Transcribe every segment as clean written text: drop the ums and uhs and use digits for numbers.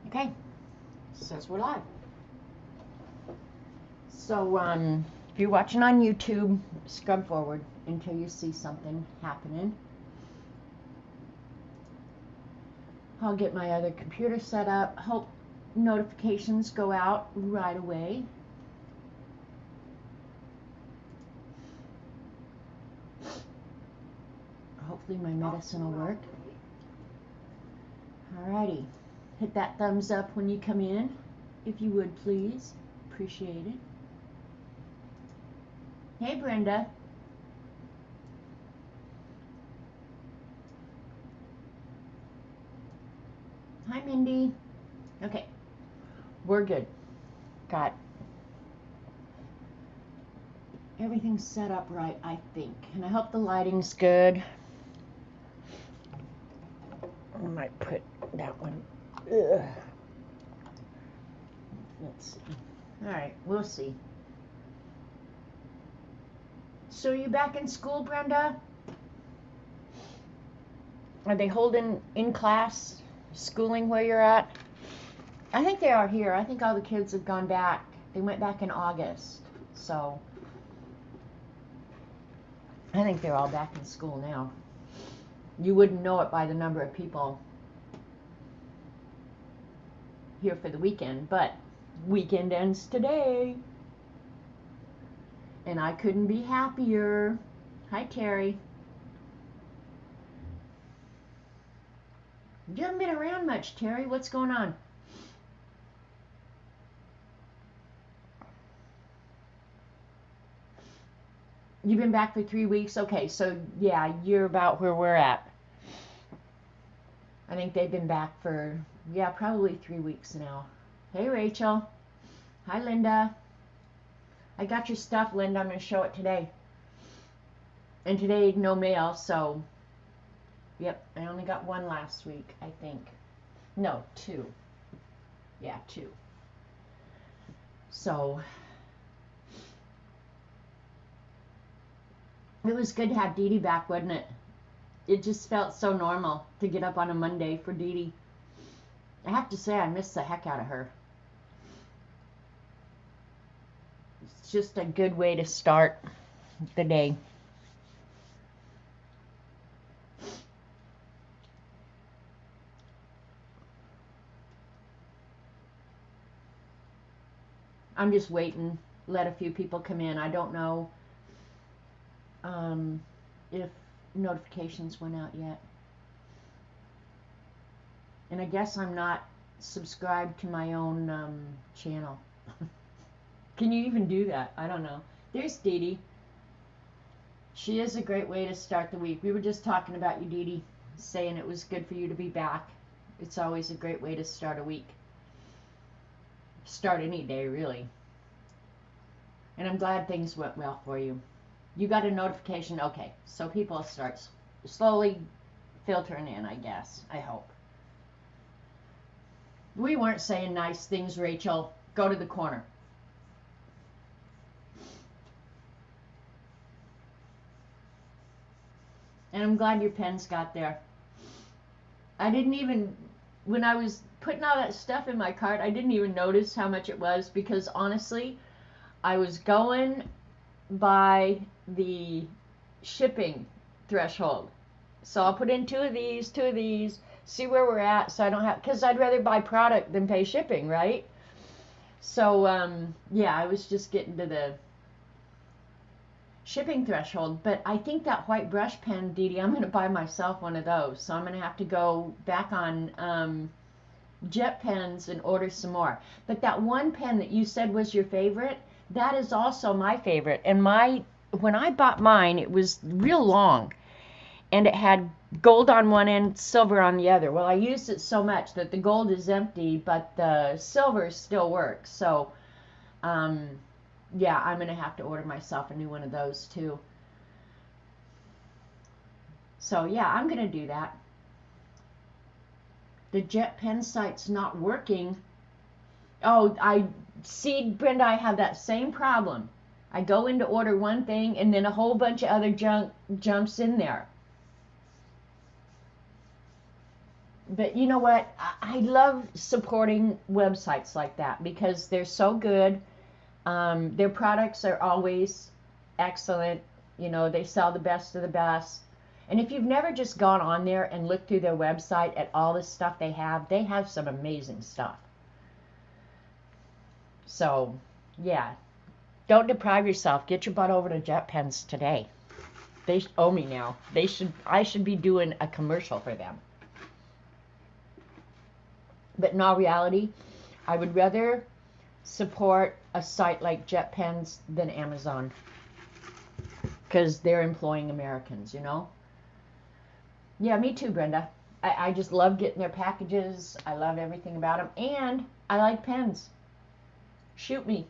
Okay, says we're live. So, if you're watching on YouTube, scrub forward until you see something happening. I'll get my other computer set up. Hope notifications go out right away. Hopefully my medicine will work. Alrighty. Hit that thumbs up when you come in, if you would please. Appreciate it. Hey, Brenda. Hi, Mindy. Okay, we're good. Got everything set up right, I think. And I hope the lighting's good. I might put that one. Ugh. Let's see. All right, we'll see. So are you back in school, Brenda? Are they holding in-class schooling where you're at? I think they are here. I think all the kids have gone back. They went back in August. So I think they're all back in school now. You wouldn't know it by the number of people here for the weekend, but weekend ends today. And I couldn't be happier. Hi, Terry. You haven't been around much, Terry. What's going on? You've been back for 3 weeks? Okay, so yeah, you're about where we're at. I think they've been back for, yeah, probably 3 weeks now. Hey, Rachel. Hi, Linda. I got your stuff, Linda. I'm going to show it today. And today, no mail, so, yep, I only got one last week, I think. No, 2. Yeah, 2. So, it was good to have Dee Dee back, wasn't it? It just felt so normal to get up on a Monday for Dee Dee. I have to say, I miss the heck out of her. It's just a good way to start the day. I'm just waiting, let a few people come in. I don't know if notifications went out yet. And I guess I'm not subscribed to my own channel. Can you even do that? I don't know. There's Dee Dee. She is a great way to start the week. We were just talking about you, Dee Dee, saying it was good for you to be back. It's always a great way to start a week. Start any day, really. And I'm glad things went well for you. You got a notification? Okay, so people start slowly filtering in, I guess. I hope. We weren't saying nice things, Rachel. Go to the corner. And I'm glad your pens got there. I didn't even, when I was putting all that stuff in my cart, I didn't even notice how much it was because honestly, I was going by the shipping threshold. So I'll put in 2 of these, see where we're at so I don't have, because I'd rather buy product than pay shipping, right? So, yeah, I was just getting to the shipping threshold, but I think that white brush pen, Dee Dee, I'm going to buy myself one of those. So I'm going to have to go back on Jet Pens and order some more. But that one pen that you said was your favorite, that is also my favorite. And when I bought mine, it was real long. And it had gold on one end, silver on the other. Well, I used it so much that the gold is empty, but the silver still works. So, yeah, I'm going to have to order myself a new one of those too. So, yeah, I'm going to do that. The Jet Pen site's not working. Oh, I see, Brenda, I have that same problem. I go in to order one thing, and then a whole bunch of other junk jumps in there. But you know what? I love supporting websites like that because they're so good. Their products are always excellent. You know, they sell the best of the best. And if you've never just gone on there and looked through their website at all the stuff they have some amazing stuff. So, yeah, don't deprive yourself. Get your butt over to Jet Pens today. They owe me now. I should be doing a commercial for them. But in all reality, I would rather support a site like Jet Pens than Amazon because they're employing Americans, you know? Yeah, me too, Brenda. I just love getting their packages. I love everything about them. And I like pens. Shoot me.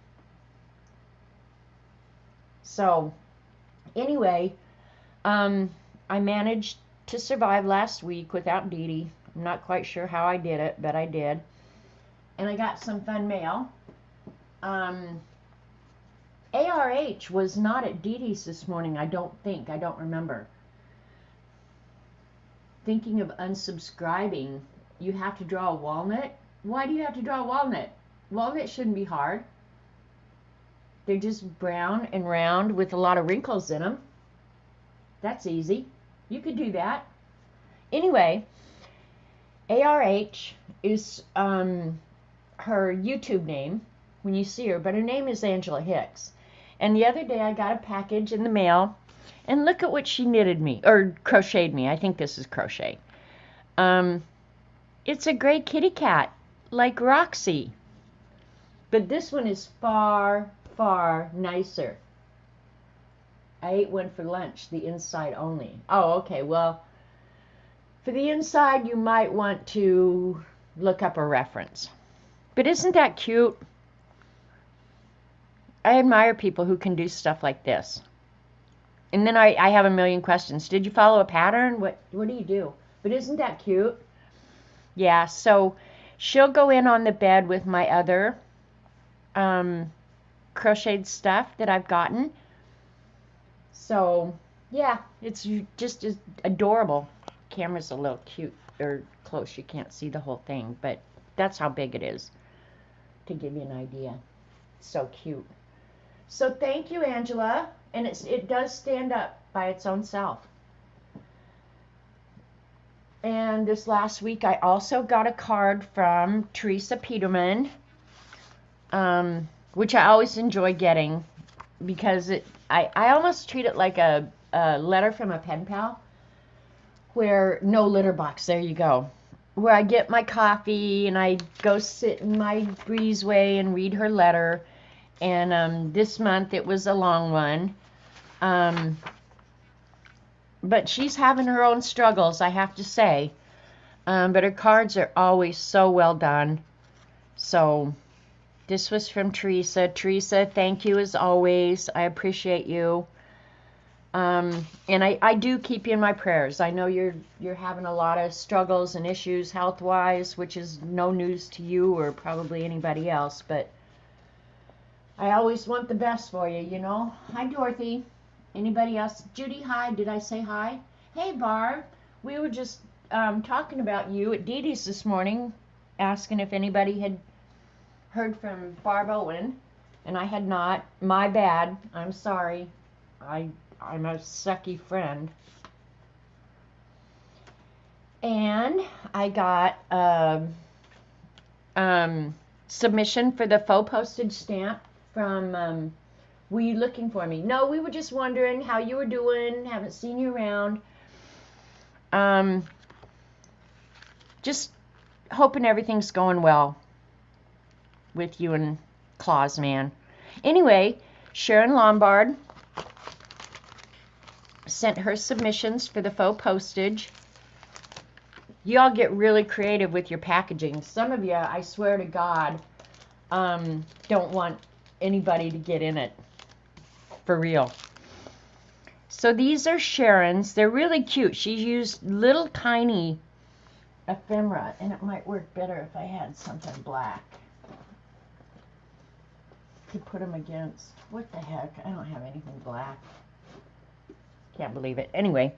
So, anyway, I managed to survive last week without Dee Dee. I'm not quite sure how I did it, but I did. And I got some fun mail. ARH was not at Dee Dee's this morning, I don't think. I don't remember. Thinking of unsubscribing, you have to draw a walnut? Why do you have to draw a walnut? Walnut shouldn't be hard. They're just brown and round with a lot of wrinkles in them. That's easy. You could do that. Anyway, ARH is her YouTube name when you see her, but her name is Angela Hicks. And the other day I got a package in the mail, and look at what she knitted me, or crocheted me. I think this is crochet. It's a gray kitty cat, like Roxy. But this one is far, far nicer. I ate one for lunch, the inside only. Oh, okay, well, for the inside, you might want to look up a reference. But isn't that cute? I admire people who can do stuff like this. And then I have a million questions. Did you follow a pattern? What do you do? But isn't that cute? Yeah, so she'll go in on the bed with my other crocheted stuff that I've gotten. So, yeah, it's just adorable. Camera's a little cute or close. You can't see the whole thing, but that's how big it is, to give you an idea. It's so cute. So thank you, Angela. And it does stand up by its own self. And this last week, I also got a card from Teresa Peterman, which I always enjoy getting because I almost treat it like a letter from a pen pal, where no litter box. There you go. Where I get my coffee and I go sit in my breezeway and read her letter. And this month it was a long one. But she's having her own struggles, I have to say. But her cards are always so well done. So this was from Teresa. Teresa, thank you as always. I appreciate you. And I do keep you in my prayers. I know you're having a lot of struggles and issues health-wise, which is no news to you or probably anybody else, but I always want the best for you, you know. Hi, Dorothy. Anybody else? Judy, hi. Did I say hi? Hey, Barb. We were just talking about you at Dee Dee's this morning, asking if anybody had heard from Barb Owen, and I had not. My bad. I'm sorry. I'm a sucky friend. And I got submission for the faux postage stamp from were you looking for me? No, we were just wondering how you were doing. Haven't seen you around. Just hoping everything's going well with you and Claus Man. Anyway, Sharon Lombard sent her submissions for the faux postage. You all get really creative with your packaging. Some of you, I swear to God, don't want anybody to get in it. For real. So these are Sharon's. They're really cute. She used little tiny ephemera, and it might work better if I had something black to put them against. What the heck? I don't have anything black. Can't believe it. Anyway,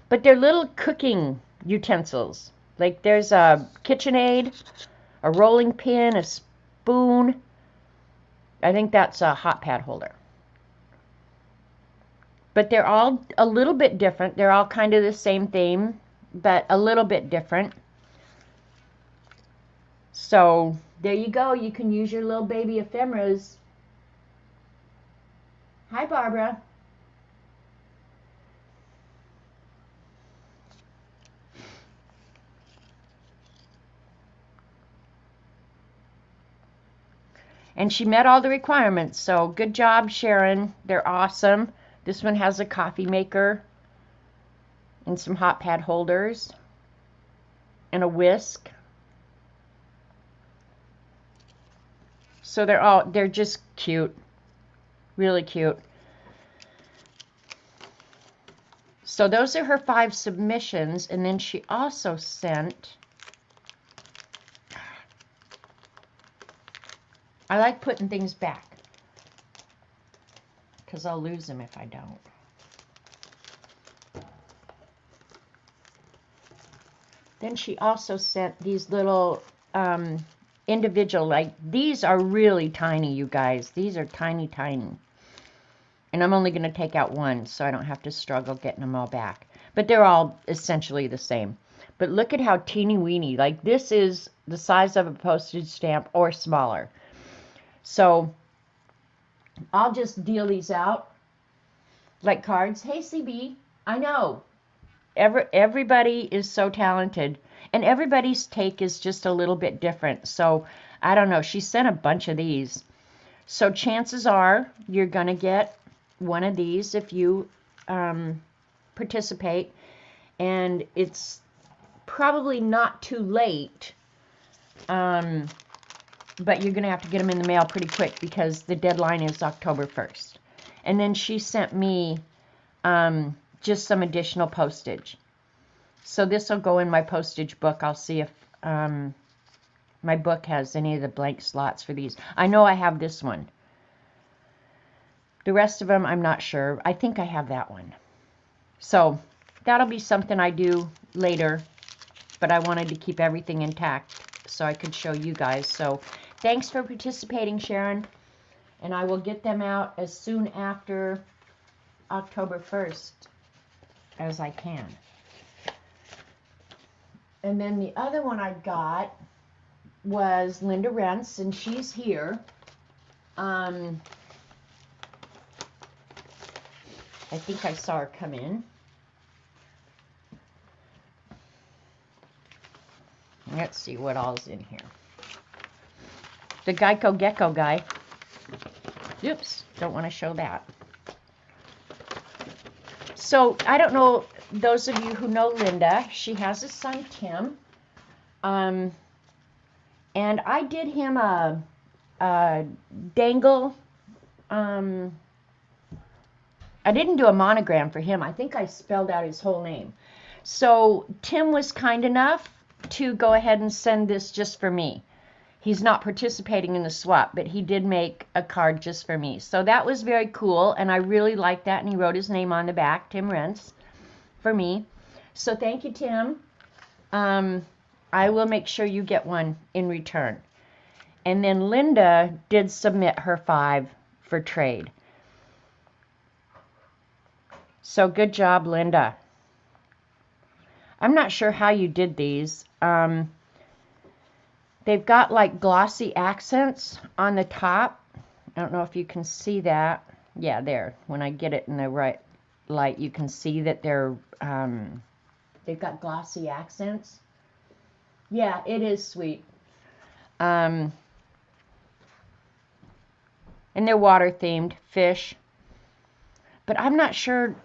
but they're little cooking utensils. Like there's a KitchenAid, a rolling pin, a spoon. I think that's a hot pad holder. But they're all a little bit different. They're all kind of the same theme, but a little bit different. So there you go. You can use your little baby ephemeras. Hi, Barbara. And she met all the requirements, so good job, Sharon. They're awesome. This one has a coffee maker and some hot pad holders and a whisk. So they're just cute. Really cute. So those are her 5 submissions, and then she also sent, I like putting things back because I'll lose them if I don't. Then she also sent these little individual, like these are really tiny, you guys. These are tiny, tiny. And I'm only going to take out one so I don't have to struggle getting them all back. But they're all essentially the same. But look at how teeny weeny. Like this is the size of a postage stamp or smaller. So I'll just deal these out like cards. Hey, CB, I know. Everybody is so talented. And everybody's take is just a little bit different. So I don't know. She sent a bunch of these. So chances are you're going to get one of these if you participate, and it's probably not too late, but you're going to have to get them in the mail pretty quick because the deadline is October 1st. And then she sent me just some additional postage. So this will go in my postage book. I'll see if my book has any of the blank slots for these. I know I have this one. The rest of them, I'm not sure. I think I have that one. So that'll be something I do later, but I wanted to keep everything intact so I could show you guys. So thanks for participating, Sharon. And I will get them out as soon after October 1st as I can. And then the other one I got was Linda Rentz, and she's here. I think I saw her come in. Let's see what all's in here. The Geico Gecko guy. Oops, don't want to show that. So, I don't know, those of you who know Linda, she has a son, Tim. And I did him a dangle, I didn't do a monogram for him. I think I spelled out his whole name. So Tim was kind enough to go ahead and send this just for me. He's not participating in the swap, but he did make a card just for me. So that was very cool, and I really liked that, and he wrote his name on the back, Tim Rentz, for me. So thank you, Tim. I will make sure you get one in return. And then Linda did submit her 5 for trade. So good job, Linda. I'm not sure how you did these. They've got like glossy accents on the top. I don't know if you can see that. Yeah, there. When I get it in the right light, you can see that they've got glossy accents. Yeah, it is sweet. And they're water themed, fish. But I'm not sure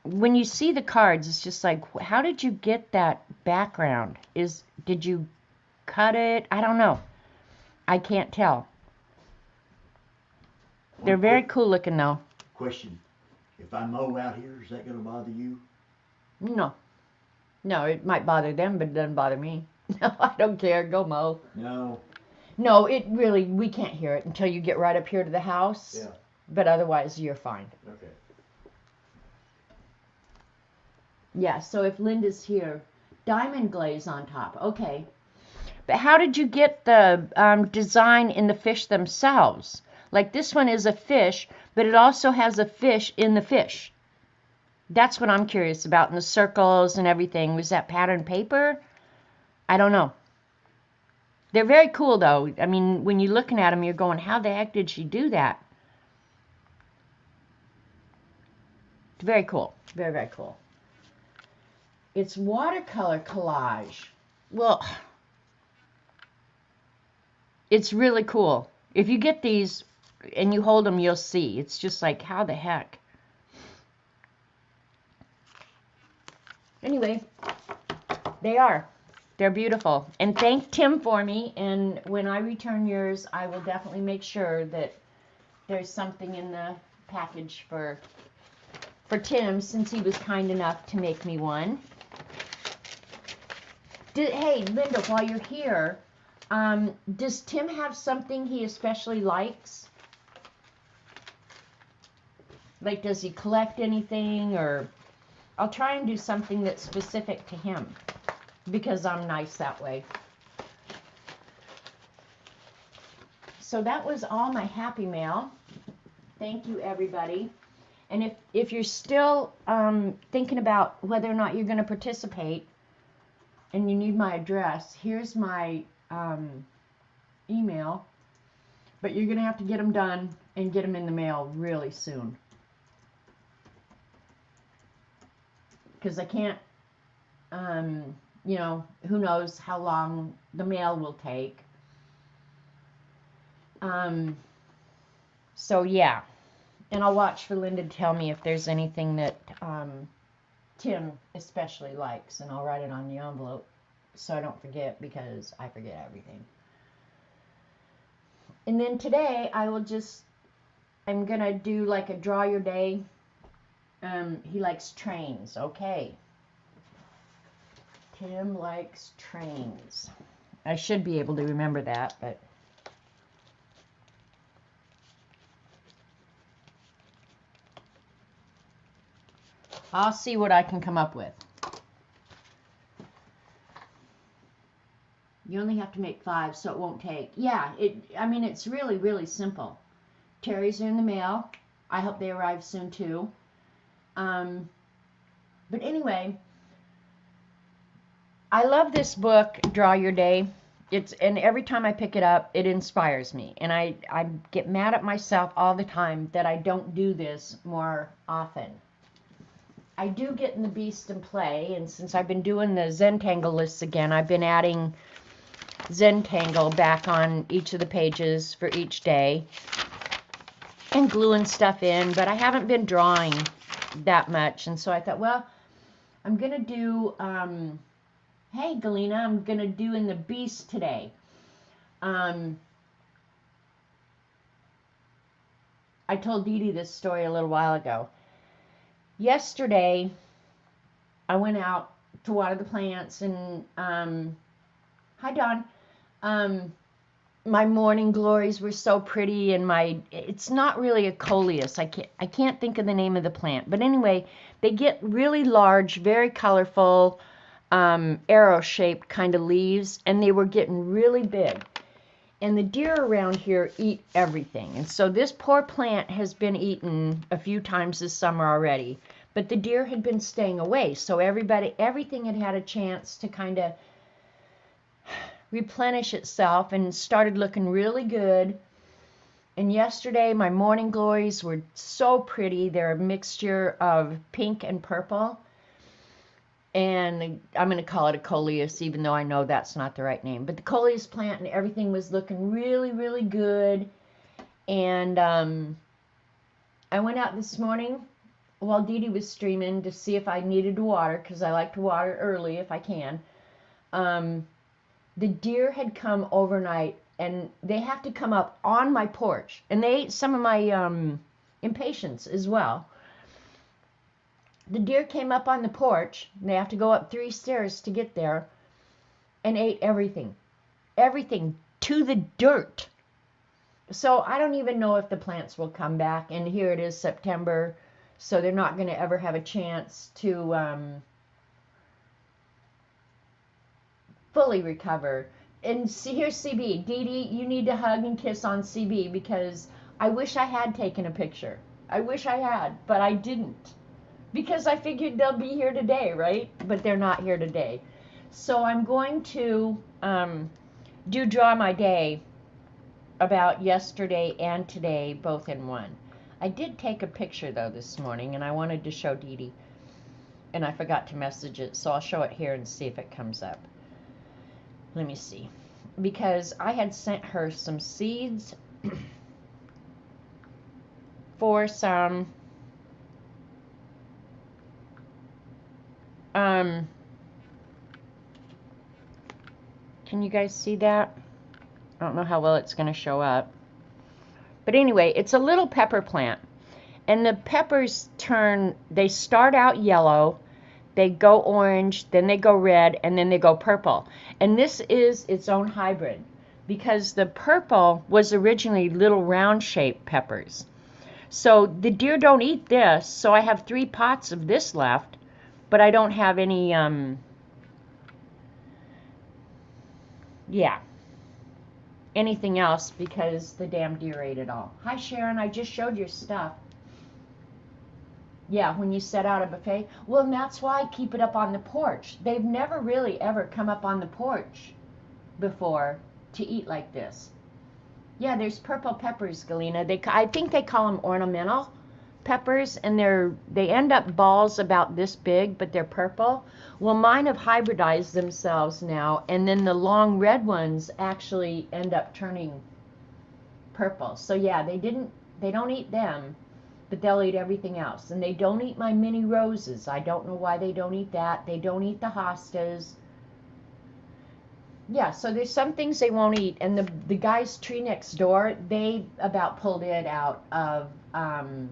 when you see the cards, it's just like, how did you get that background? Did you cut it? I don't know. I can't tell. They're very cool looking though. Question. If I mow out here, is that going to bother you? No. No, it might bother them, but it doesn't bother me. No, I don't care. Go mow. No. No, we can't hear it until you get right up here to the house. Yeah. But otherwise, you're fine. Okay. Yeah, so if Linda's here, diamond glaze on top. Okay. But how did you get the design in the fish themselves? Like this one is a fish, but it also has a fish in the fish. That's what I'm curious about, and the circles and everything. Was that pattern paper? I don't know. They're very cool, though. I mean, when you're looking at them, you're going, how the heck did she do that? It's very cool. Very, very cool. It's watercolor collage. Well, it's really cool. If you get these and you hold them, you'll see. It's just like, how the heck? Anyway, they are. They're beautiful. And thank Tim for me. And when I return yours, I will definitely make sure that there's something in the package for Tim, since he was kind enough to make me one. Hey, Linda, while you're here, does Tim have something he especially likes? Like, does he collect anything? Or I'll try and do something that's specific to him, because I'm nice that way. So that was all my happy mail. Thank you, everybody. And if you're still thinking about whether or not you're going to participate and you need my address, here's my email. But you're going to have to get them done and get them in the mail really soon. Because I can't, you know, who knows how long the mail will take. So, yeah. And I'll watch for Linda to tell me if there's anything that Tim especially likes, and I'll write it on the envelope so I don't forget, because I forget everything. And then today I'm going to do like a draw your day. He likes trains. Okay. Tim likes trains. I should be able to remember that, but I'll see what I can come up with. You only have to make 5, so it won't take. Yeah, I mean, it's really, really simple. Terry's are in the mail. I hope they arrive soon, too. But anyway, I love this book, Draw Your Day. And every time I pick it up, it inspires me. And I get mad at myself all the time that I don't do this more often. I do get in the Beast and play, and since I've been doing the Zentangle lists again, I've been adding Zentangle back on each of the pages for each day and gluing stuff in, but I haven't been drawing that much, and so I thought, well, I'm going to do, hey Galena, I'm going to do in the Beast today. I told Dee Dee this story a little while ago. Yesterday, I went out to water the plants, and hi Dawn. My morning glories were so pretty, and it's not really a coleus. I can't think of the name of the plant, but anyway, they get really large, very colorful, arrow-shaped kind of leaves, and they were getting really big. And the deer around here eat everything. And so this poor plant has been eaten a few times this summer already. But the deer had been staying away. So everything had had a chance to kind of replenish itself and started looking really good. And yesterday my morning glories were so pretty. They're a mixture of pink and purple. And I'm going to call it a coleus, even though I know that's not the right name. But the coleus plant and everything was looking really, really good. And I went out this morning while Dee Dee was streaming to see if I needed to water, because I like to water early if I can. The deer had come overnight, and they have to come up on my porch. And they ate some of my impatiens as well. The deer came up on the porch, and they have to go up 3 stairs to get there, and ate everything. Everything to the dirt. So I don't even know if the plants will come back, and here it is September, so they're not going to ever have a chance to fully recover. And see, here's CB. Dee Dee, you need to hug and kiss on CB because I wish I had taken a picture. I wish I had, but I didn't. Because I figured they'll be here today, right? But they're not here today. So I'm going to do Draw My Day about yesterday and today, both in one. I did take a picture, though, this morning, and I wanted to show Dee Dee. And I forgot to message it, so I'll show it here and see if it comes up. Let me see. Because I had sent her some seeds for some can you guys see that? I don't know how well it's going to show up. But anyway, it's a little pepper plant. And the peppers they start out yellow, they go orange, then they go red, and then they go purple. And this is its own hybrid because the purple was originally little round-shaped peppers. So the deer don't eat this, so I have 3 pots of this left, but I don't have any, anything else because the damn deer ate it all. Hi, Sharon, I just showed your stuff. Yeah, when you set out a buffet. Well, and that's why I keep it up on the porch. They've never really ever come up on the porch before to eat like this. Yeah, there's purple peppers, Galena. I think they call them ornamental peppers, and they end up balls about this big, but they're purple. Well, mine have hybridized themselves now, and then the long red ones actually end up turning purple. So yeah, they don't eat them, but they'll eat everything else. And they don't eat my mini roses. I don't know why they don't eat that. They don't eat the hostas. Yeah, so there's some things they won't eat. And the guy's tree next door, they about pulled it out of the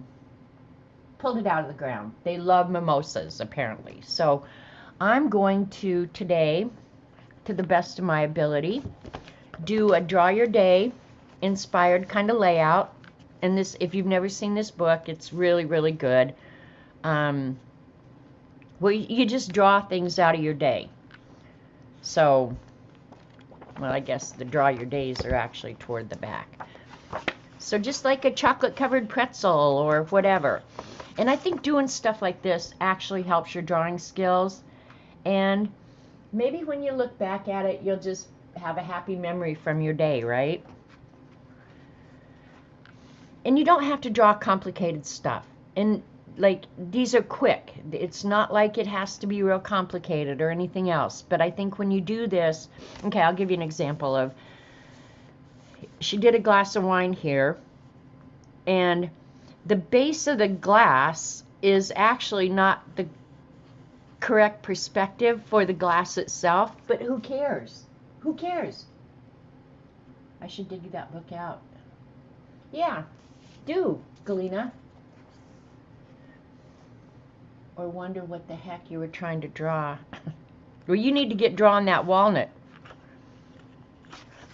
ground. They love mimosas, apparently. So I'm going to, today, to the best of my ability, do a Draw Your Day inspired kind of layout. And this, if you've never seen this book, it's really, really good. Well, you just draw things out of your day. So, well, I guess the Draw Your Days are actually toward the back. So just like a chocolate-covered pretzel or whatever. And I think doing stuff like this actually helps your drawing skills. And maybe when you look back at it, you'll just have a happy memory from your day, right? And you don't have to draw complicated stuff. And like, these are quick. It's not like it has to be real complicated or anything else. But I think when you do this, okay, I'll give you an example of, she did a glass of wine here, and the base of the glass is actually not the correct perspective for the glass itself, but who cares? Who cares? I should dig that book out. Yeah, do, Galena. Or wonder what the heck you were trying to draw. Well, you need to get drawing that walnut.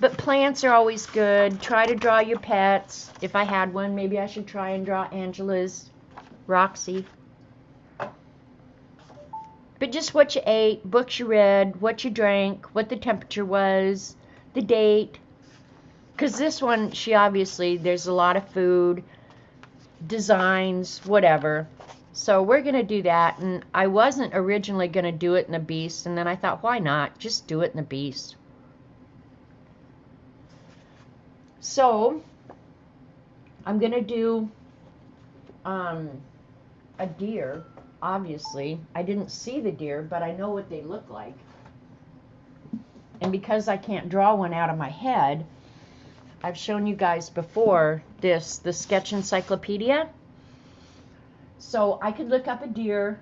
But plants are always good. Try to draw your pets. If I had one, maybe I should try and draw Angela's, Roxy. But just what you ate, books you read, what you drank, what the temperature was, the date. Because this one, she obviously, there's a lot of food, designs, whatever. So we're going to do that. And I wasn't originally going to do it in the Beast. And then I thought, why not? Just do it in the Beast. So I'm going to do a deer, obviously. I didn't see the deer, but I know what they look like. And because I can't draw one out of my head, I've shown you guys before the Sketch Encyclopedia. So I could look up a deer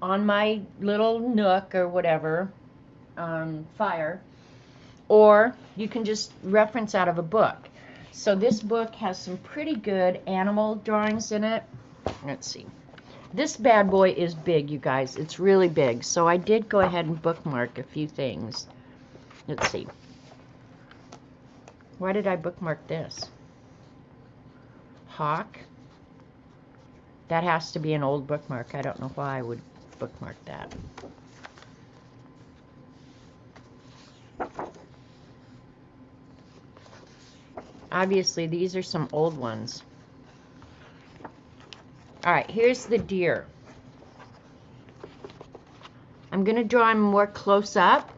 on my little Nook or whatever, Fire, or you can just reference out of a book. So this book has some pretty good animal drawings in it. Let's see. This bad boy is big, you guys. It's really big. So I did go ahead and bookmark a few things. Let's see. Why did I bookmark this? Hawk. That has to be an old bookmark. I don't know why I would bookmark that. Obviously, these are some old ones. All right, here's the deer. I'm going to draw him more close up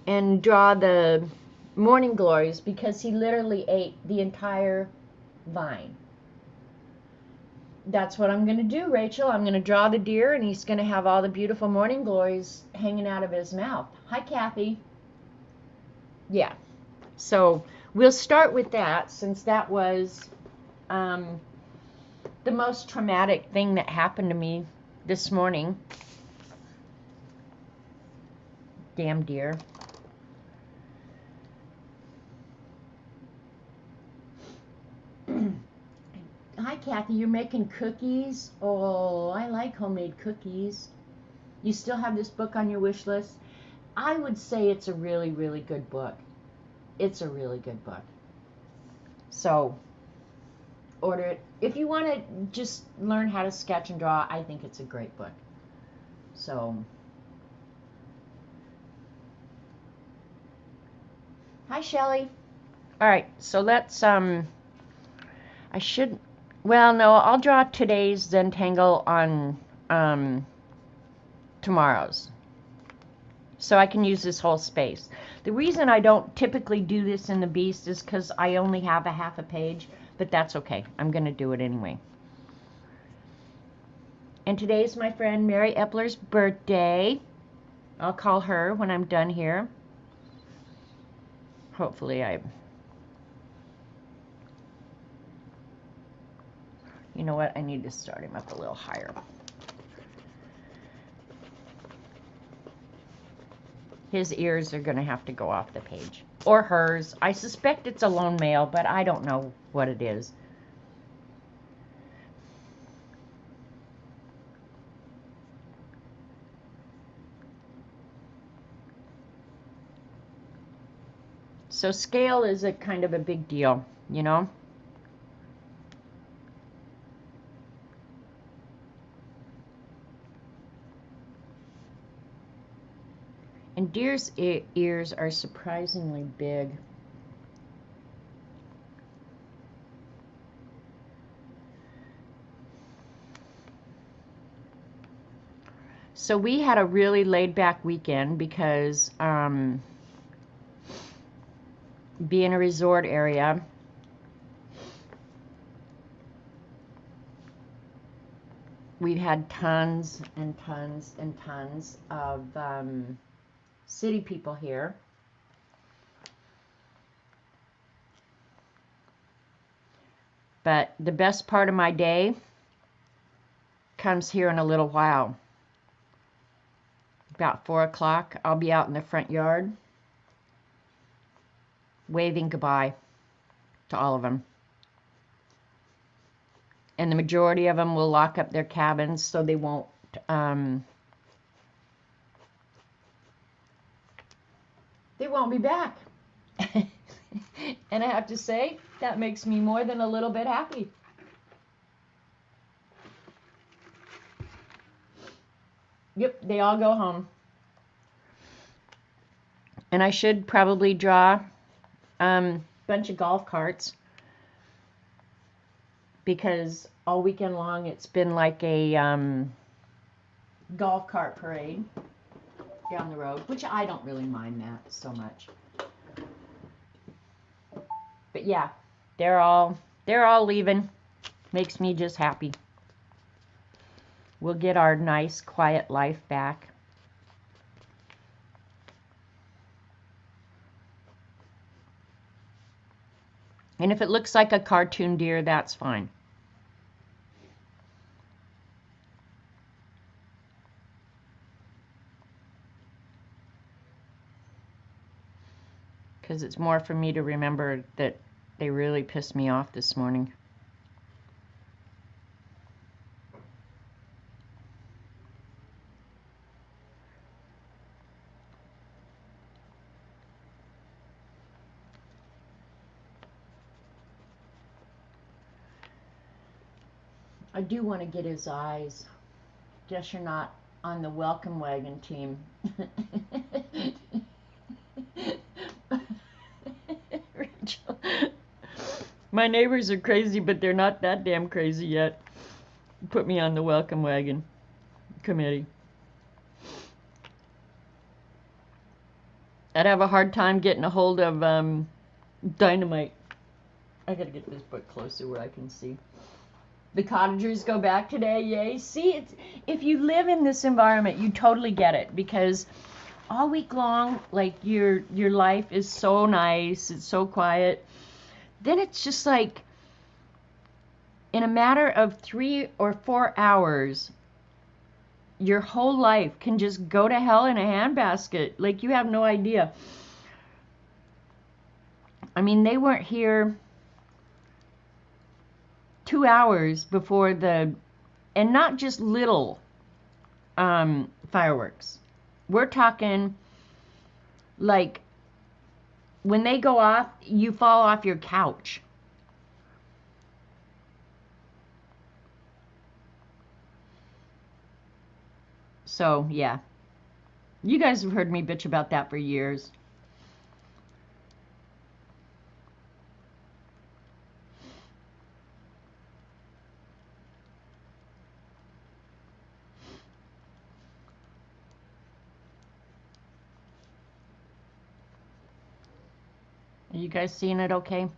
and draw the morning glories because he literally ate the entire vine. That's what I'm going to do, Rachel. I'm going to draw the deer, and he's going to have all the beautiful morning glories hanging out of his mouth. Hi, Kathy. Yeah. So we'll start with that, since that was the most traumatic thing that happened to me this morning. Damn deer. Hi, Kathy. You're making cookies? Oh, I like homemade cookies. You still have this book on your wish list? I would say it's a really, really good book. It's a really good book. So, order it. If you want to just learn how to sketch and draw, I think it's a great book. So, hi, Shelly. All right, so let's, I should, well, no, I'll draw today's Zentangle on tomorrow's, so I can use this whole space. The reason I don't typically do this in the Beast is because I only have a half a page, but that's okay. I'm going to do it anyway. And today's my friend Mary Epler's birthday. I'll call her when I'm done here. Hopefully you know what? I need to start him up a little higher. His ears are going to have to go off the page. Or hers. I suspect it's a lone male, but I don't know what it is. So scale is a kind of a big deal, you know? And deer's ears are surprisingly big. So we had a really laid-back weekend because being a resort area, we've had tons and tons and tons of city people here. But the best part of my day comes here in a little while. About 4 o'clock, I'll be out in the front yard waving goodbye to all of them. And the majority of them will lock up their cabins so they won't be back. And I have to say, that makes me more than a little bit happy. Yep, they all go home. And I should probably draw a bunch of golf carts, because all weekend long it's been like a golf cart parade down the road, which I don't really mind that so much. But yeah, they're all leaving. Makes me just happy. We'll get our nice quiet life back. And if it looks like a cartoon deer, that's fine. Because it's more for me to remember that they really pissed me off this morning. I do want to get his eyes. Guess you're not on the welcome wagon team. Rachel, My neighbors are crazy, but they're not that damn crazy yet. Put me on the welcome wagon committee. I'd have a hard time getting a hold of Dynamite. I gotta get this book closer where I can see. The cottagers go back today, yay. See, if you live in this environment, you totally get it, because all week long, like, your life is so nice, it's so quiet. Then it's just like, in a matter of 3 or 4 hours, your whole life can just go to hell in a handbasket. Like, you have no idea. I mean, they weren't here 2 hours before and not just little fireworks. We're talking, like, when they go off, you fall off your couch. So, yeah. You guys have heard me bitch about that for years. Are you guys seeing it okay?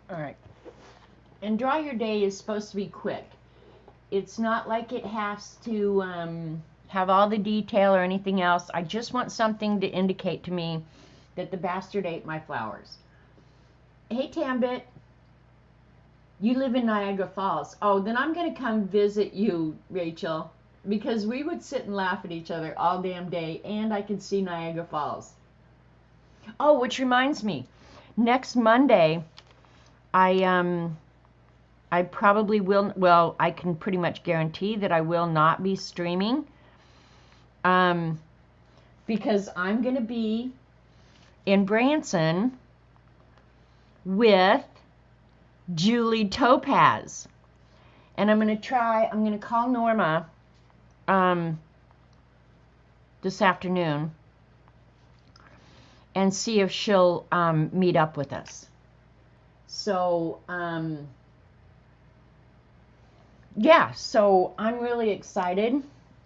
All right. And Draw Your Day is supposed to be quick. It's not like it has to have all the detail or anything else. I just want something to indicate to me that the bastard ate my flowers. Hey, Tambit, you live in Niagara Falls. Oh, then I'm going to come visit you, Rachel, because we would sit and laugh at each other all damn day, and I could see Niagara Falls. Oh, which reminds me, next Monday, I probably will, well, I can pretty much guarantee that I will not be streaming, because I'm going to be in Branson with Julie Topaz. And I'm going to call Norma this afternoon and see if she'll meet up with us. So, yeah, so I'm really excited.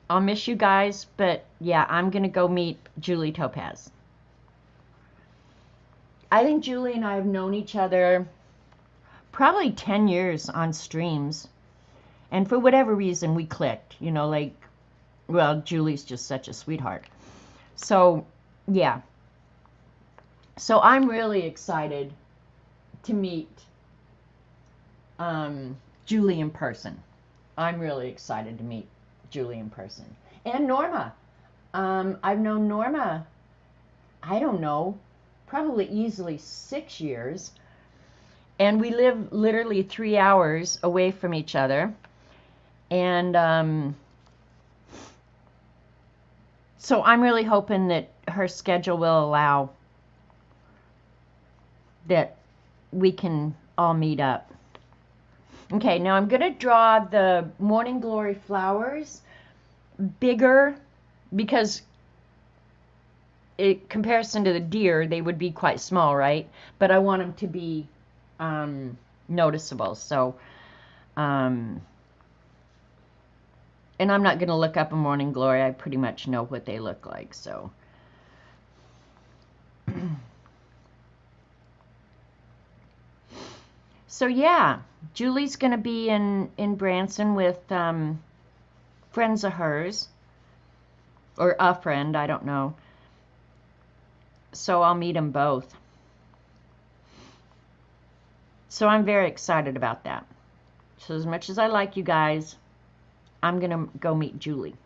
I'll miss you guys, but yeah, I'm going to go meet Julie Topaz. I think Julie and I have known each other probably 10 years on streams. And for whatever reason, we clicked. You know, like, well, Julie's just such a sweetheart. So, yeah. So I'm really excited to meet Julie in person. I'm really excited to meet Julie in person. And Norma. I've known Norma, I don't know, probably easily 6 years. And we live literally 3 hours away from each other. And so I'm really hoping that her schedule will allow that we can all meet up. Okay, now I'm going to draw the Morning Glory flowers bigger, because in comparison to the deer, they would be quite small, right? But I want them to be noticeable. So, and I'm not going to look up a Morning Glory. I pretty much know what they look like, so. So yeah, Julie's going to be in Branson with friends of hers, or a friend, I don't know. So I'll meet them both. So I'm very excited about that. So as much as I like you guys, I'm going to go meet Julie.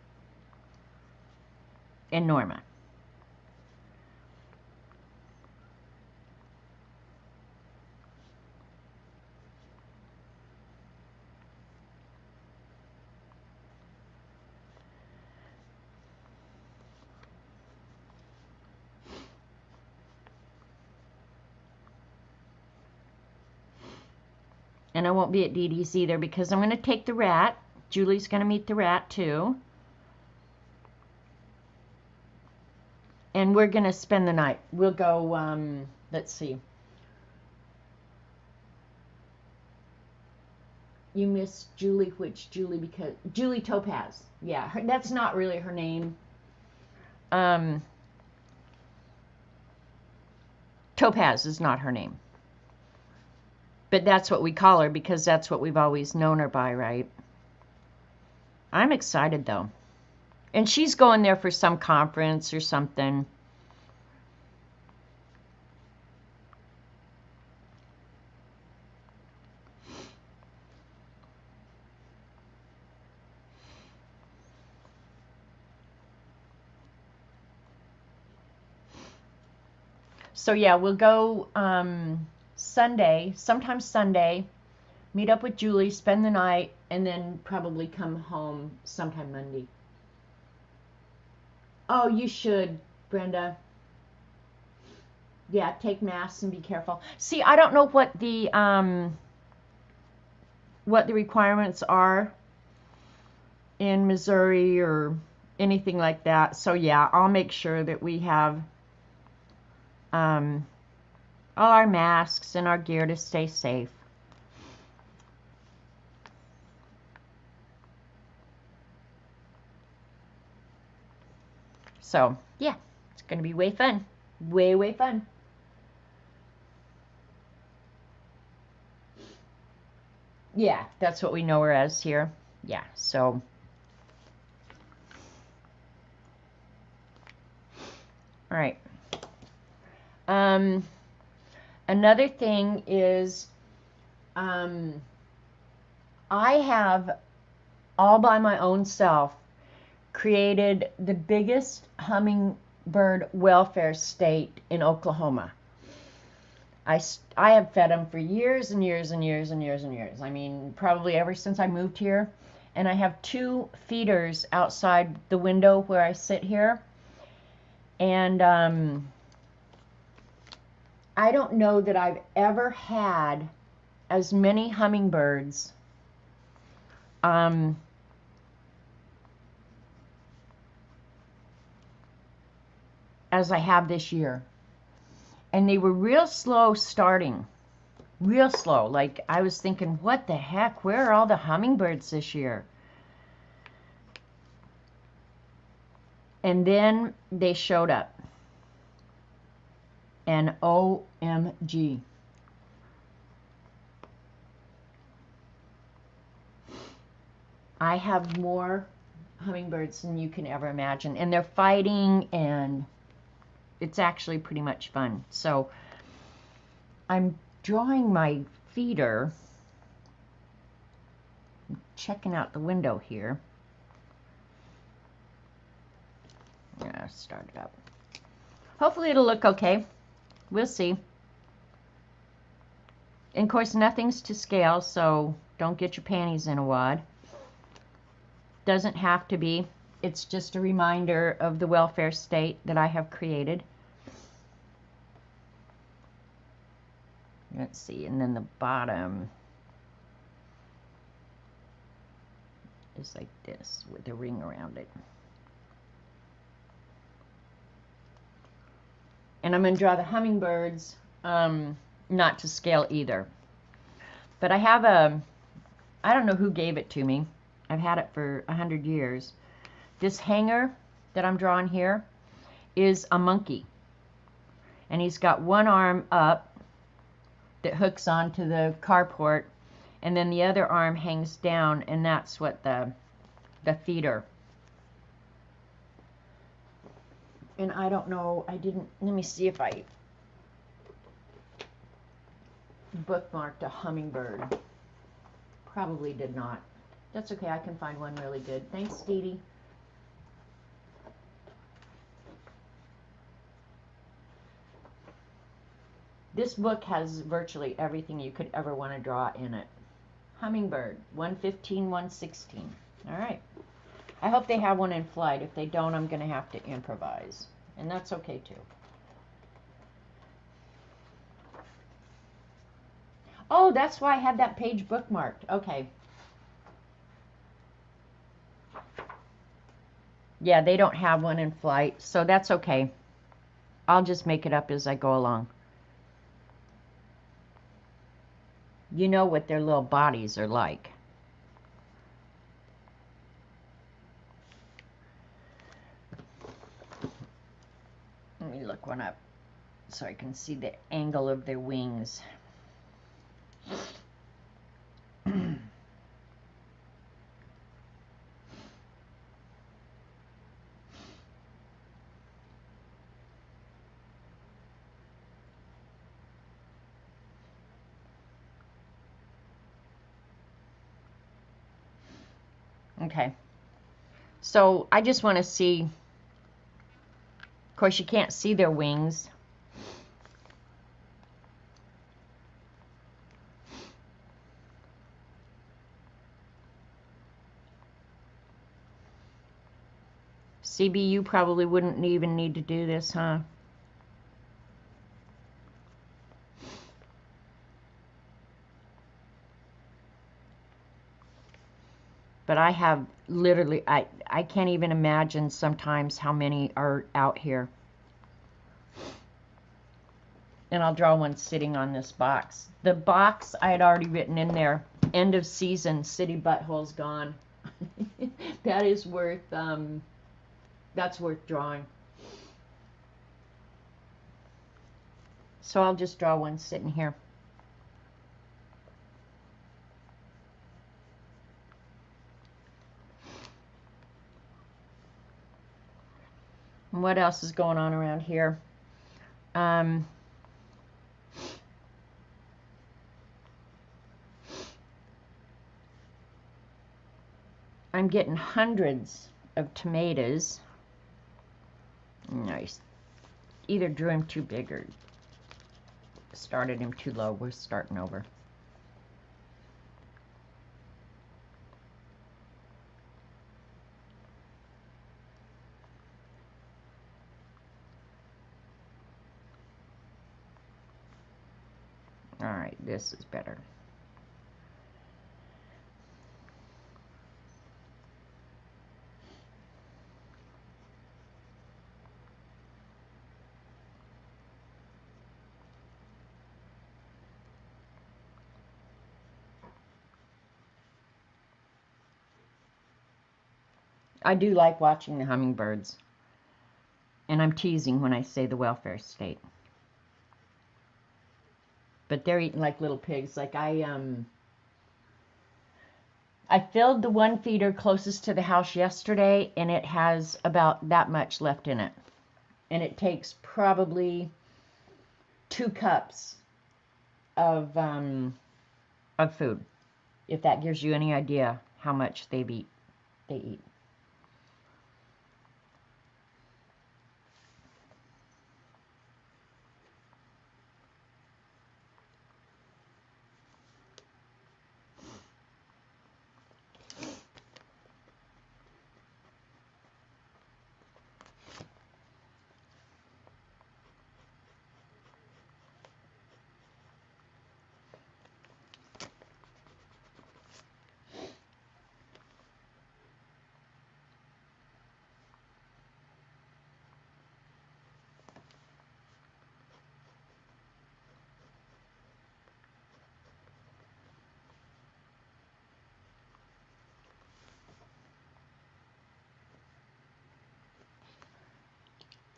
and Norma. And I won't be at Dee Dee's either because I'm going to take the rat. Julie's going to meet the rat too. And we're going to spend the night. We'll go, let's see. You miss Julie, which Julie, because Julie Topaz. Yeah, that's not really her name. Topaz is not her name. But that's what we call her because that's what we've always known her by, right? I'm excited though. And she's going there for some conference or something. So yeah, we'll go Sunday, sometime Sunday, meet up with Julie, spend the night, and then probably come home sometime Monday. Oh, you should, Brenda. Yeah, take masks and be careful. See, I don't know what the requirements are in Missouri or anything like that. So yeah, I'll make sure that we have all our masks and our gear to stay safe. So yeah, it's gonna be way fun. Way fun. Yeah, that's what we know her as here. Yeah, so all right. Another thing is I have all by my own self created the biggest hummingbird welfare state in Oklahoma. I have fed them for years and years and years and years and years. I mean, probably ever since I moved here. And I have 2 feeders outside the window where I sit here. And I don't know that I've ever had as many hummingbirds as I have this year. And they were real slow starting. Real slow. Like, I was thinking, what the heck? Where are all the hummingbirds this year? And then they showed up. And OMG. I have more hummingbirds than you can ever imagine. And they're fighting, and it's actually pretty much fun. So I'm drawing my feeder. I'm checking out the window here. Yeah, start it up. Hopefully it'll look okay. We'll see. And of course, nothing's to scale, so don't get your panties in a wad. Doesn't have to be. It's just a reminder of the welfare state that I have created. Let's see, and then the bottom is like this with a ring around it. And I'm going to draw the hummingbirds, not to scale either. But I have I don't know who gave it to me. I've had it for 100 years. This hanger that I'm drawing here is a monkey. And he's got one arm up that hooks onto the carport, and then the other arm hangs down, and that's what the feeder. And I don't know, let me see if I bookmarked a hummingbird. Probably did not. That's okay, I can find one really good. Thanks, Dee Dee. This book has virtually everything you could ever want to draw in it. Hummingbird, 115, 116. All right. I hope they have one in flight. If they don't, I'm going to have to improvise. And that's okay, too. Oh, that's why I had that page bookmarked. Okay. Yeah, they don't have one in flight, so that's okay. I'll just make it up as I go along. You know what their little bodies are like. Let me look one up so I can see the angle of their wings. Okay. So I just want to see, of course you can't see their wings. CB, you probably wouldn't even need to do this, huh? But I have literally, I can't even imagine sometimes how many are out here. And I'll draw one sitting on this box. The box I had already written in there, end of season, city butthole's gone. That is worth, that's worth drawing. So I'll just draw one sitting here. And what else is going on around here? I'm getting hundreds of tomatoes. Nice. Either drew him too big or started him too low. We're starting over. All right, this is better. I do like watching the hummingbirds. And I'm teasing when I say the welfare state. But they're eating like little pigs. Like I filled the one feeder closest to the house yesterday, and it has about that much left in it. And it takes probably 2 cups of food, if that gives you any idea how much they eat.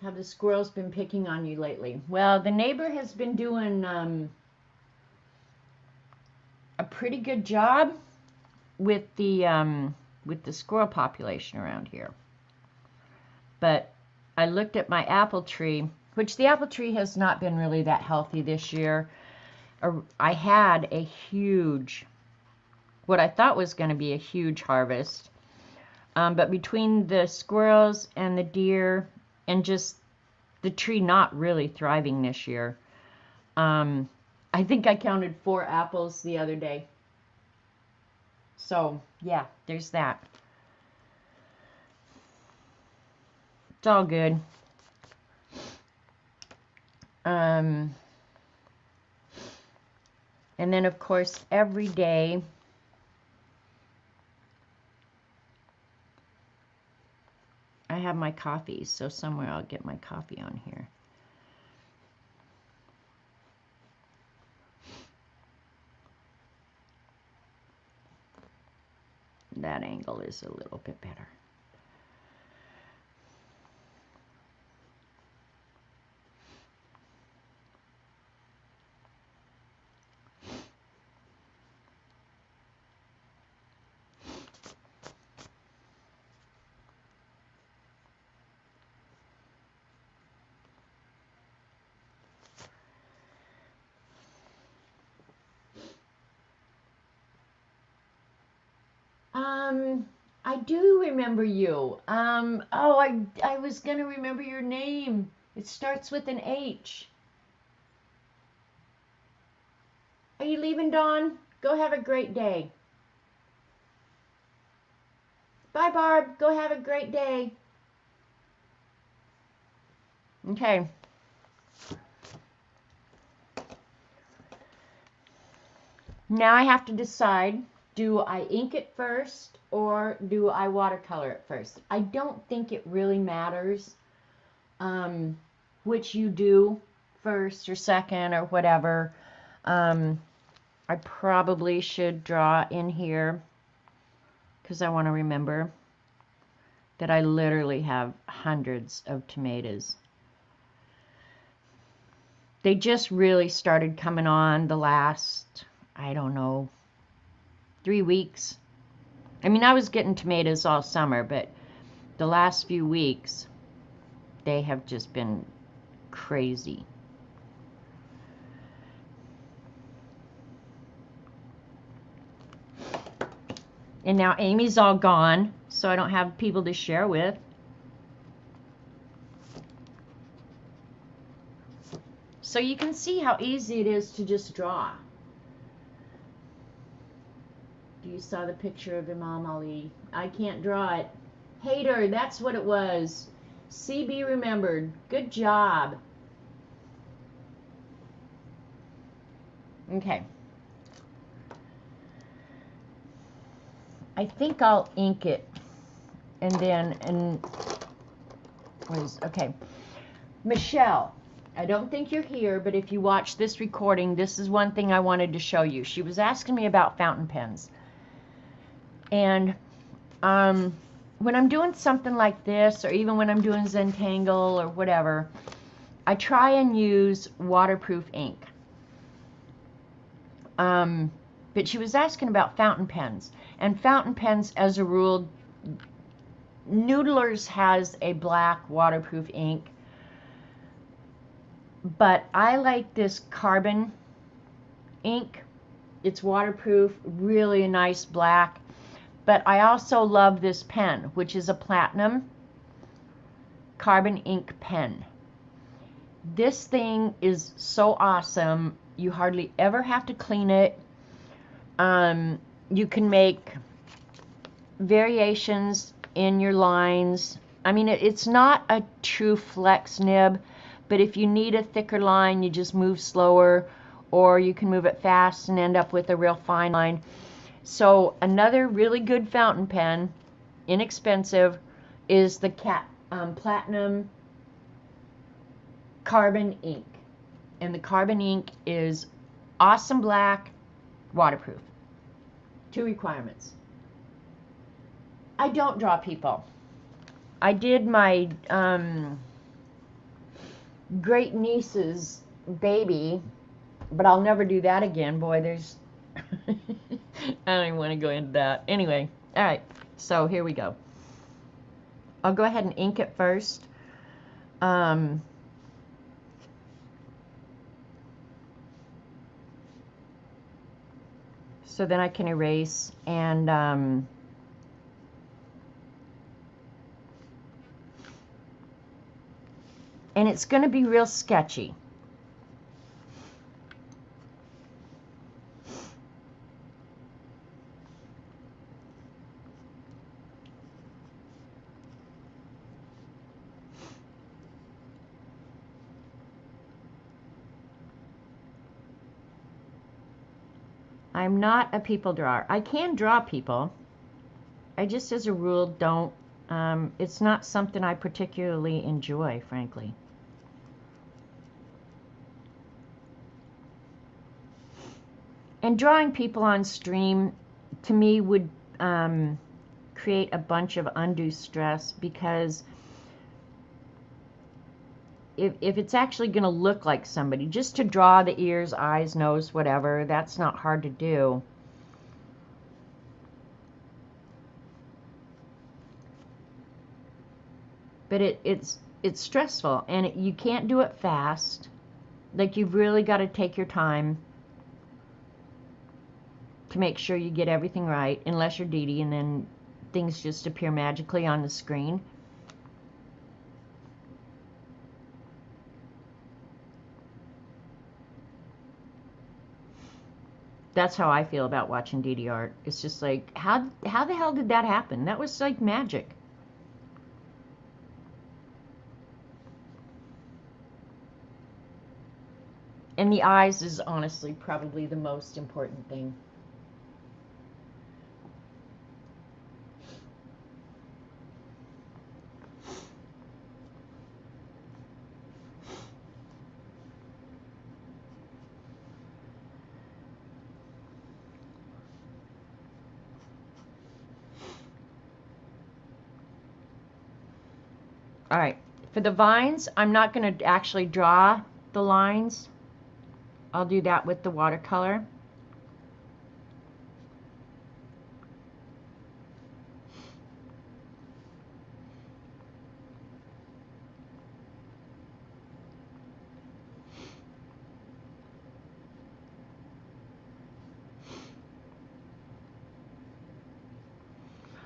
Have the squirrels been picking on you lately? Well, the neighbor has been doing a pretty good job with the squirrel population around here. But I looked at my apple tree, which the apple tree has not been really that healthy this year. I had a huge, what I thought was going to be a huge harvest. But between the squirrels and the deer and just the tree not really thriving this year, I think I counted 4 apples the other day. So, yeah, there's that. It's all good. And then, of course, every day I have my coffee. So somewhere I'll get my coffee on here. That angle is a little bit better. I do remember you. I was gonna remember your name. It starts with an H. Are you leaving, Dawn? Go have a great day. Bye, Barb. Go have a great day. Okay. Now I have to decide, do I ink it first or do I watercolor it first? I don't think it really matters which you do first or second or whatever. I probably should draw in here because I want to remember that I literally have hundreds of tomatoes. They just really started coming on the last, I don't know, 3 weeks. I mean, I was getting tomatoes all summer, but the last few weeks, they have just been crazy. And now Amy's all gone, so I don't have people to share with. So you can see how easy it is to just draw. You saw the picture of Imam Ali. I can't draw it. Hater, that's what it was. CB remembered. Good job. Okay. I think I'll ink it. And then, okay. Michelle, I don't think you're here, but if you watch this recording, this is one thing I wanted to show you. She was asking me about fountain pens. And when I'm doing something like this, or even when I'm doing Zentangle or whatever, I try and use waterproof ink. But she was asking about fountain pens. And fountain pens, as a rule, Noodlers has a black waterproof ink. But I like this carbon ink. It's waterproof, really a nice black. But I also love this pen, which is a platinum carbon ink pen. This thing is so awesome. You hardly ever have to clean it. You can make variations in your lines. I mean, it's not a true flex nib, but if you need a thicker line, you just move slower, or you can move it fast and end up with a real fine line. So another really good fountain pen, inexpensive, is the platinum carbon ink. And the carbon ink is awesome black, waterproof. 2 requirements. I don't draw people. I did my great niece's baby, but I'll never do that again. Boy, there's I don't even want to go into that. Anyway, all right, so here we go. I'll go ahead and ink it first. So then I can erase, and it's going to be real sketchy. I'm not a people drawer. I can draw people. I just, as a rule, don't. It's not something I particularly enjoy, frankly. And drawing people on stream, to me, would create a bunch of undue stress, because if it's actually going to look like somebody, just to draw the ears, eyes, nose, whatever, that's not hard to do. But it's stressful, and you can't do it fast. Like, you've really got to take your time to make sure you get everything right, unless you're Dee Dee, and then things just appear magically on the screen. That's how I feel about watching Dee Dee art. It's just like, how the hell did that happen? That was like magic. And the eyes is honestly probably the most important thing. All right, for the vines, I'm not going to actually draw the lines. I'll do that with the watercolor.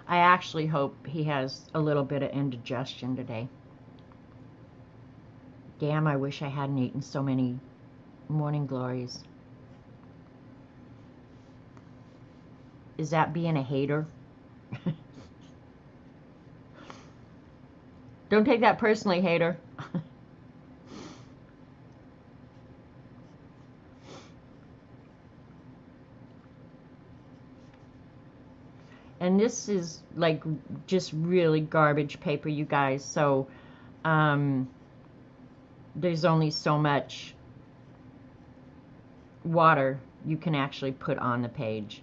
I actually hope he has a little bit of indigestion today. Damn, I wish I hadn't eaten so many morning glories. Is that being a hater? Don't take that personally, hater. And this is like just really garbage paper, you guys. So there's only so much water you can actually put on the page.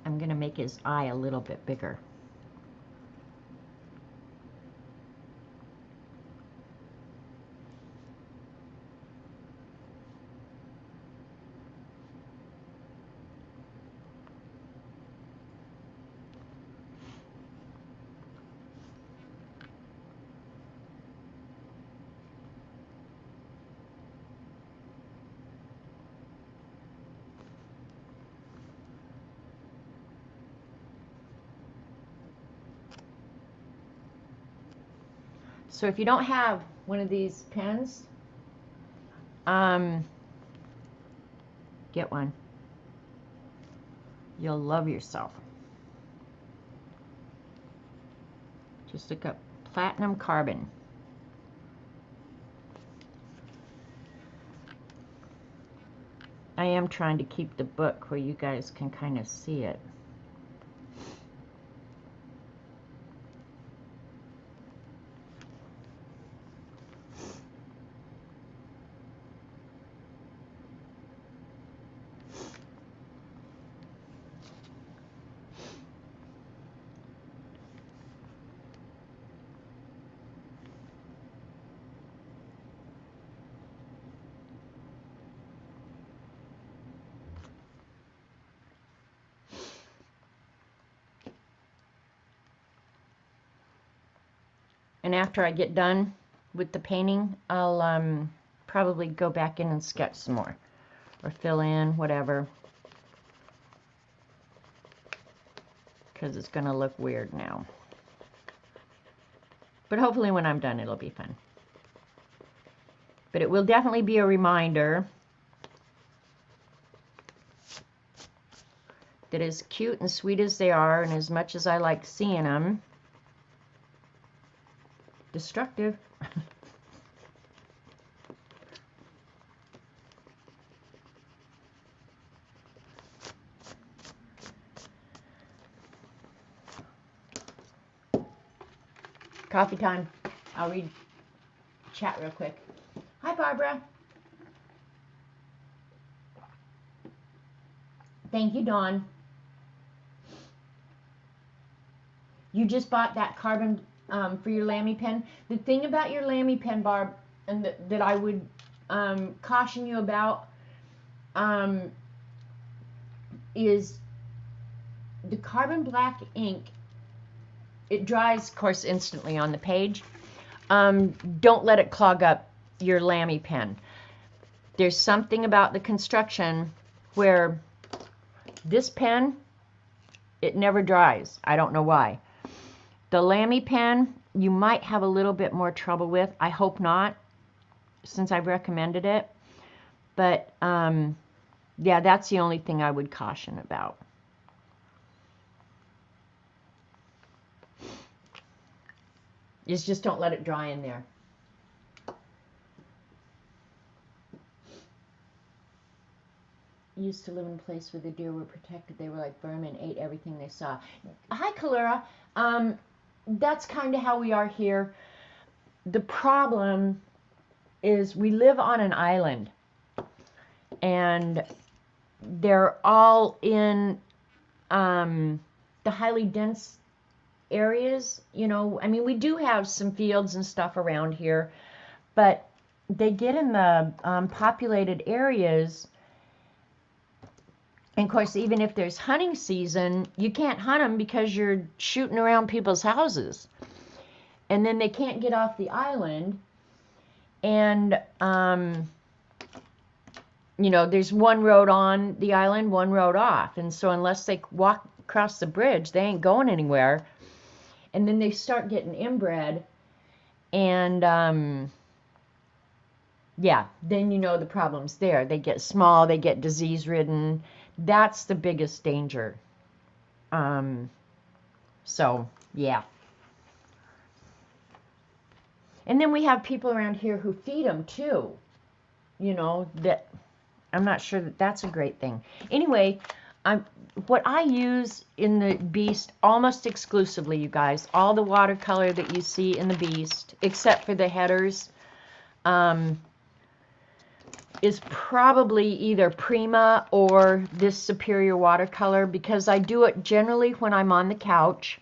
I'm going to make his eye a little bit bigger. So if you don't have one of these pens, get one. You'll love yourself. Just look up platinum carbon. I am trying to keep the book where you guys can kind of see it. And after I get done with the painting, I'll probably go back in and sketch some more, or fill in, whatever. because it's going to look weird now. But hopefully when I'm done, it'll be fun. But it will definitely be a reminder that as cute and sweet as they are, and as much as I like seeing them, destructive. Coffee time. I'll read chat real quick. Hi, Barbara. Thank you, Dawn. You just bought that carbon for your Lamy pen. The thing about your Lamy pen, Barb, and that I would caution you about is the carbon black ink. It dries, of course, instantly on the page. Don't let it clog up your Lamy pen. There's something about the construction where this pen, it never dries. I don't know why. The Lamy pen, you might have a little bit more trouble with. I hope not, since I've recommended it. But, yeah, that's the only thing I would caution about. Is just don't let it dry in there. Used to live in a place where the deer were protected. They were like vermin, ate everything they saw. Hi, Kalura. That's kind of how we are here. The problem is we live on an island, and they're all in the highly dense areas. You know, I mean, we do have some fields and stuff around here, but they get in the populated areas. And of course, even if there's hunting season, you can't hunt them because you're shooting around people's houses. And then they can't get off the island. And, you know, there's one road on the island, one road off. And so unless they walk across the bridge, they ain't going anywhere. And then they start getting inbred. And, yeah, then you know the problem's there. They get small, they get disease-ridden. That's the biggest danger. So, yeah. And then we have people around here who feed them, too. You know, that I'm not sure that that's a great thing. Anyway, what I use in the Beast almost exclusively, you guys, all the watercolor that you see in the Beast, except for the headers, is probably either Prima or this Superior watercolor, because I do it generally when I'm on the couch.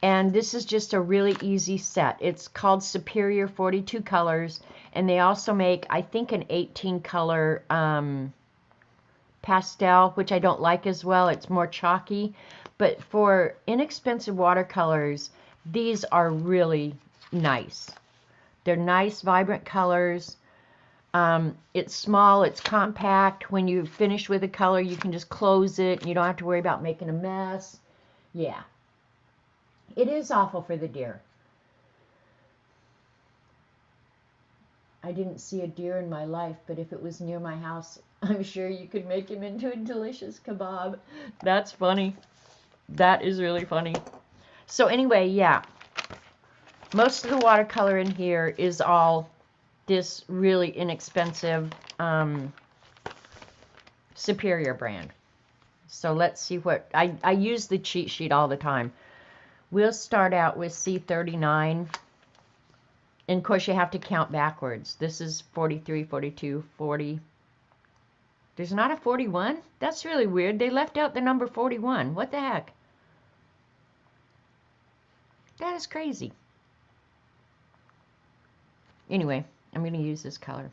And this is just a really easy set. It's called Superior 42 colors, and they also make, I think, an 18 color pastel, which I don't like as well. It's more chalky. But for inexpensive watercolors, these are really nice. They're nice, vibrant colors. It's small, it's compact. When you finish with a color, you can just close it, and you don't have to worry about making a mess. Yeah. It is awful for the deer. I didn't see a deer in my life, but if it was near my house, I'm sure you could make him into a delicious kebab. That's funny. That is really funny. So anyway, yeah. Most of the watercolor in here is all this really inexpensive Superior brand. So let's see what... I use the cheat sheet all the time. We'll start out with C39. And of course you have to count backwards. This is 43, 42, 40. There's not a 41? That's really weird. They left out the number 41. What the heck? That is crazy. Anyway, I'm going to use this color.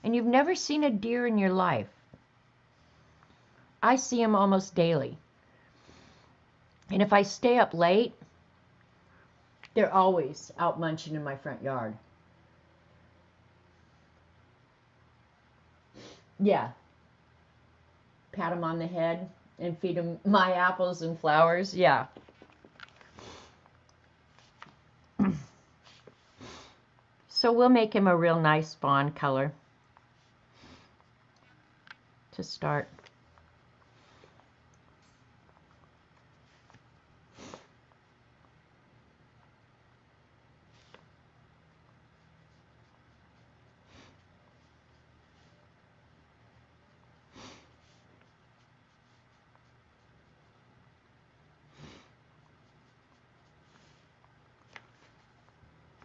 And you've never seen a deer in your life. I see them almost daily. And if I stay up late, they're always out munching in my front yard. Yeah. Pat them on the head. and feed them my apples and flowers. Yeah. So we'll make him a real nice fawn color to start.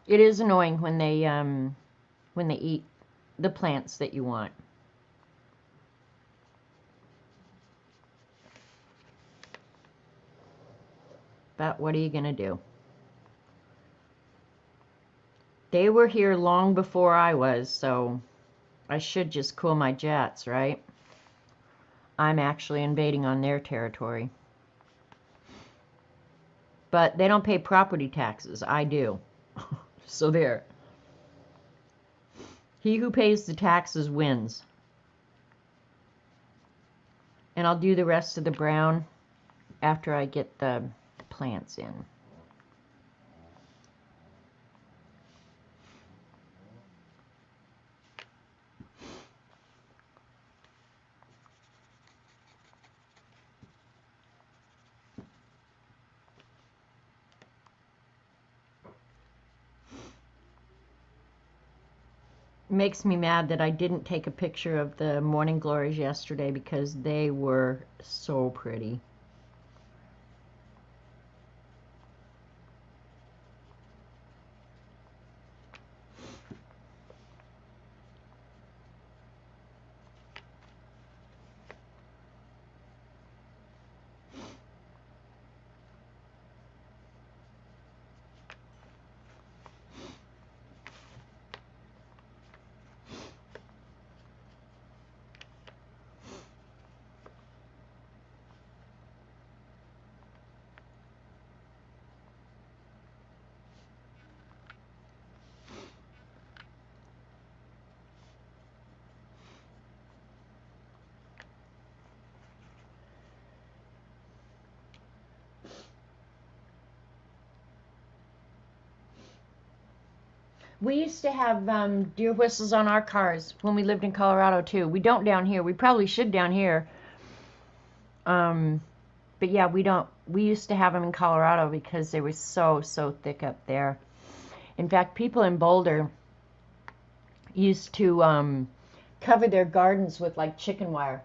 It is annoying when they eat the plants that you want. But what are you going to do? They were here long before I was, so I should just cool my jets, right? I'm actually invading on their territory. But they don't pay property taxes. I do. So there. He who pays the taxes wins. And I'll do the rest of the brown after I get the plants in. Makes me mad that I didn't take a picture of the morning glories yesterday because they were so pretty. We used to have deer whistles on our cars when we lived in Colorado too. We don't down here. We probably should down here. But yeah, we don't. We used to have them in Colorado because they were so thick up there. In fact, people in Boulder used to cover their gardens with like chicken wire.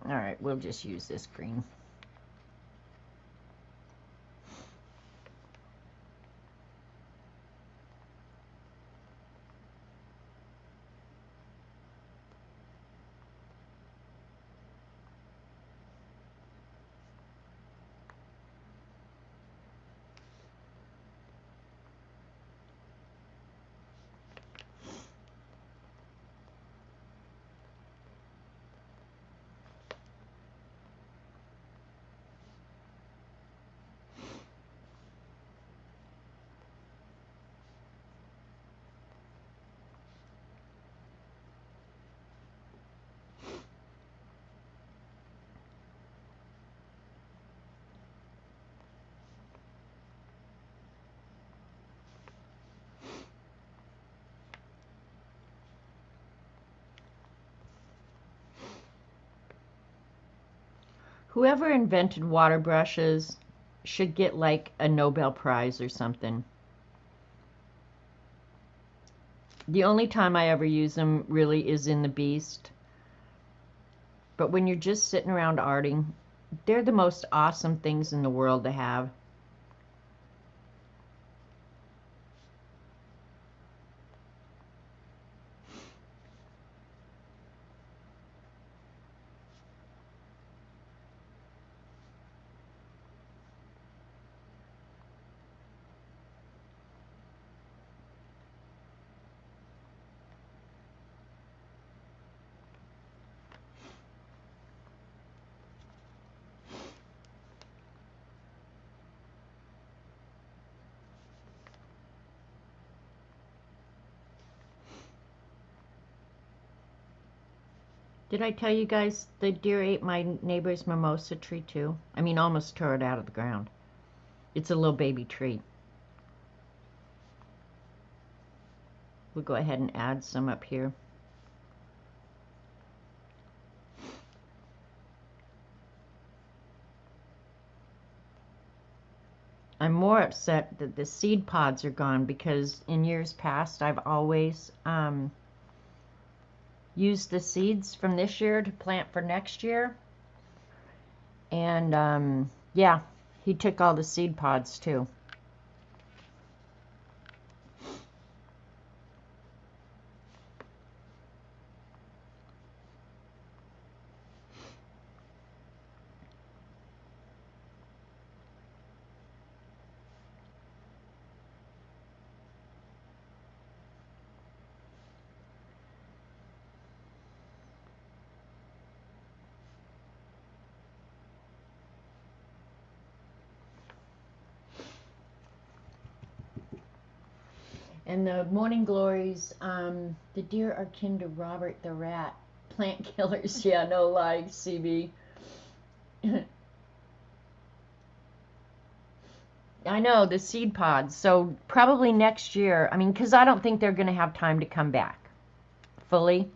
All right, we'll just use this green. Whoever invented water brushes should get like a Nobel Prize or something. The only time I ever use them really is in the Beast. But when you're just sitting around arting, they're the most awesome things in the world to have. Did I tell you guys the deer ate my neighbor's mimosa tree too? I mean, almost tore it out of the ground. It's a little baby tree. We'll go ahead and add some up here. I'm more upset that the seed pods are gone because in years past I've always used the seeds from this year to plant for next year. And yeah, he took all the seed pods too. And the morning glories, the deer are kin to Robert the rat. Plant killers, yeah, no lie, CB. I know, the seed pods. So probably next year, I mean, because I don't think they're going to have time to come back fully.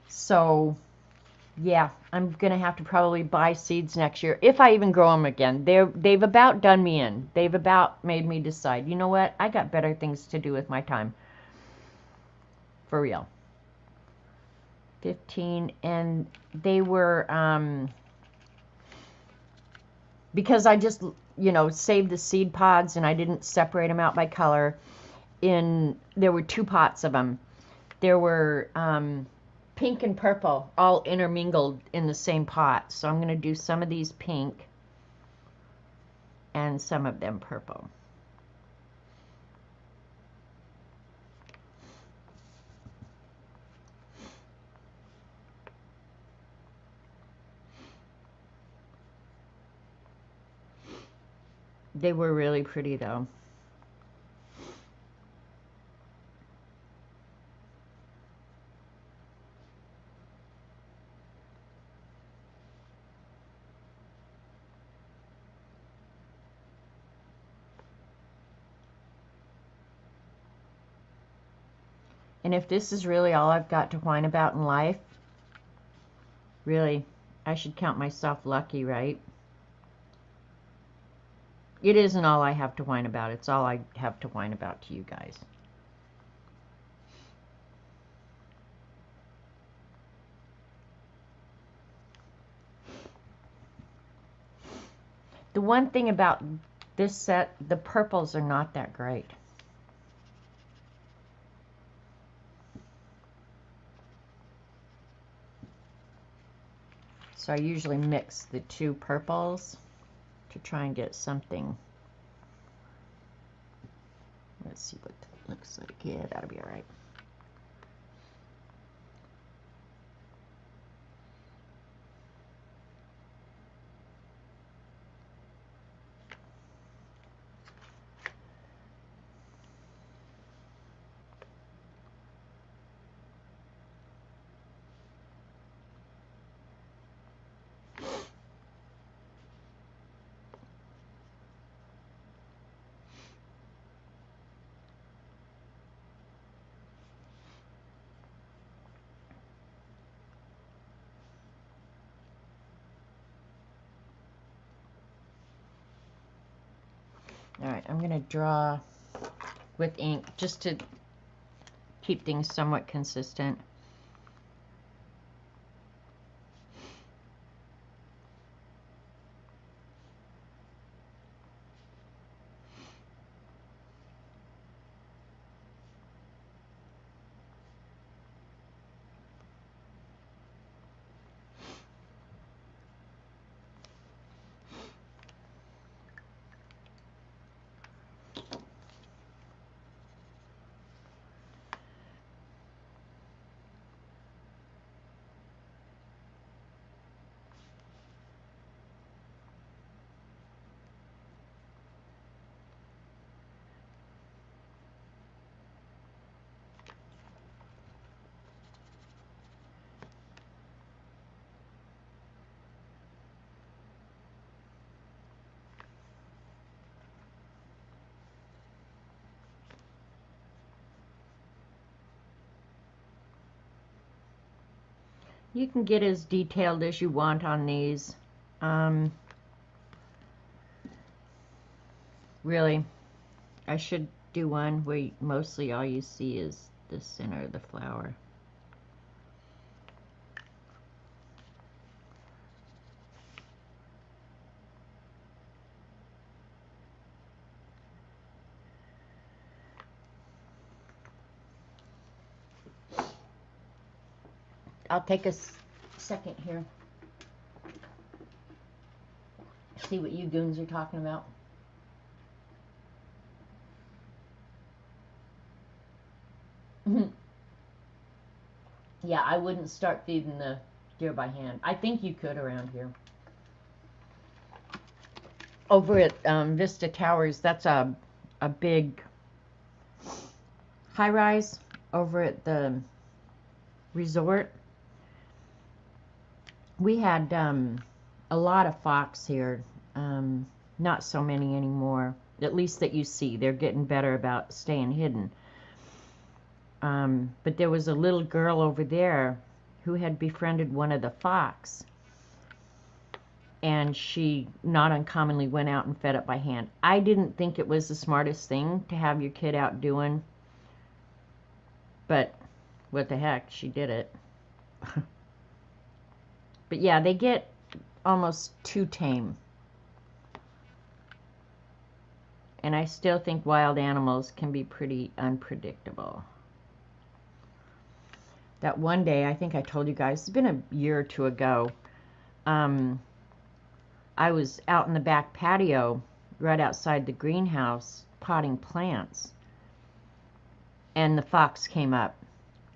So yeah, I'm going to have to probably buy seeds next year, if I even grow them again. They've about done me in. They've about made me decide, you know what, I got better things to do with my time. For real. 15, and they were, because I just, saved the seed pods and I didn't separate them out by color. There were 2 pots of them. There were pink and purple all intermingled in the same pot. So I'm going to do some of these pink and some of them purple. They were really pretty though. And if this is really all I've got to whine about in life, really, I should count myself lucky, right? It isn't all I have to whine about. It's all I have to whine about to you guys. The one thing about this set, the purples are not that great. So I usually mix the 2 purples to try and get something. Let's see what that looks like. Yeah, that'll be all right. All right, I'm going to draw with ink just to keep things somewhat consistent. You can get as detailed as you want on these. Really, I should do one where mostly all you see is the center of the flower. I'll take a second here. See what you goons are talking about. Yeah, I wouldn't start feeding the deer by hand. I think you could around here. Over at Vista Towers, that's a big high-rise over at the resort. We had a lot of fox here. Not so many anymore, at least that you see. They're getting better about staying hidden. But there was a little girl over there who had befriended one of the fox, and she not uncommonly went out and fed it by hand. I didn't think it was the smartest thing to have your kid out doing, but what the heck, she did it. But yeah, they get almost too tame. And I still think wild animals can be pretty unpredictable. That one day, I think I told you guys, it's been a year or two ago, I was out in the back patio right outside the greenhouse potting plants, and the fox came up,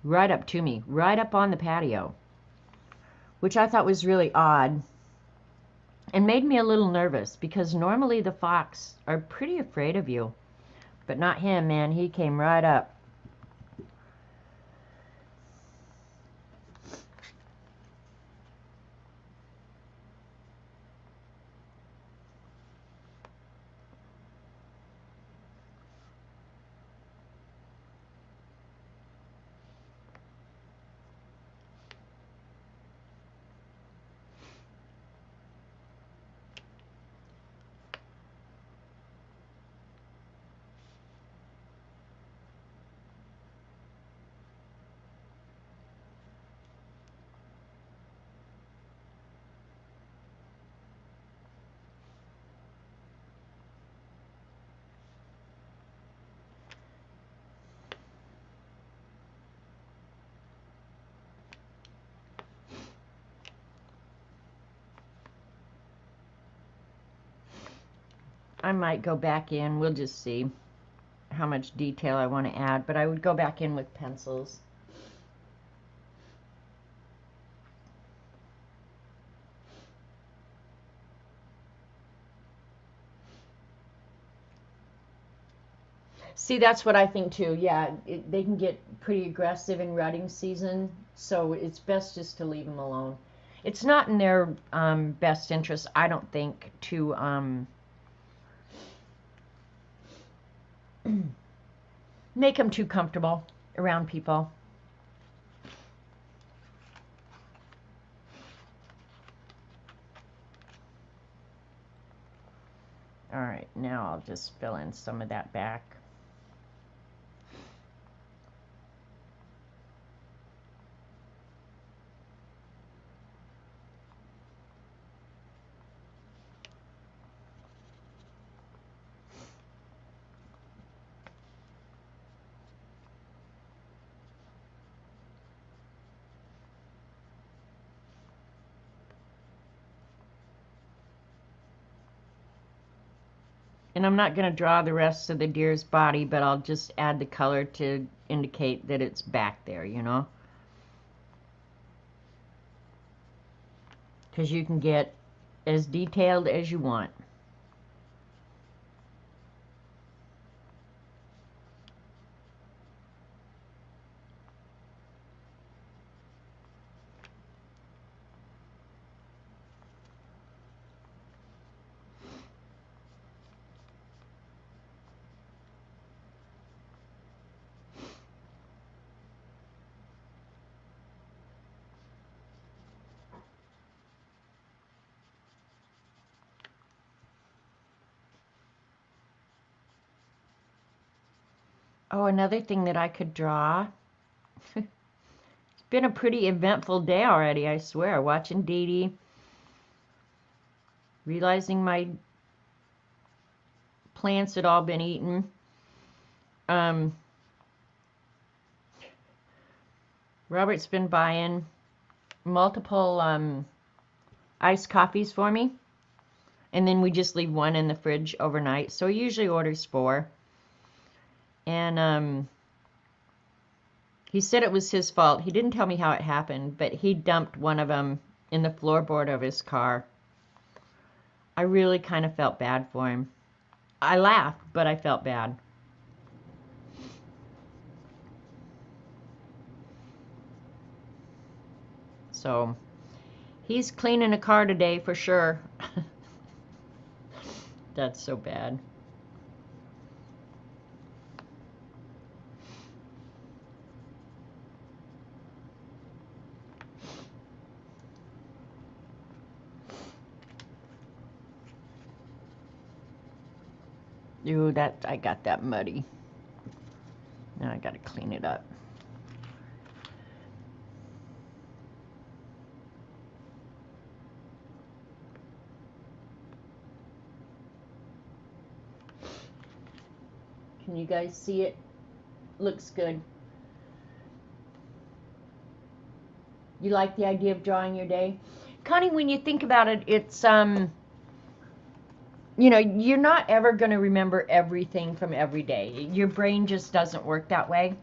right up to me, right up on the patio, which I thought was really odd and made me a little nervous, because normally the fox are pretty afraid of you, but not him, man. He came right up. I might go back in. We'll just see how much detail I want to add, but I would go back in with pencils. See, that's what I think too. Yeah, they can get pretty aggressive in rutting season, so it's best just to leave them alone. It's not in their best interest, I don't think, to make them too comfortable around people. All right, now I'll just fill in some of that back. And I'm not going to draw the rest of the deer's body, but I'll just add the color to indicate that it's back there, you know? Because you can get as detailed as you want. Oh, another thing that I could draw. It's been a pretty eventful day already, I swear. Watching Dee Dee. Realizing my plants had all been eaten. Robert's been buying multiple iced coffees for me. And then we just leave one in the fridge overnight. So he usually orders 4. And he said it was his fault. He didn't tell me how it happened, but he dumped one of them in the floorboard of his car. I really kind of felt bad for him. I laughed, but I felt bad. So he's cleaning a car today for sure. That's so bad. Ooh, I got that muddy. Now I gotta clean it up. Can you guys see it? Looks good. You like the idea of drawing your day? Connie, when you think about it, it's you know, you're not ever going to remember everything from every day. Your brain just doesn't work that way.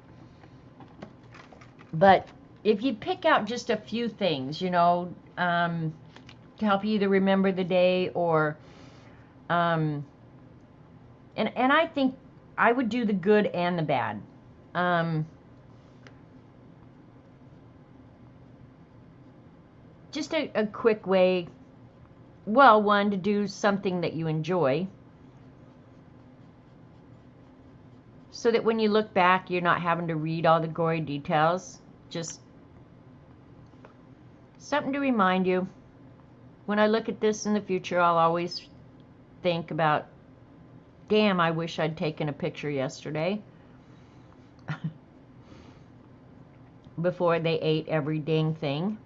But if you pick out just a few things, you know, to help you either remember the day or and I think I would do the good and the bad. Just a quick way, well, one, to do something that you enjoy, so that when you look back, you're not having to read all the gory details. Just something to remind you. When I look at this in the future, I'll always think about, damn, I wish I'd taken a picture yesterday. Before they ate every dang thing.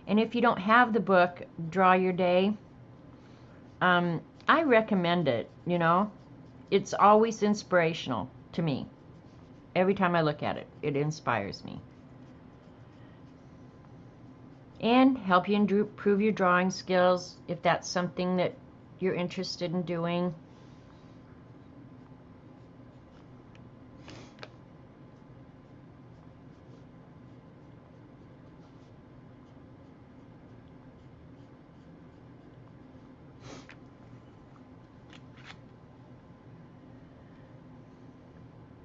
And if you don't have the book, Draw Your Day, I recommend it, you know. It's always inspirational to me. Every time I look at it, it inspires me. And help you improve your drawing skills if that's something that you're interested in doing.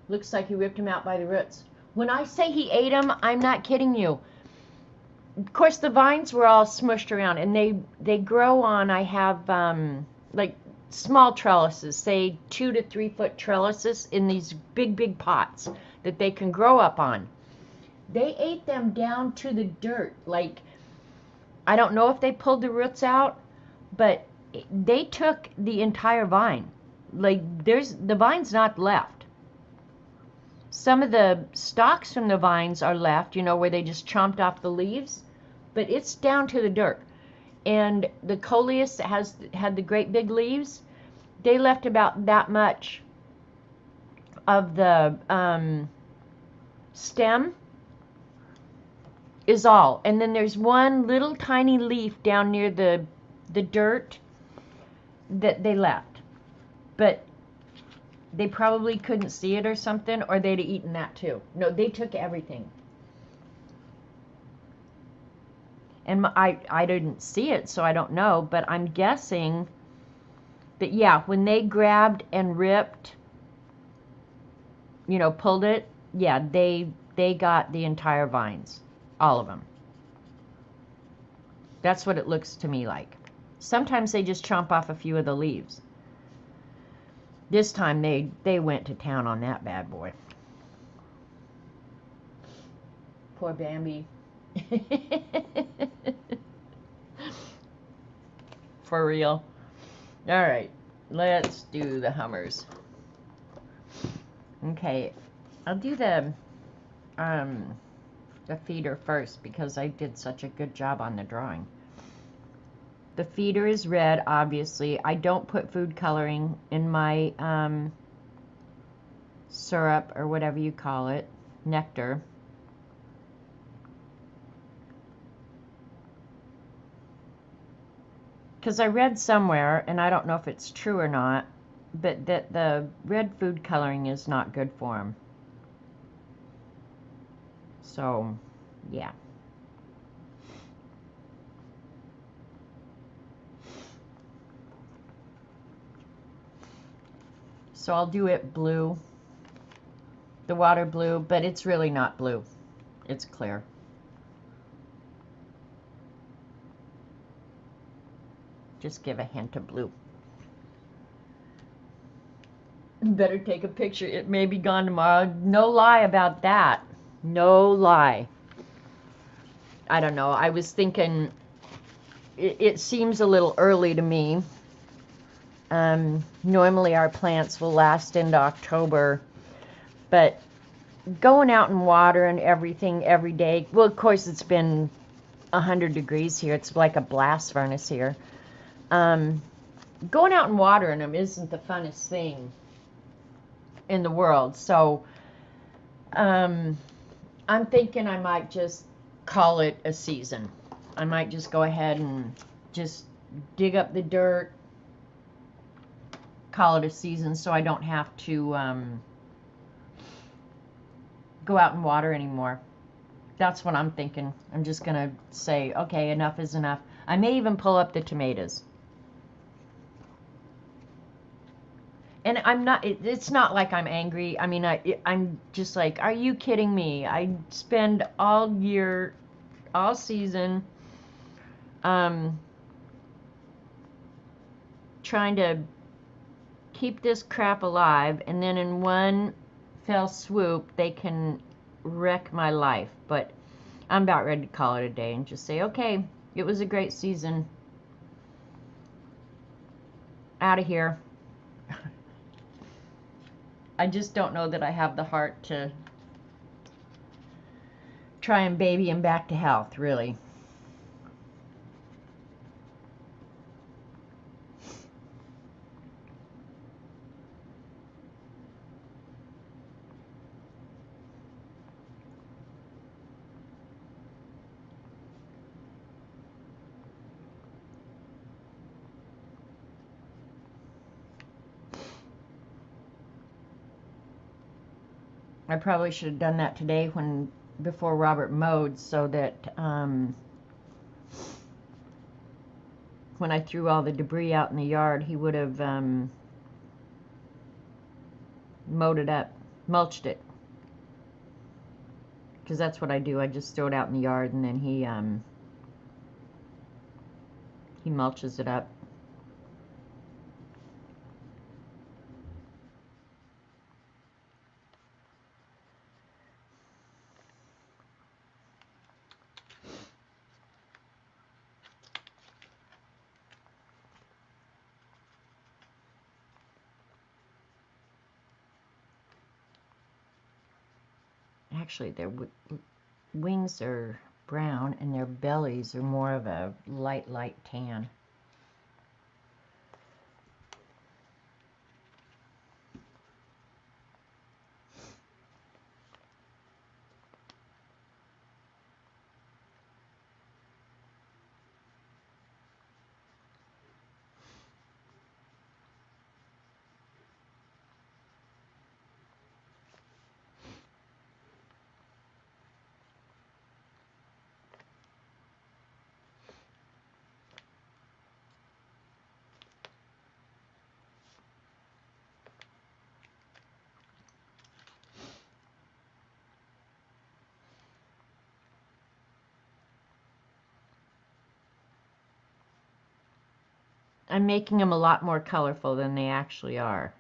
Looks like he ripped him out by the roots. When I say he ate them, I'm not kidding you. Of course, the vines were all smushed around, and they grow on, I have like small trellises, say 2 to 3 foot trellises in these big pots that they can grow up on. They ate them down to the dirt. Like, I don't know if they pulled the roots out, but they took the entire vine. Like, the vine's not left. Some of the stalks from the vines are left, you know, where they just chomped off the leaves, but it's down to the dirt. And the coleus that had the great big leaves, they left about that much of the stem is all. And then there's one little tiny leaf down near the dirt that they left. But they probably couldn't see it or something, or they'd have eaten that too. No, they took everything. And I didn't see it, so I don't know, but I'm guessing that, yeah, when they grabbed and ripped, you know, pulled it, yeah, they got the entire vines. All of them. That's what it looks to me like. Sometimes they just chomp off a few of the leaves. This time they went to town on that bad boy. poor Bambi. For real. All right, let's do the Hummers. Okay, I'll do the feeder first because I did such a good job on the drawing. The feeder is red, obviously. I don't put food coloring in my syrup or whatever you call it, nectar. Because I read somewhere, and I don't know if it's true or not, but that the red food coloring is not good for them. So, yeah. So I'll do it blue, the water blue, but it's really not blue. It's clear. Just give a hint of blue. Better take a picture. It may be gone tomorrow. No lie about that. No lie. I don't know. I was thinking it seems a little early to me. Normally our plants will last into October, but going out in water and everything every day, well, of course it's been 100 degrees here. It's like a blast furnace here. Going out and watering them isn't the funnest thing in the world. So I'm thinking I might just call it a season. I might just go ahead and just dig up the dirt, call it a season, so I don't have to go out and water anymore. That's what I'm thinking. I'm just gonna say, okay, enough is enough. I may even pull up the tomatoes. And I'm not, it's not like I'm angry. I mean, I'm just like, are you kidding me? I spend all year, all season, trying to keep this crap alive, and then in one fell swoop, they can wreck my life. But I'm about ready to call it a day and just say, okay, it was a great season. Out of here. I just don't know that I have the heart to try and baby him back to health, really. I probably should have done that today before Robert mowed, so that when I threw all the debris out in the yard, he would have mowed it up, mulched it. Because that's what I do. I just throw it out in the yard, and then he mulches it up. Actually, their wings are brown, and their bellies are more of a light tan. I'm making them a lot more colorful than they actually are.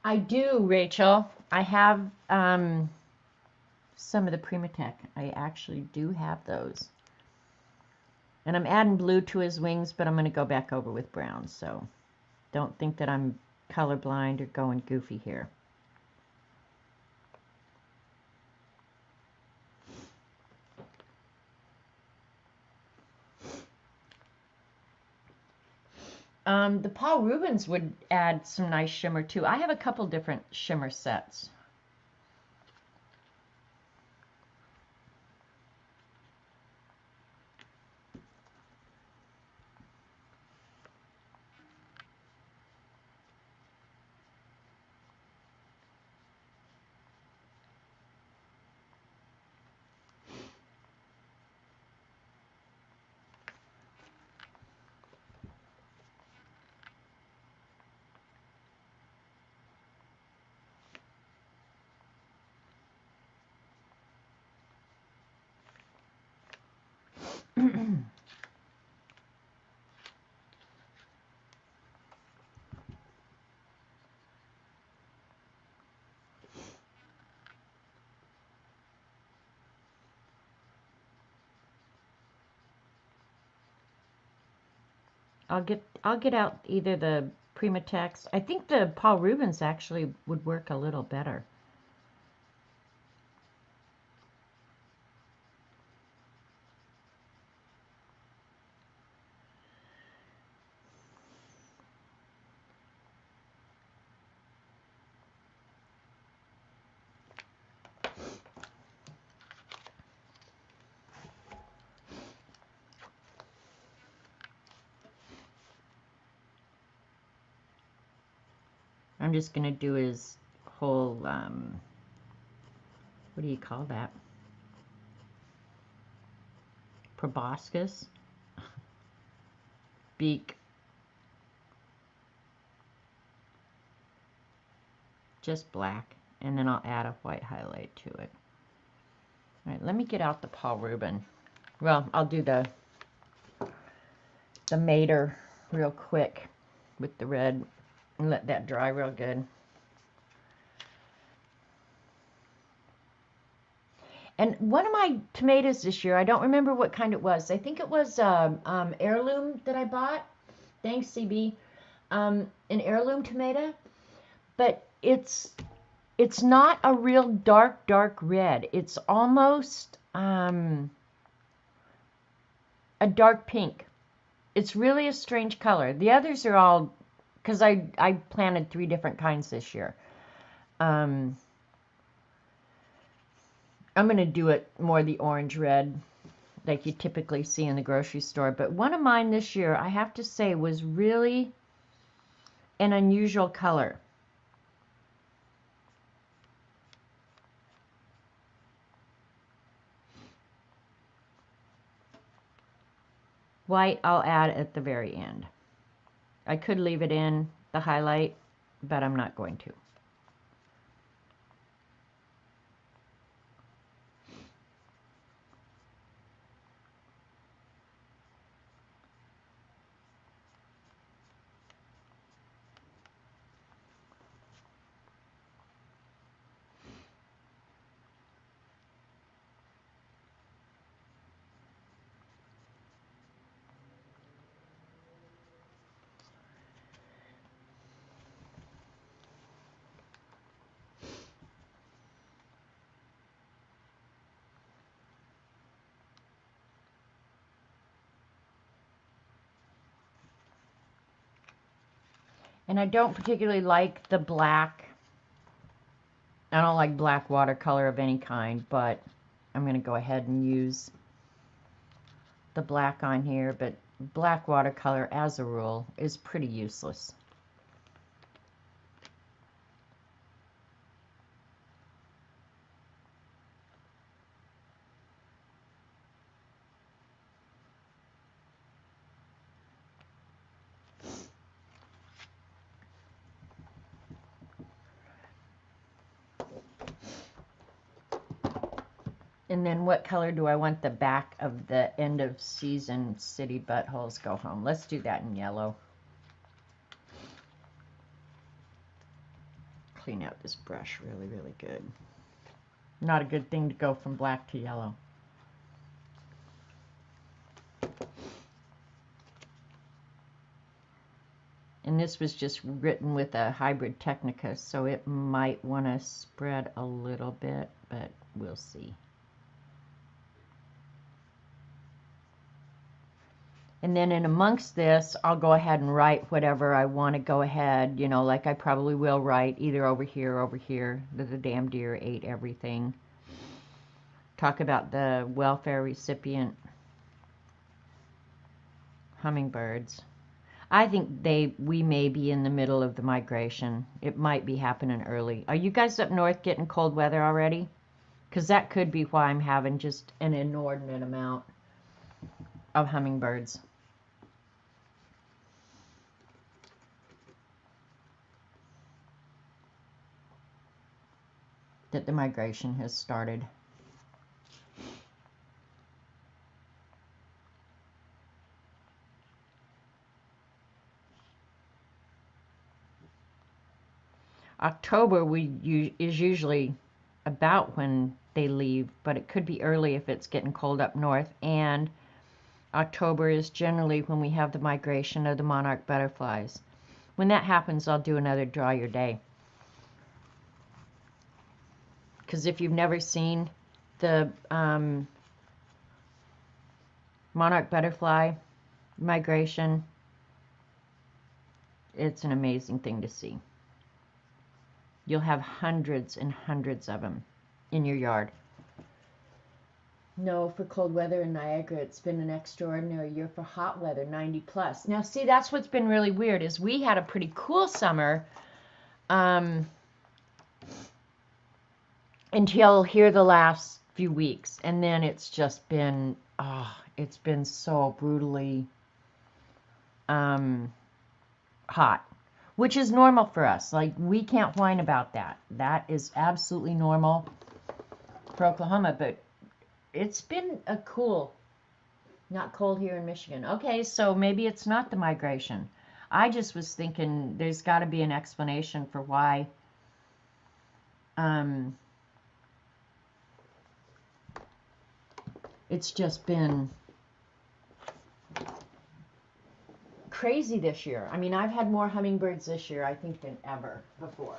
I do, Rachel. I have some of the Primatech. I actually do have those. And I'm adding blue to his wings, but I'm going to go back over with brown. So don't think that I'm colorblind or going goofy here. The Paul Rubens would add some nice shimmer too. I have a couple different shimmer sets. I'll get out either the Primatex. I think the Paul Rubens actually would work a little better. I'm just going to do his whole, what do you call that? Proboscis? Beak. Just black. And then I'll add a white highlight to it. All right, let me get out the Paul Rubens. Well, I'll do the Mater real quick with the red and let that dry real good. And one of my tomatoes this year, I don't remember what kind it was. I think it was heirloom that I bought. Thanks, CB. An heirloom tomato, but it's not a real dark red. It's almost a dark pink. It's really a strange color. The others are all, because I planted 3 different kinds this year. I'm going to do it more the orange red like you typically see in the grocery store. But one of mine this year, I have to say, was really an unusual color. White I'll add at the very end. I could leave it in the highlight, but I'm not going to. And I don't particularly like the black. I don't like black watercolor of any kind, but I'm going to go ahead and use the black on here. But black watercolor, as a rule, is pretty useless. And then what color do I want the back of the end of season city buttholes go home? Let's do that in yellow. clean out this brush really, really good. Not a good thing to go from black to yellow. And this was just written with a hybrid Technica, so it might want to spread a little bit, but we'll see. And then in amongst this, I'll go ahead and write whatever I want to go ahead, you know, like I probably will write either over here, that the damn deer ate everything. Talk about the welfare recipient hummingbirds. I think we may be in the middle of the migration. It might be happening early. Are you guys up north getting cold weather already? Because that could be why I'm having just an inordinate amount of hummingbirds. That the migration has started. October is usually about when they leave, but it could be early if it's getting cold up north. And October is generally when we have the migration of the monarch butterflies. When that happens, I'll do another Draw Your Day. Because if you've never seen the monarch butterfly migration, it's an amazing thing to see. You'll have hundreds and hundreds of them in your yard. No, for cold weather in Niagara, it's been an extraordinary year. For hot weather, 90 plus. Now, see, that's what's been really weird is we had a pretty cool summer until here the last few weeks. And then it's just been, it's been so brutally hot. Which is normal for us. Like, we can't whine about that. That is absolutely normal for Oklahoma. But it's been a cool, not cold here in Michigan. Okay, so maybe it's not the migration. I just was thinking there's got to be an explanation for why it's just been crazy this year. I mean, I've had more hummingbirds this year, I think, than ever before.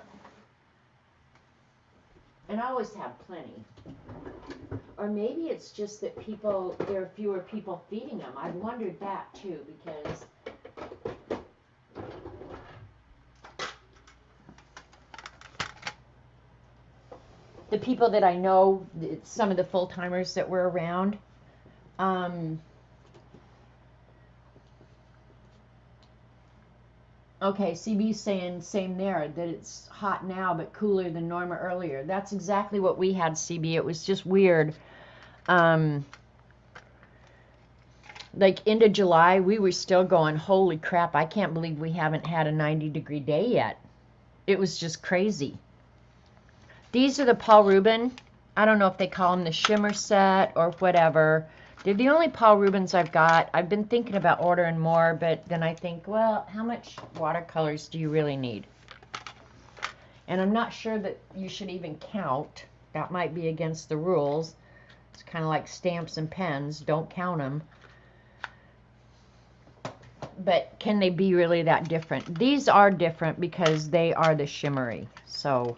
And I always have plenty. Or maybe it's just that there are fewer people feeding them. I've wondered that too, because the people that I know, some of the full-timers that were around, okay, CB's saying same there, that it's hot now but cooler than Norma earlier. That's exactly what we had, CB. It was just weird. Like into July, we were still going, holy crap, I can't believe we haven't had a 90-degree day yet. It was just crazy. These are the Paul Rubin. I don't know if they call them the shimmer set or whatever. They're the only Paul Rubens I've got. I've been thinking about ordering more, but then I think, well, how much watercolors do you really need? And I'm not sure that you should even count. That might be against the rules. It's kind of like stamps and pens. Don't count them. But can they be really that different? These are different because they are the shimmery. So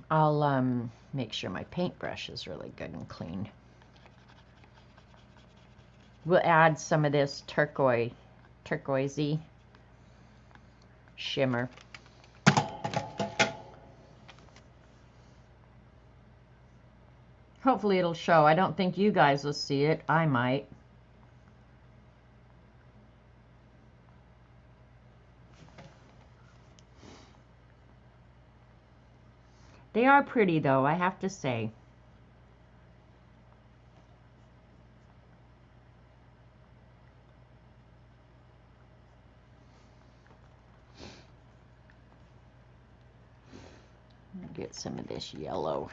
I'll make sure my paintbrush is really good and clean. We'll add some of this turquoisey shimmer. Hopefully it'll show. I don't think you guys will see it. I might. They are pretty though, I have to say. Get some of this yellow.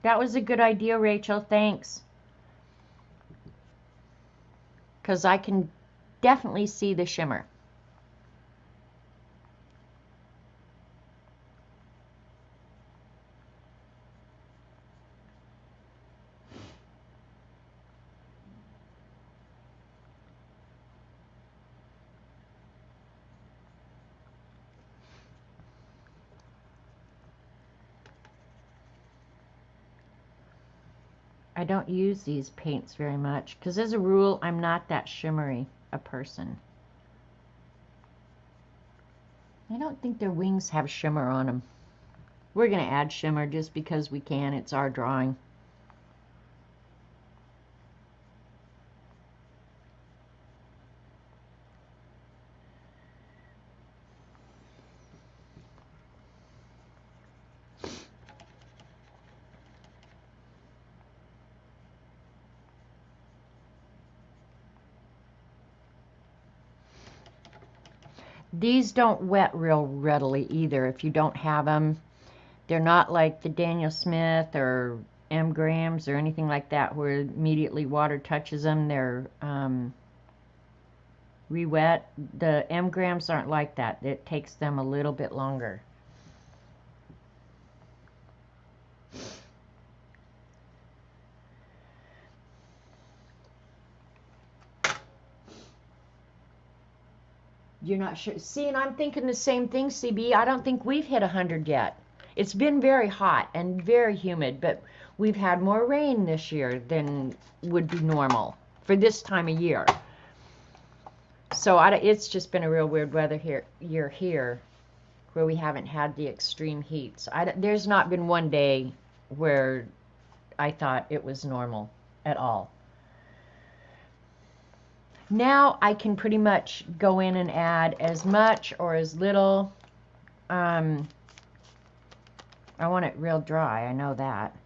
That was a good idea, Rachel. Thanks. because I can definitely see the shimmer. I don't use these paints very much because as a rule I'm not that shimmery a person. I don't think their wings have shimmer on them. We're going to add shimmer just because we can. It's our drawing. These don't wet real readily either if you don't have them. They're not like the Daniel Smith or M. Graham's or anything like that where immediately water touches them. They're re-wet. The M. Graham's aren't like that. It takes them a little bit longer. You're not sure. See, and I'm thinking the same thing, CB. I don't think we've hit 100 yet. It's been very hot and very humid, but we've had more rain this year than would be normal for this time of year. So it's just been a real weird weather year here where we haven't had the extreme heats. There's not been one day where I thought it was normal at all. Now I can pretty much go in and add as much or as little. I want it real dry, I know that.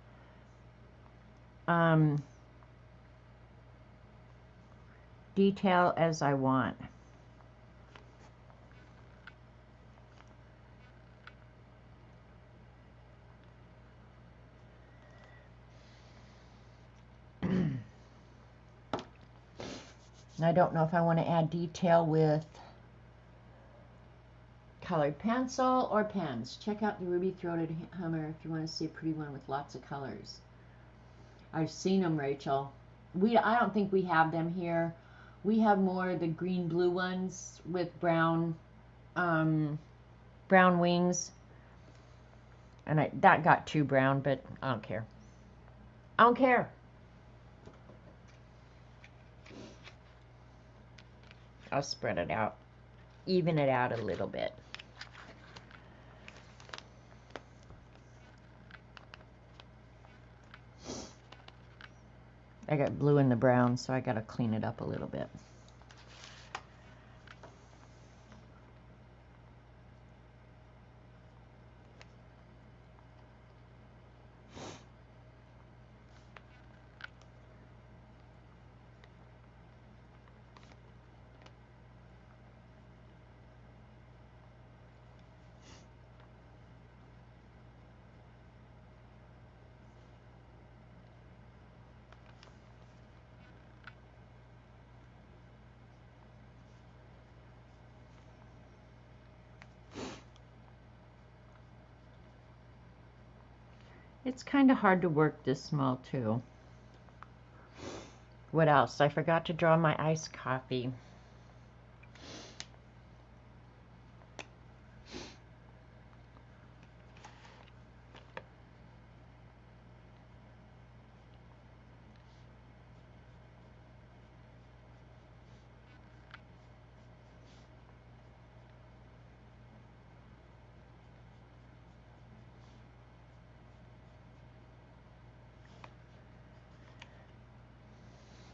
Detail as I want. I don't know if I want to add detail with colored pencil or pens. Check out the ruby-throated hummer if you want to see a pretty one with lots of colors. I've seen them, Rachel. I don't think we have them here. We have more the green-blue ones with brown wings. And that got too brown, but I don't care. I don't care. I'll spread it out, even it out a little bit. I got blue in the brown, so I got to clean it up a little bit. It's kind of hard to work this small too. What else? I forgot to draw my iced coffee.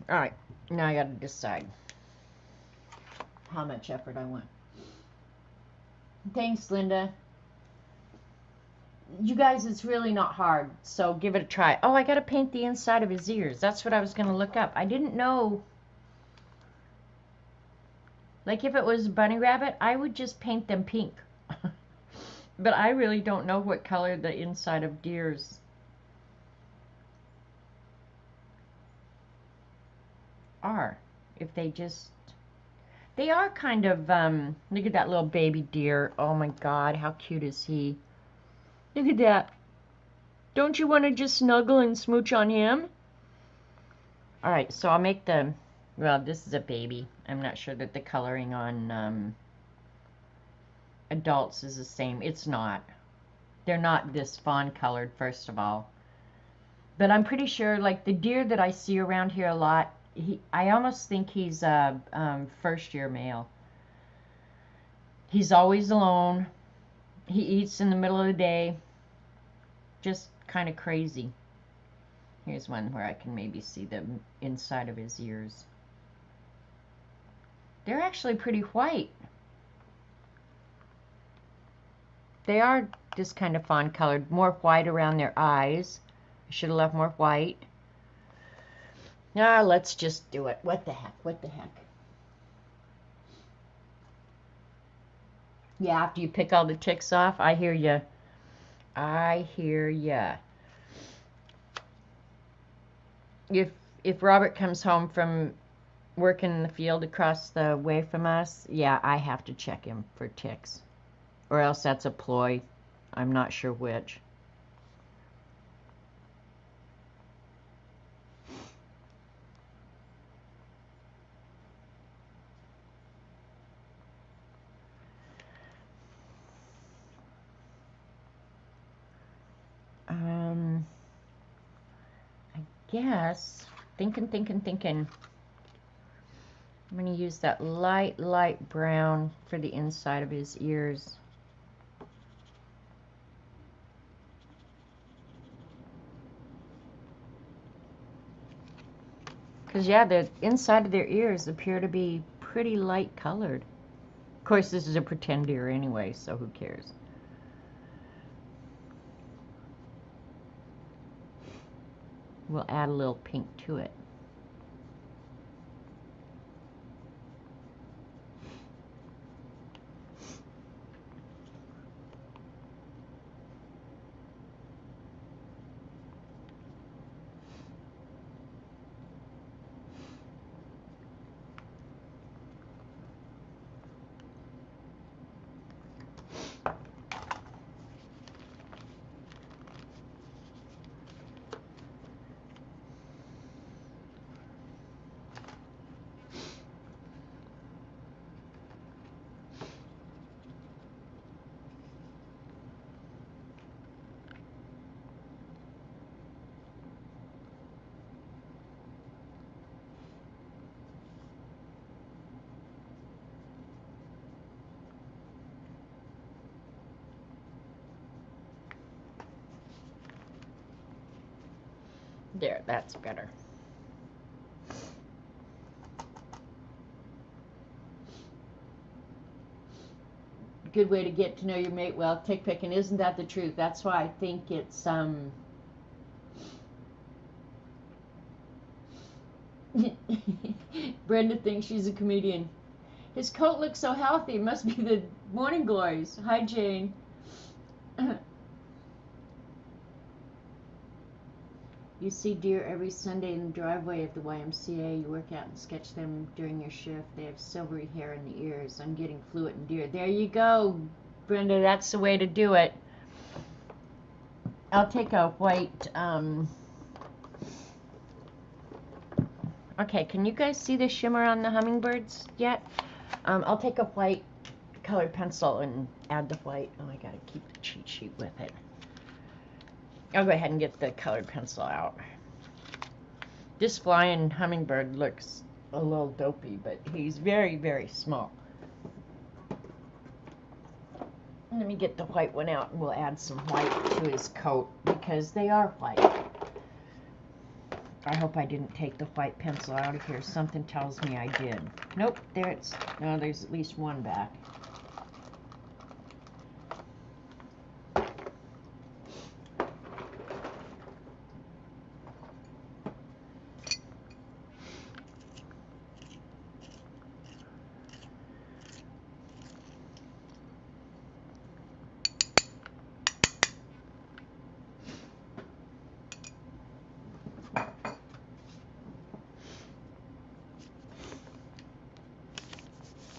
All right, now I got to decide how much effort I want. Thanks, Linda. You guys, it's really not hard, so give it a try. Oh, I got to paint the inside of his ears. That's what I was going to look up. I didn't know. Like if it was a bunny rabbit, I would just paint them pink. But I really don't know what color the inside of deers are. if they just, they are kind of, look at that little baby deer. Oh my God, how cute is he? Look at that. Don't you want to just snuggle and smooch on him? All right, so I'll make the, well, this is a baby. I'm not sure that the coloring on adults is the same. It's not. They're not this fawn colored, first of all. But I'm pretty sure, like the deer that I see around here a lot, I almost think he's a first-year male. He's always alone. He eats in the middle of the day. Just kind of crazy. Here's one where I can maybe see the inside of his ears. They're actually pretty white. They are just kind of fawn colored, more white around their eyes. I should have left more white. Ah, let's just do it. What the heck? What the heck? Yeah, after you pick all the ticks off, I hear ya. I hear ya. If Robert comes home from working in the field across the way from us, yeah, I have to check him for ticks. Or else that's a ploy. I'm not sure which. I guess, thinking. I'm going to use that light brown for the inside of his ears. Because, yeah, the inside of their ears appear to be pretty light colored. Of course, this is a pretend deer anyway, so who cares? We'll add a little pink to it. There, that's better. Good way to get to know your mate well, tick picking. Isn't that the truth? That's why I think it's Brenda thinks she's a comedian. His coat looks so healthy. It must be the morning glories. Hi, Jane. You see deer every Sunday in the driveway of the YMCA. You work out and sketch them during your shift. They have silvery hair in the ears. I'm getting fluent in deer. There you go, Brenda. That's the way to do it. I'll take a white, okay, can you guys see the shimmer on the hummingbirds yet? I'll take a white colored pencil and add the white. Oh, I gotta keep the cheat sheet with it. I'll go ahead and get the colored pencil out. This flying hummingbird looks a little dopey, but he's very, very small. Let me get the white one out and we'll add some white to his coat because they are white. I hope I didn't take the white pencil out of here. Something tells me I did. Nope, there it's, no, there's at least one back.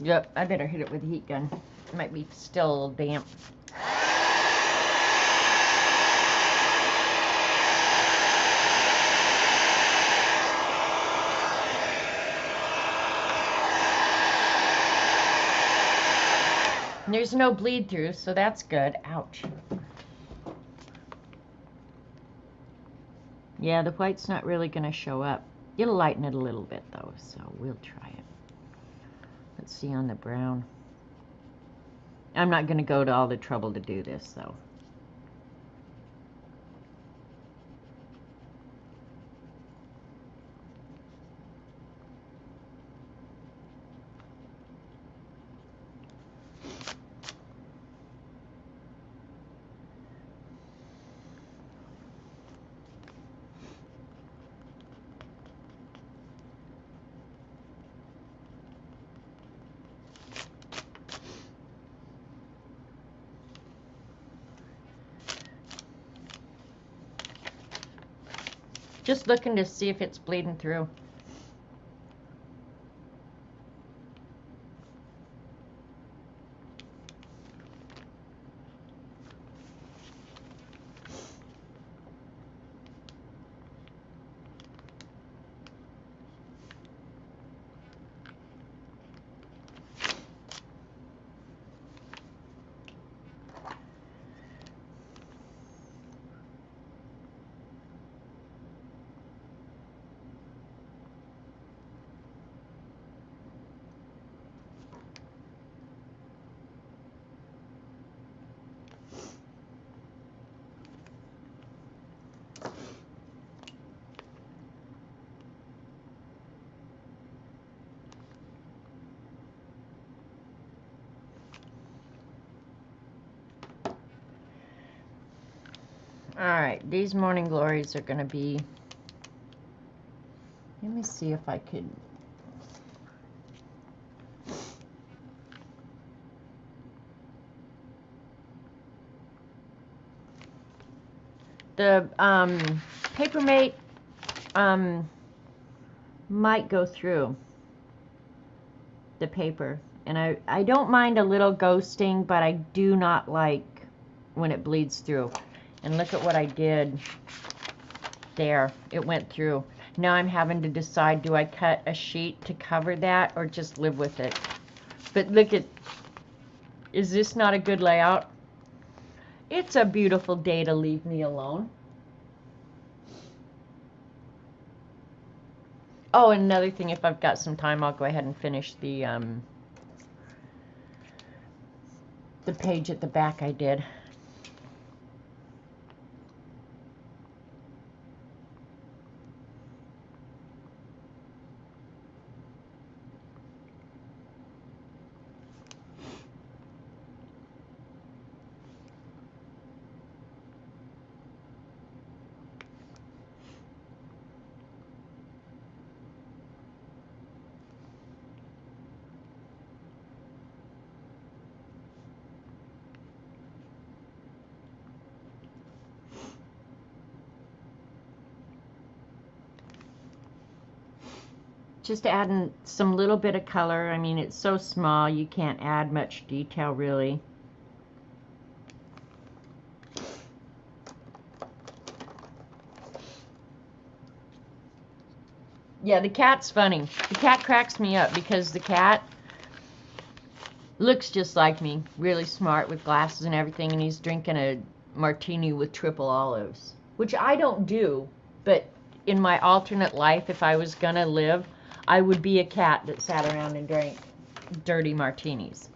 Yep, I better hit it with a heat gun. It might be still a little damp. There's no bleed through, so that's good. Ouch. Yeah, the white's not really going to show up. It'll lighten it a little bit, though, so we'll try it. Let's see on the brown. I'm not going to go to all the trouble to do this, though. Just looking to see if it's bleeding through. Alright, these morning glories are going to be... Let me see if I could... The Papermate might go through the paper. And I don't mind a little ghosting, but I do not like when it bleeds through. And look at what I did there. It went through. Now I'm having to decide, do I cut a sheet to cover that or just live with it? But look at, is this not a good layout? It's a beautiful day to leave me alone. Oh, and another thing, if I've got some time, I'll go ahead and finish the page at the back I did. Just adding some little bit of color. I mean, it's so small, you can't add much detail, really. Yeah, the cat's funny. The cat cracks me up because the cat looks just like me. Really smart with glasses and everything, and he's drinking a martini with triple olives, which I don't do, but in my alternate life, if I was gonna live, I would be a cat that sat around and drank dirty martinis.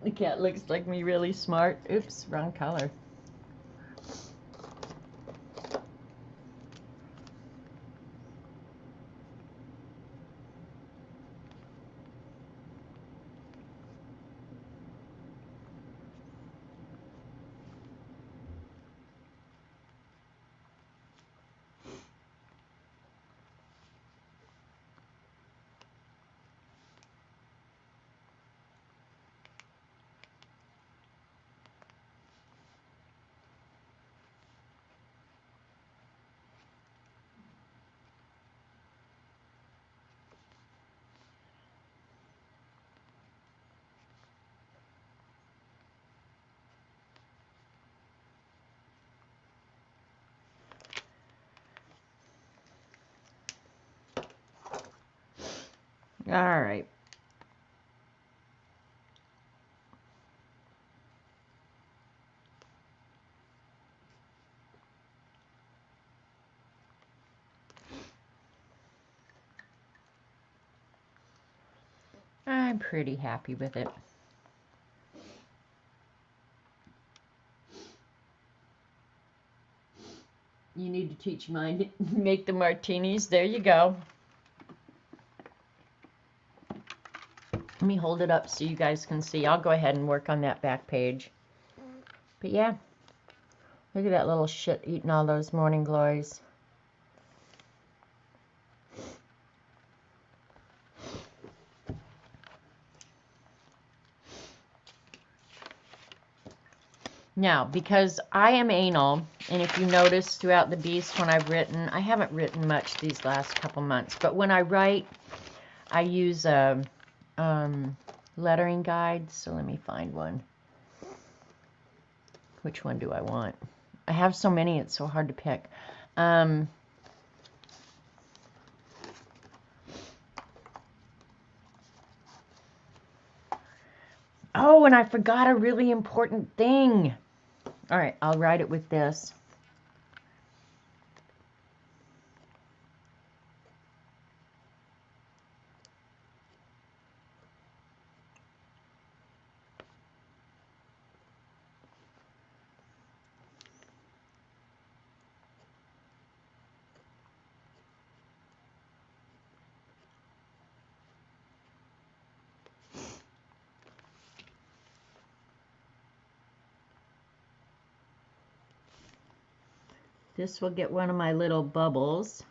The cat looks like me, really smart. Oops, wrong color. All right. I'm pretty happy with it. You need to teach mine to make the martinis. There you go. Let me hold it up so you guys can see. I'll go ahead and work on that back page. But yeah, look at that little shit eating all those morning glories. Now, because I am anal, and if you notice throughout the Beast when I've written, I haven't written much these last couple months, but when I write, I use a lettering guide, so let me find one. Which one do I want? I have so many, it's so hard to pick. Oh, and I forgot a really important thing. All right, I'll write it with this. This will get one of my little bubbles.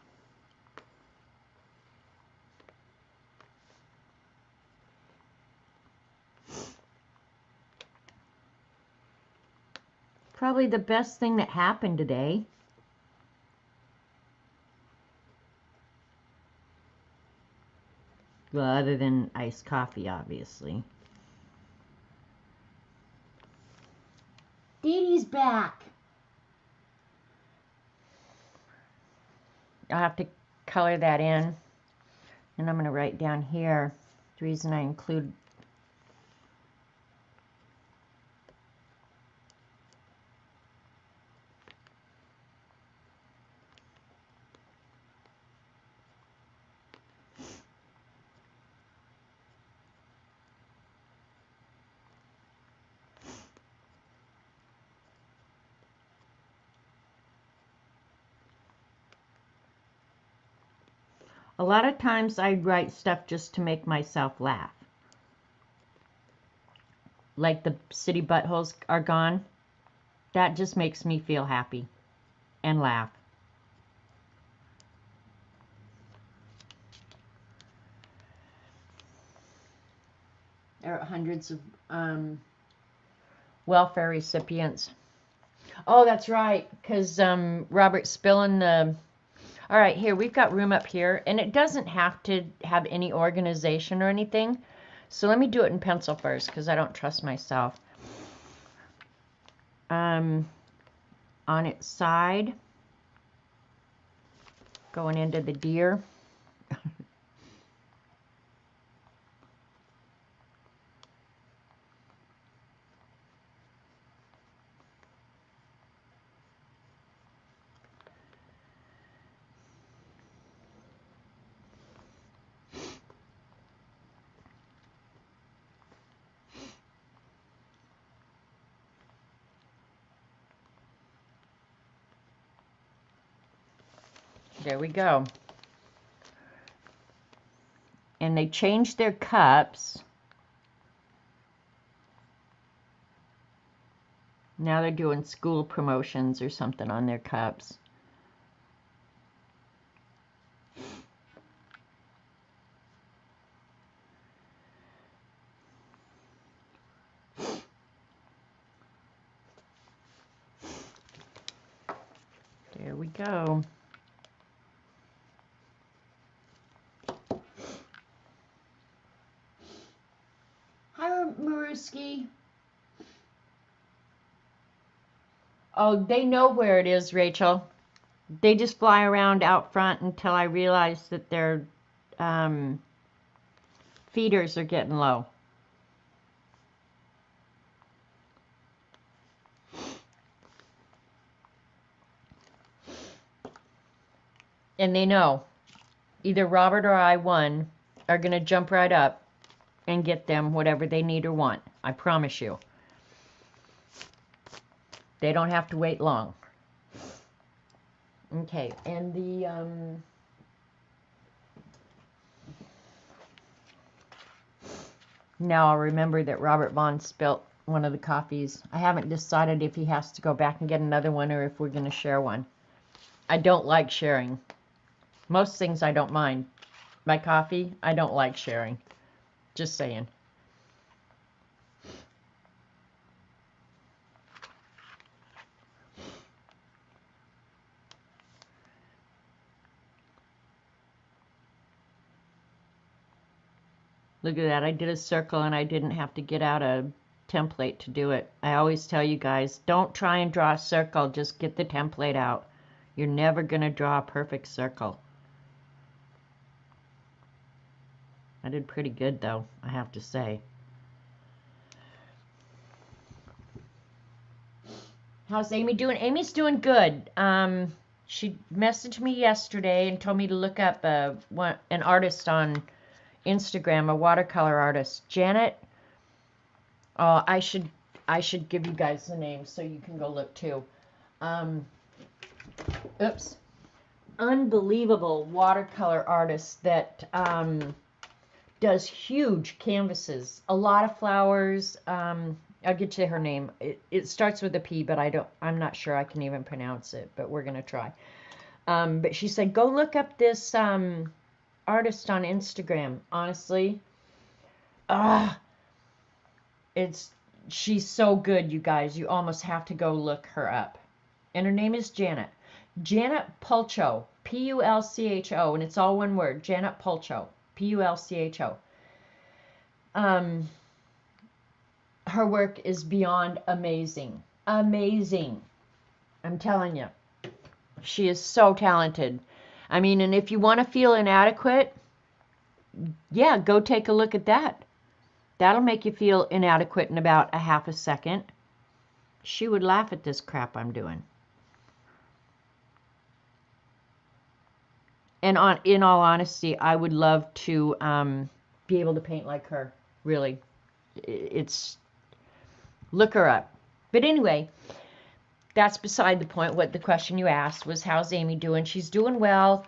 Probably the best thing that happened today. Well, other than iced coffee, obviously. Dee Dee's back. I'll have to color that in. And I'm going to write down here the reason I include a lot of times I write stuff just to make myself laugh. Like the city buttholes are gone. That just makes me feel happy and laugh. There are hundreds of welfare recipients. Oh, that's right, because Robert's spilling the... All right, here, we've got room up here, and it doesn't have to have any organization or anything. So let me do it in pencil first, because I don't trust myself. On its side, going into the deer. There we go. And they changed their cups. Now they're doing school promotions or something on their cups. There we go. Hi, Maruski. Oh, they know where it is, Rachel. They just fly around out front until I realize that they're feeders are getting low. And they know either Robert or I, one, are going to jump right up and get them whatever they need or want. I promise you. They don't have to wait long. Okay, and the now I'll remember that Robert Vaughn spilt one of the coffees. I haven't decided if he has to go back and get another one or if we're going to share one. I don't like sharing. Most things I don't mind. My coffee, I don't like sharing. Just saying. Look at that. I did a circle and I didn't have to get out a template to do it. I always tell you guys, don't try and draw a circle. Just get the template out. You're never going to draw a perfect circle. I did pretty good though, I have to say. How's Amy doing? Amy's doing good. She messaged me yesterday and told me to look up an artist on Instagram, a watercolor artist, Janet. Oh, I should give you guys the name so you can go look too. Oops. Unbelievable watercolor artist that does huge canvases, a lot of flowers. I'll get you her name. It starts with a P, but I'm not sure I can even pronounce it, but we're gonna try. But she said, go look up this artist on Instagram. Honestly, she's so good, you guys. You almost have to go look her up. And her name is Janet. Janet Pulcho, Pulcho, and it's all one word. Janet Pulcho, Pulcho. Her work is beyond amazing. Amazing. I'm telling you. She is so talented. I mean, and if you want to feel inadequate, yeah, go take a look at that. That'll make you feel inadequate in about a half a second. She would laugh at this crap I'm doing. And in all honesty, I would love to be able to paint like her. Really. Look her up. But anyway, that's beside the point. What the question you asked was, how's Amy doing? She's doing well.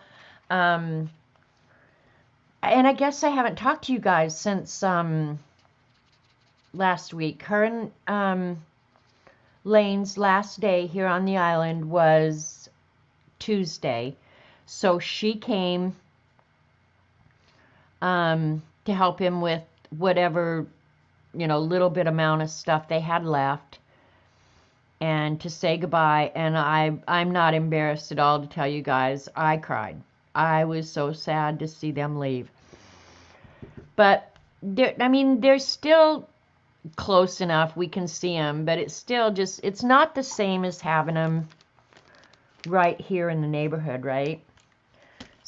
And I guess I haven't talked to you guys since last week. Her and Lane's last day here on the island was Tuesday. So she came to help him with whatever, little bit amount of stuff they had left, and to say goodbye. And I'm not embarrassed at all to tell you guys, I cried. I was so sad to see them leave. But they're still close enough. We can see them, but it's still it's not the same as having them right here in the neighborhood, right?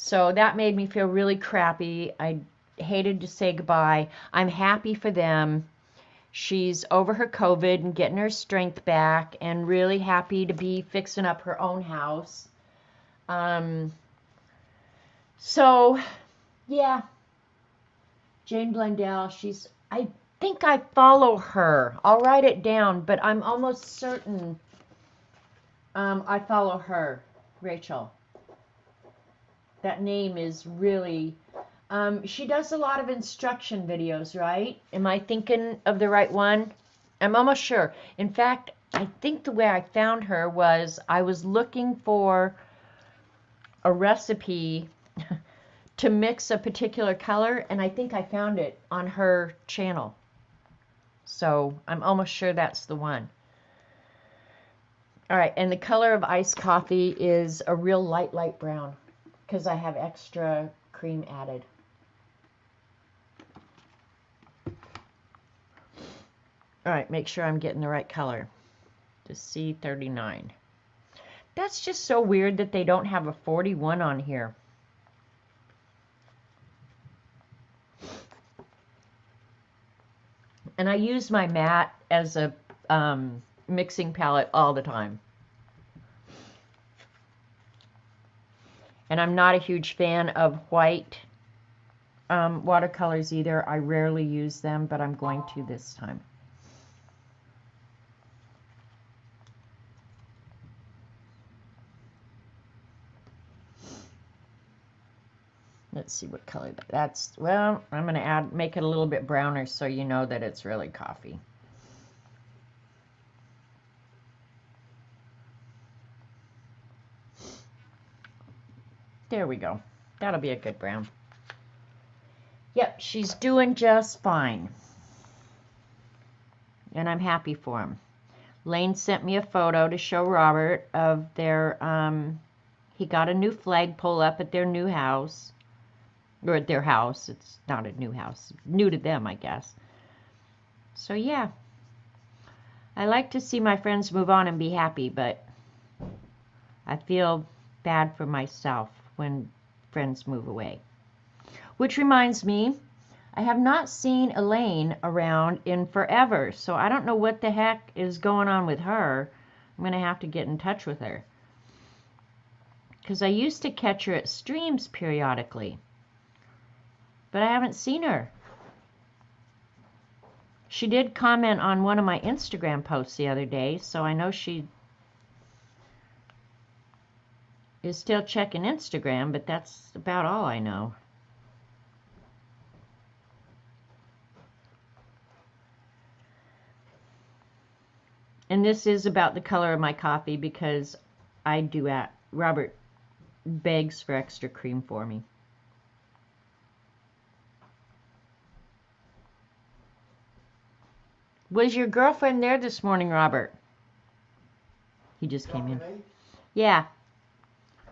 So that made me feel really crappy. I hated to say goodbye. I'm happy for them. She's over her COVID and getting her strength back, and really happy to be fixing up her own house. So, yeah. Jane Blundell, I think I follow her. I'll write it down, but I'm almost certain I follow her. Rachel. That name is really... she does a lot of instruction videos, right? Am I thinking of the right one? I'm almost sure. In fact, I think the way I found her was I was looking for a recipe to mix a particular color, and I think I found it on her channel. So I'm almost sure that's the one. All right, and the color of iced coffee is a real light brown, because I have extra cream added. All right, make sure I'm getting the right color. The C39. That's just so weird that they don't have a 41 on here. And I use my mat as a mixing palette all the time. And I'm not a huge fan of white watercolors either. I rarely use them, but I'm going to this time. Let's see what color that's. Well, I'm going to make it a little bit browner so you know that it's really coffee. There we go. That'll be a good brown. Yep, she's doing just fine. And I'm happy for him. Lane sent me a photo to show Robert of their, he got a new flagpole up at their new house. Or at their house. It's not a new house. New to them, I guess. So, yeah. I like to see my friends move on and be happy, but I feel bad for myself when friends move away. Which reminds me, I have not seen Elaine around in forever, so I don't know what the heck is going on with her. I'm going to have to get in touch with her. Because I used to catch her at streams periodically. But I haven't seen her. She did comment on one of my Instagram posts the other day, so I know she is still checking Instagram, but that's about all I know. And this is about the color of my coffee because I do at Robert begs for extra cream for me. Was your girlfriend there this morning, Robert? He just came in. Yeah.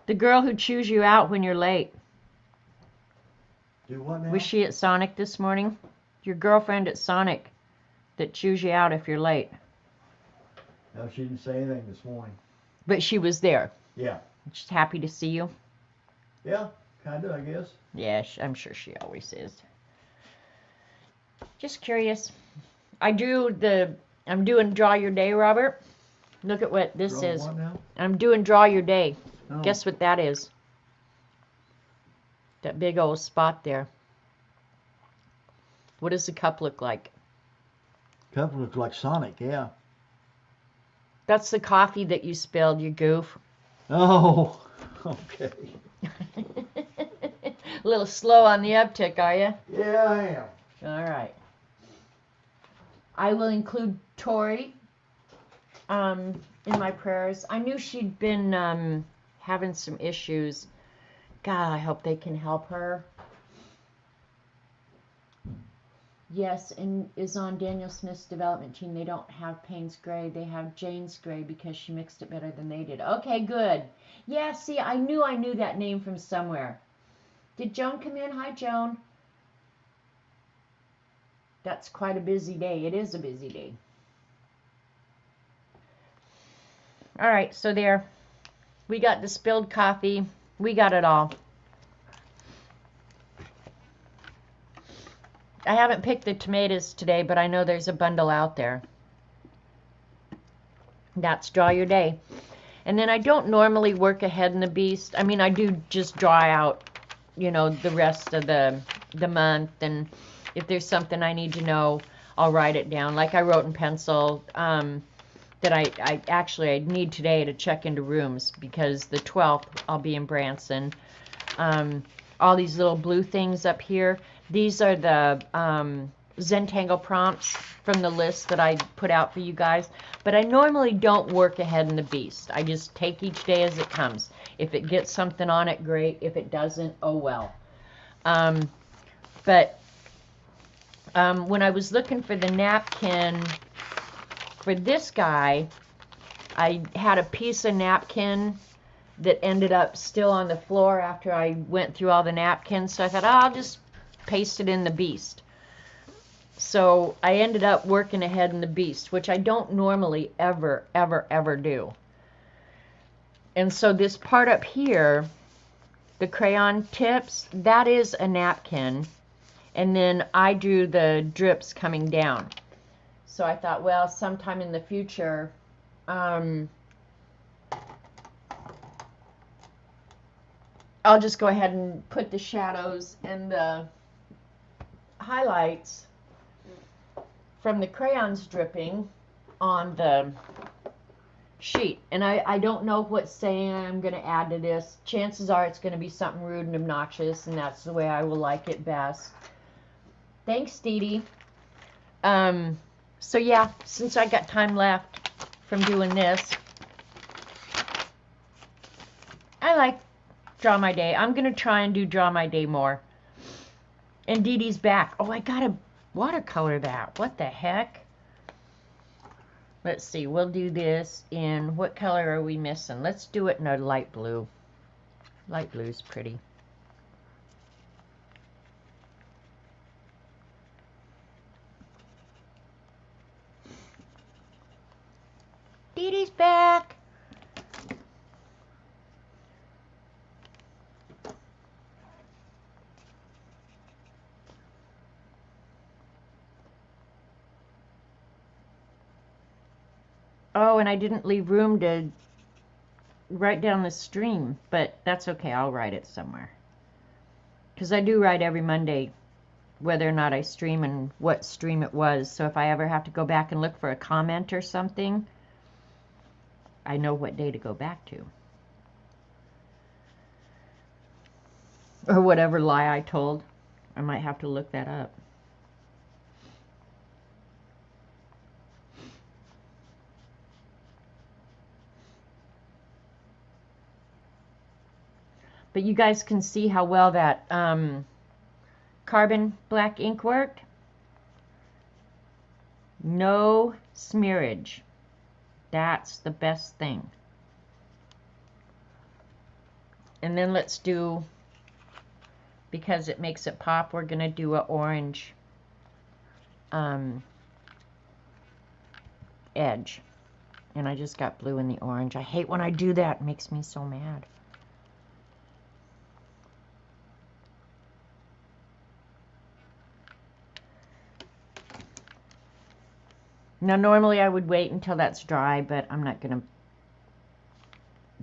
The girl who chews you out when you're late. Do what now? Was she at Sonic this morning? Your girlfriend at Sonic that chews you out if you're late. No, she didn't say anything this morning. But she was there. Yeah. She's happy to see you. Yeah, kind of, I guess. Yeah, I'm sure she always is. Just curious. I'm doing Draw Your Day, Robert. Look at what this is. What now? I'm doing Draw Your Day. Oh. Guess what that is? That big old spot there. What does the cup look like? Cup looks like Sonic, yeah. That's the coffee that you spilled, you goof. Oh, okay. A little slow on the uptick, are you? Yeah, I am. All right. I will include Tori in my prayers. I knew she'd been having some issues. God, I hope they can help her. Yes, and is on Daniel Smith's development team. They don't have Payne's Gray. They have Jane's Gray because she mixed it better than they did. Okay, good. Yeah, see, I knew that name from somewhere. Did Joan come in? Hi, Joan. That's quite a busy day. It is a busy day. All right, so there. We got the spilled coffee. We got it all. I haven't picked the tomatoes today, but I know there's a bundle out there. That's Draw Your Day. And then I don't normally work ahead in the beast. I mean, I do just draw out, you know, the rest of the month. And if there's something I need to know, I'll write it down. Like I wrote in pencil that I need today to check into rooms because the 12th I'll be in Branson. All these little blue things up here. These are the Zentangle prompts from the list that I put out for you guys. But I normally don't work ahead in the beast. I just take each day as it comes. If it gets something on it, great. If it doesn't, oh well. But when I was looking for the napkin for this guy, I had a piece of napkin that ended up still on the floor after I went through all the napkins. So I thought, oh, I'll just paste it in the beast. So I ended up working ahead in the beast, which I don't normally ever do. And so this part up here, the crayon tips, that is a napkin. And then I drew the drips coming down. So I thought, well, sometime in the future, I'll just go ahead and put the shadows and the highlights from the crayons dripping on the sheet. And I don't know what saying I'm going to add to this. Chances are it's going to be something rude and obnoxious, and that's the way I will like it best. Thanks, Dee Dee. So yeah, since I got time left from doing this, I like Draw My Day. I'm going to try and do Draw My Day more. And Dee Dee's back. Oh, I got to watercolor that. What the heck? Let's see. We'll do this in, what color are we missing? Let's do it in a light blue. Light blue's pretty. Dee Dee's back. Oh, and I didn't leave room to write down the stream, but that's okay. I'll write it somewhere. Because I do write every Monday whether or not I stream and what stream it was. So if I ever have to go back and look for a comment or something, I know what day to go back to. Or whatever lie I told. I might have to look that up. But you guys can see how well that carbon black ink worked. No smearage. That's the best thing. And then let's do, because it makes it pop, we're going to do an orange edge. And I just got blue in the orange. I hate when I do that. It makes me so mad. Now, normally I would wait until that's dry, but I'm not going to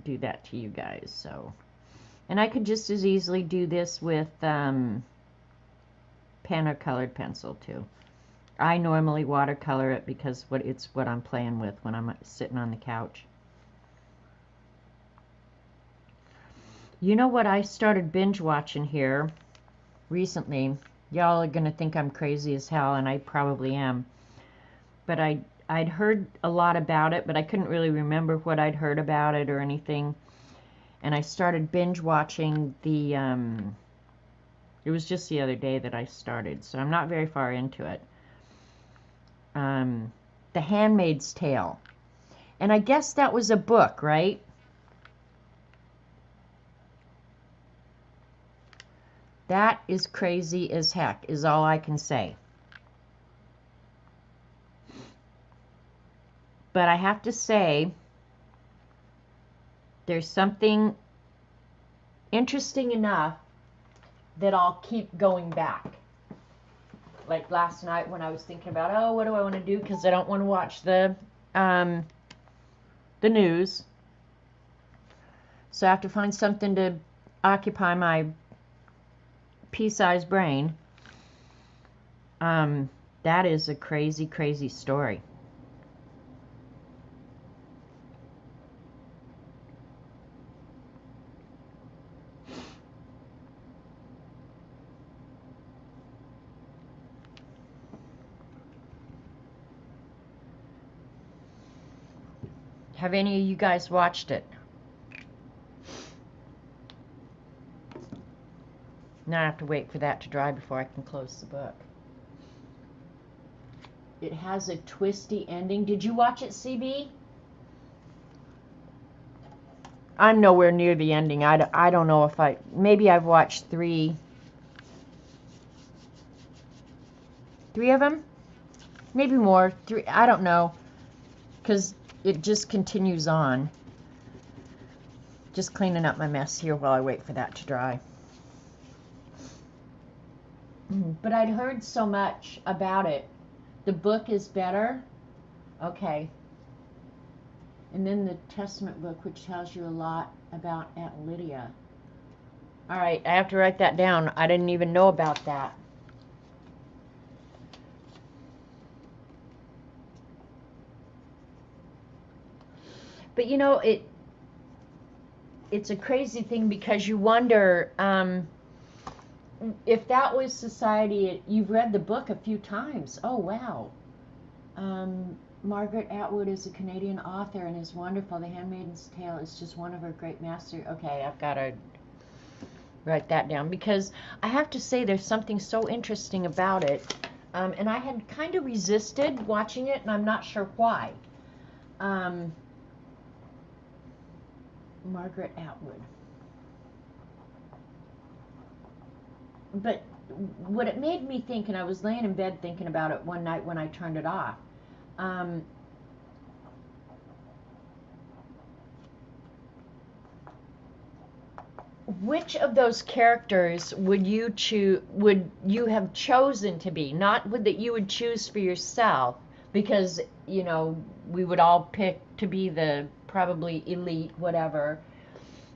do that to you guys. So, and I could just as easily do this with pen or colored pencil too. I normally watercolor it because it's what I'm playing with when I'm sitting on the couch. You know what I started binge watching here recently? Y'all are going to think I'm crazy as hell, and I probably am. But I'd heard a lot about it, but I couldn't really remember what I'd heard about it or anything. And I started binge watching the, it was just the other day that I started, so I'm not very far into it. The Handmaid's Tale. And I guess that was a book, right? That is crazy as heck, is all I can say. But I have to say, there's something interesting enough that I'll keep going back. Like last night when I was thinking about, oh, what do I want to do? Because I don't want to watch the news. So I have to find something to occupy my pea-sized brain. That is a crazy, crazy story. Have any of you guys watched it? Now I have to wait for that to dry before I can close the book. It has a twisty ending. Did you watch it, CB? I'm nowhere near the ending. I don't know if maybe I've watched three of them? Maybe more. Three, I don't know. Because it just continues on. Just cleaning up my mess here while I wait for that to dry. But I'd heard so much about it The book is better? Okay. And then the Testament book, which tells you a lot about Aunt Lydia. All right, I have to write that down. I didn't even know about that. But you know, it's a crazy thing because you wonder if that was society. You've read the book a few times. Oh, wow. Margaret Atwood is a Canadian author and is wonderful. The Handmaid's Tale is just one of her great masters. Okay, I've got to write that down because I have to say there's something so interesting about it. And I had kind of resisted watching it, and I'm not sure why. Margaret Atwood. But what it made me think, and I was laying in bed thinking about it one night when I turned it off, which of those characters would you have chosen to be? Not that you would choose for yourself, because you know we would all pick to be the probably elite, whatever.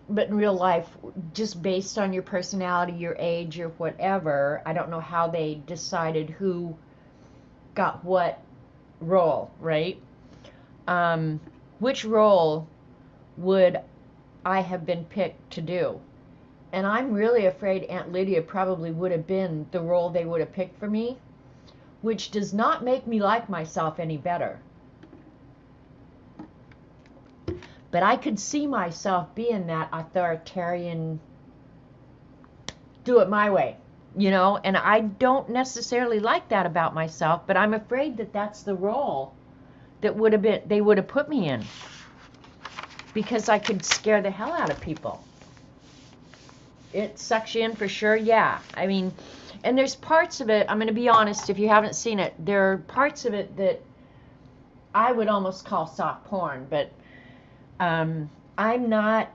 But in real life, just based on your personality, your age, or whatever, I don't know how they decided who got what role, right? Which role would I have been picked to do? And I'm really afraid Aunt Lydia probably would have been the role they would have picked for me, which does not make me like myself any better. But I could see myself being that authoritarian, do it my way, you know, and I don't necessarily like that about myself, but I'm afraid that that's the role that they would have put me in, because I could scare the hell out of people. It sucks you in for sure, yeah. I mean, and there's parts of it, I'm going to be honest, if you haven't seen it, there are parts of it that I would almost call soft porn, but I'm not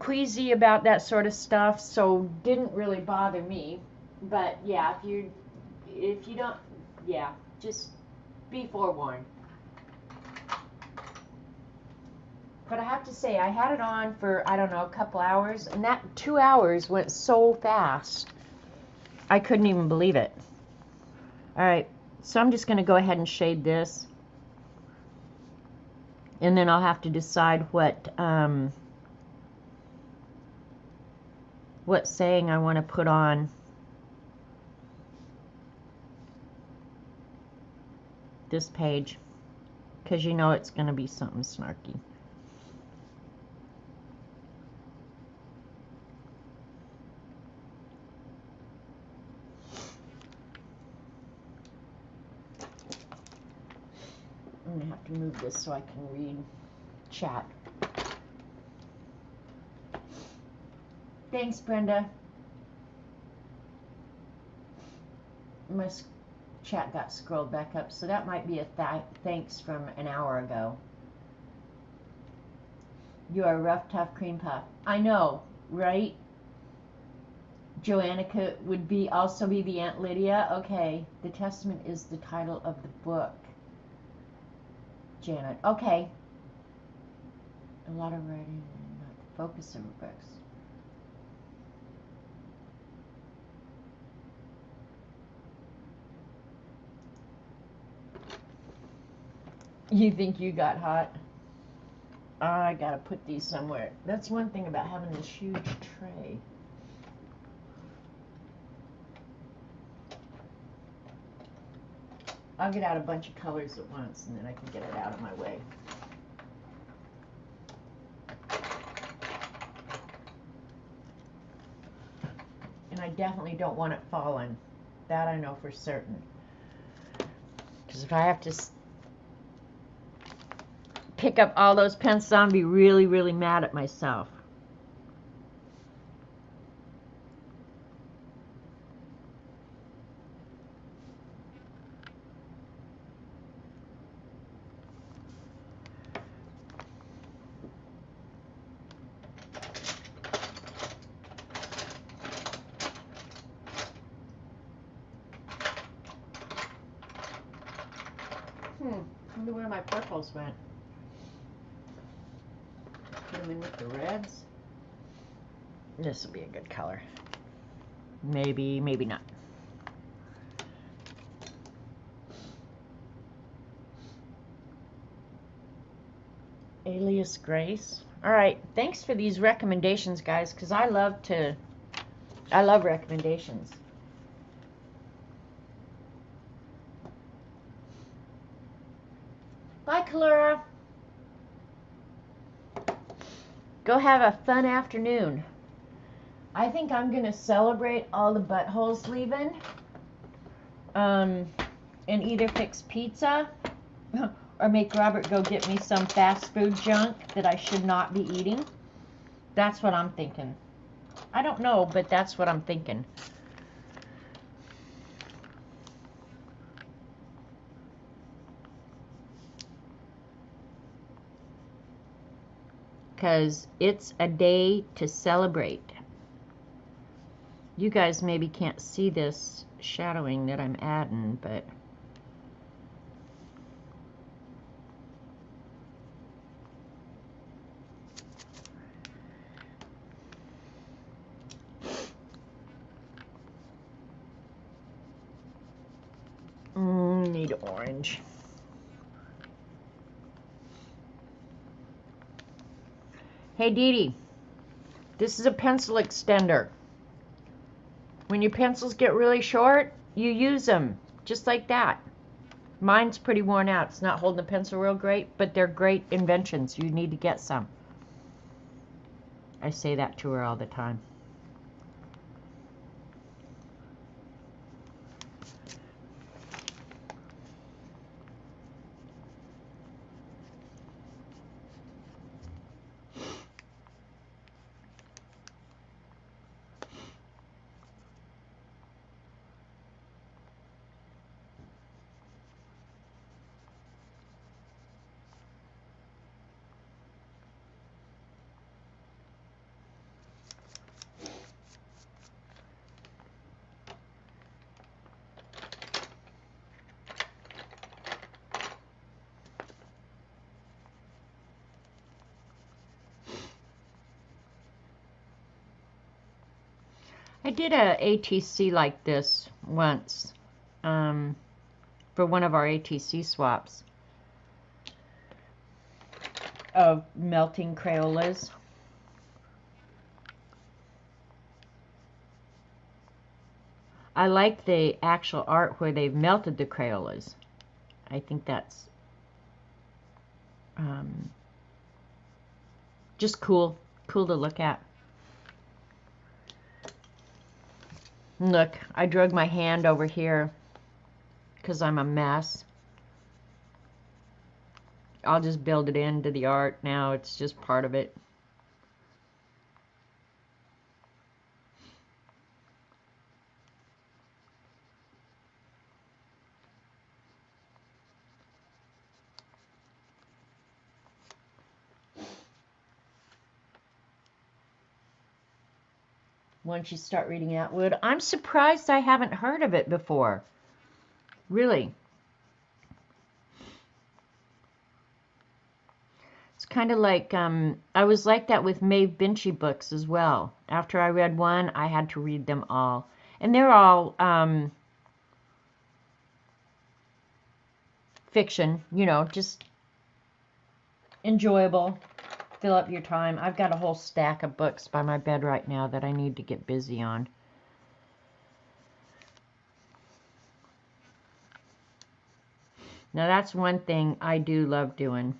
queasy about that sort of stuff, so didn't really bother me. But yeah, if you don't, yeah, just be forewarned. But I have to say, I had it on for, I don't know, a couple hours, and that 2 hours went so fast. I couldn't even believe it. All right, so I'm just going to go ahead and shade this. And then I'll have to decide what saying I want to put on this page, because you know it's going to be something snarky. I'm going to have to move this so I can read chat. Thanks, Brenda. My chat got scrolled back up, so that might be a thanks from an hour ago. You are a rough, tough cream puff. I know, right? Joannica would also be the Aunt Lydia. Okay, the Testament is the title of the book. Janet. Okay. A lot of writing, not the focus of her books. You think you got hot? I gotta put these somewhere. That's one thing about having this huge tray. I'll get out a bunch of colors at once, and then I can get it out of my way. And I definitely don't want it falling. That I know for certain. Because if I have to pick up all those pencils, I'll be really, really mad at myself. Wonder where my purples went. Put them in with the reds. This will be a good color. Maybe, maybe not. Alias Grace. All right, thanks for these recommendations, guys, because I love recommendations. Bye, Kalura. Go have a fun afternoon. I think I'm going to celebrate all the buttholes leaving. And either fix pizza or make Robert go get me some fast food junk that I should not be eating. That's what I'm thinking. I don't know, but that's what I'm thinking. Because it's a day to celebrate. You guys maybe can't see this shadowing that I'm adding, but need orange. Hey, Dee Dee, this is a pencil extender. When your pencils get really short, you use them just like that. Mine's pretty worn out. It's not holding the pencil real great, but they're great inventions. You need to get some. I say that to her all the time. I did a ATC like this once for one of our ATC swaps of melting Crayolas. I like the actual art where they've melted the Crayolas. I think that's just cool to look at. Look, I drug my hand over here because I'm a mess. I'll just build it into the art now. It's just part of it. Once you start reading Atwood, I'm surprised I haven't heard of it before. Really. It's kind of like, I was like that with Maeve Binchy books as well. After I read one, I had to read them all. And they're all fiction, you know, just enjoyable. Fill up your time. I've got a whole stack of books by my bed right now that I need to get busy on. Now that's one thing I do love doing.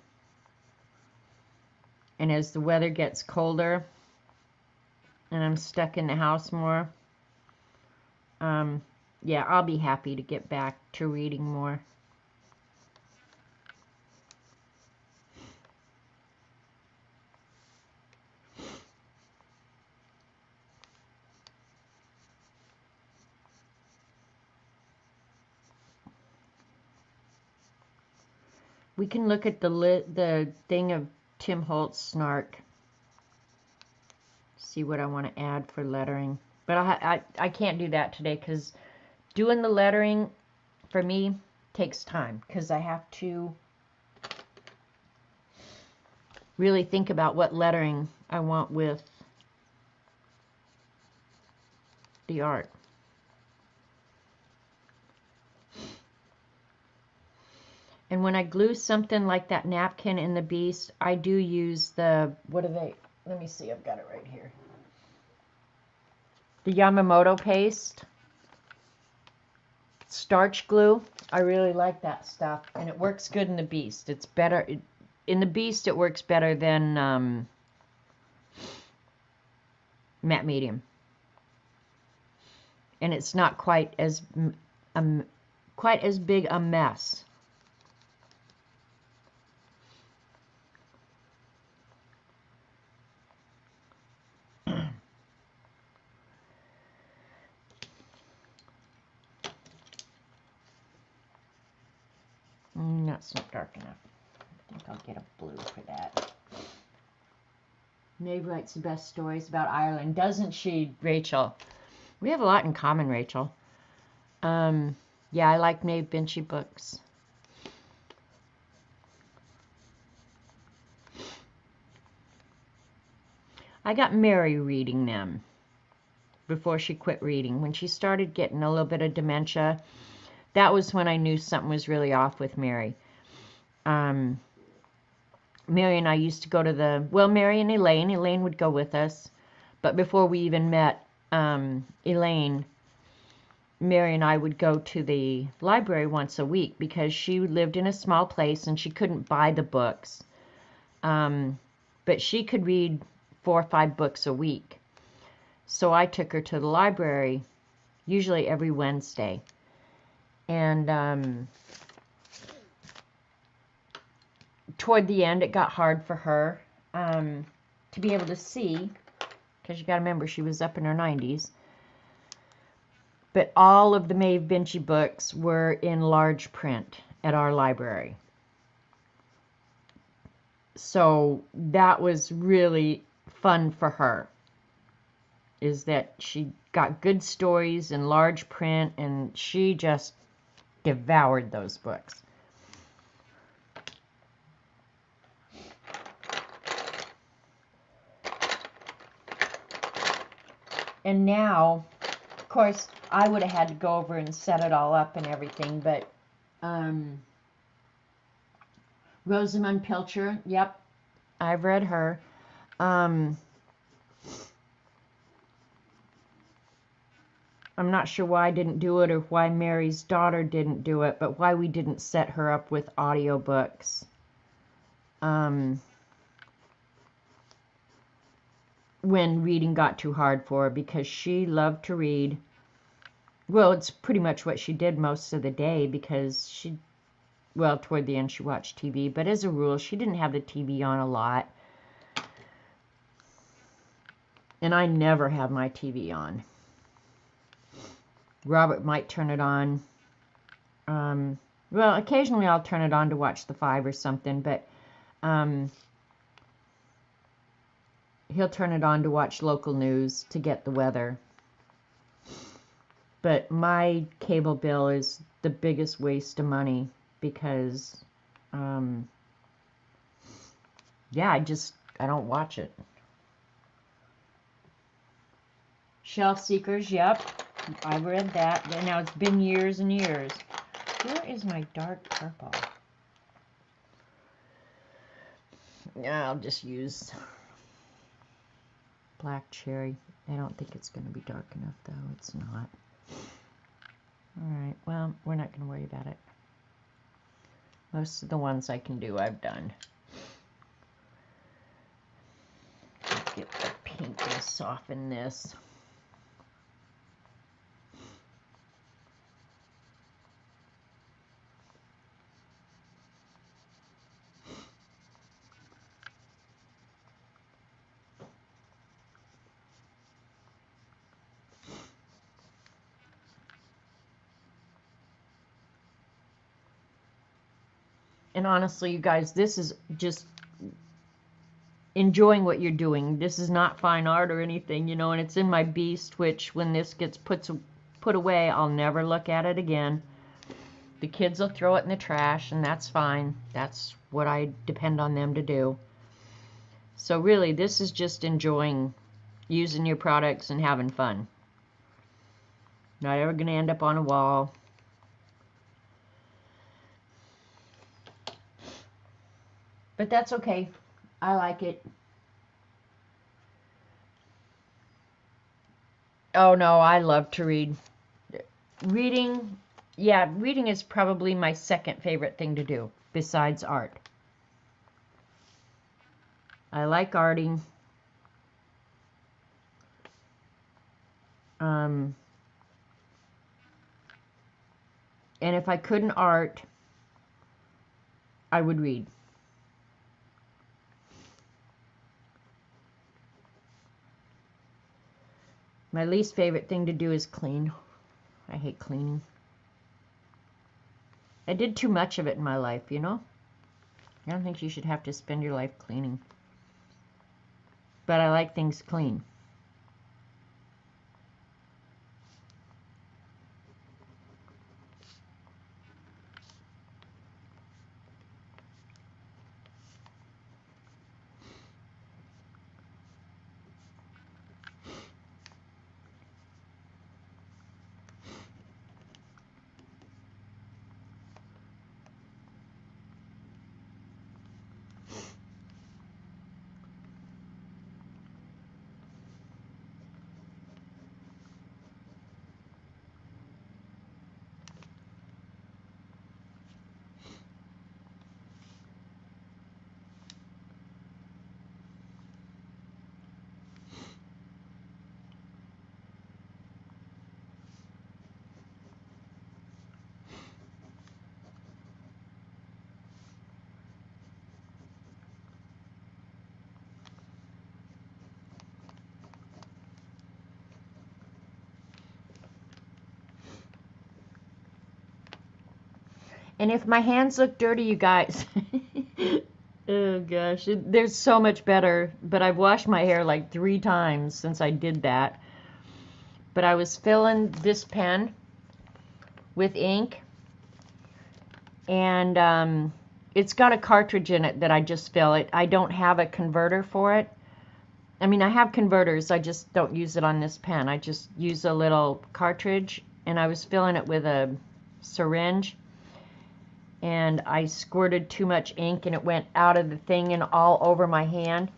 And as the weather gets colder and I'm stuck in the house more, yeah, I'll be happy to get back to reading more. We can look at the thing of Tim Holtz Snark. See what I want to add for lettering. But I can't do that today because doing the lettering for me takes time because I have to really think about what lettering I want with the art. And when I glue something like that napkin in the Beast, I do use the, what are they? Let me see, I've got it right here. The Yamamoto paste. Starch glue. I really like that stuff. And it works good in the Beast. It's better, in the Beast it works better than matte medium. And it's not quite as big a mess. That's not dark enough. I think I'll get a blue for that. Maeve writes the best stories about Ireland, doesn't she, Rachel? We have a lot in common, Rachel. Yeah, I like Maeve Binchy books. I got Mary reading them before she quit reading. When she started getting a little bit of dementia, that was when I knew something was really off with Mary. Mary and I used to go to Mary and Elaine would go with us. But before we even met Elaine, Mary and I would go to the library once a week because she lived in a small place and she couldn't buy the books. But she could read 4 or 5 books a week. So I took her to the library, usually every Wednesday. And toward the end, it got hard for her to be able to see, because you got to remember, she was up in her 90s. But all of the Maeve Binchy books were in large print at our library. So that was really fun for her, is that she got good stories in large print, and she just devoured those books. And now, of course, I would have had to go over and set it all up and everything, but Rosamund Pilcher, yep, I've read her. I'm not sure why I didn't do it or why Mary's daughter didn't do it, but why we didn't set her up with audiobooks. When reading got too hard for her, because she loved to read. Well, it's pretty much what she did most of the day, because toward the end she watched TV, but as a rule she didn't have the TV on a lot. And I never have my TV on. Robert might turn it on. Occasionally I'll turn it on to watch The Five or something, but he'll turn it on to watch local news to get the weather. But my cable bill is the biggest waste of money because, I don't watch it. Shelf Seekers, yep. I read that. Now it's been years and years. Where is my dark purple? Yeah, I'll just use black cherry. I don't think it's going to be dark enough, though. It's not. Alright, well, we're not going to worry about it. Most of the ones I can do, I've done. Let's get the pink and soften this. And honestly, you guys, this is just enjoying what you're doing. This is not fine art or anything, and it's in my Beast, which when this gets put away, I'll never look at it again. The kids will throw it in the trash, and that's fine. That's what I depend on them to do. So really, this is just enjoying using your products and having fun. Not ever going to end up on a wall. But that's okay. I like it. Oh no, I love to read. Reading, yeah, reading is probably my second favorite thing to do besides art. I like arting. And if I couldn't art, I would read. My least favorite thing to do is clean. I hate cleaning. I did too much of it in my life, you know? I don't think you should have to spend your life cleaning. But I like things clean. And if my hands look dirty, you guys, oh gosh, they're so much better. But I've washed my hair like 3 times since I did that. But I was filling this pen with ink, and it's got a cartridge in it that I just fill it. I don't have a converter for it. I mean, I have converters, I just don't use it on this pen. I just use a little cartridge, and I was filling it with a syringe, and I squirted too much ink and it went out of the thing and all over my hand.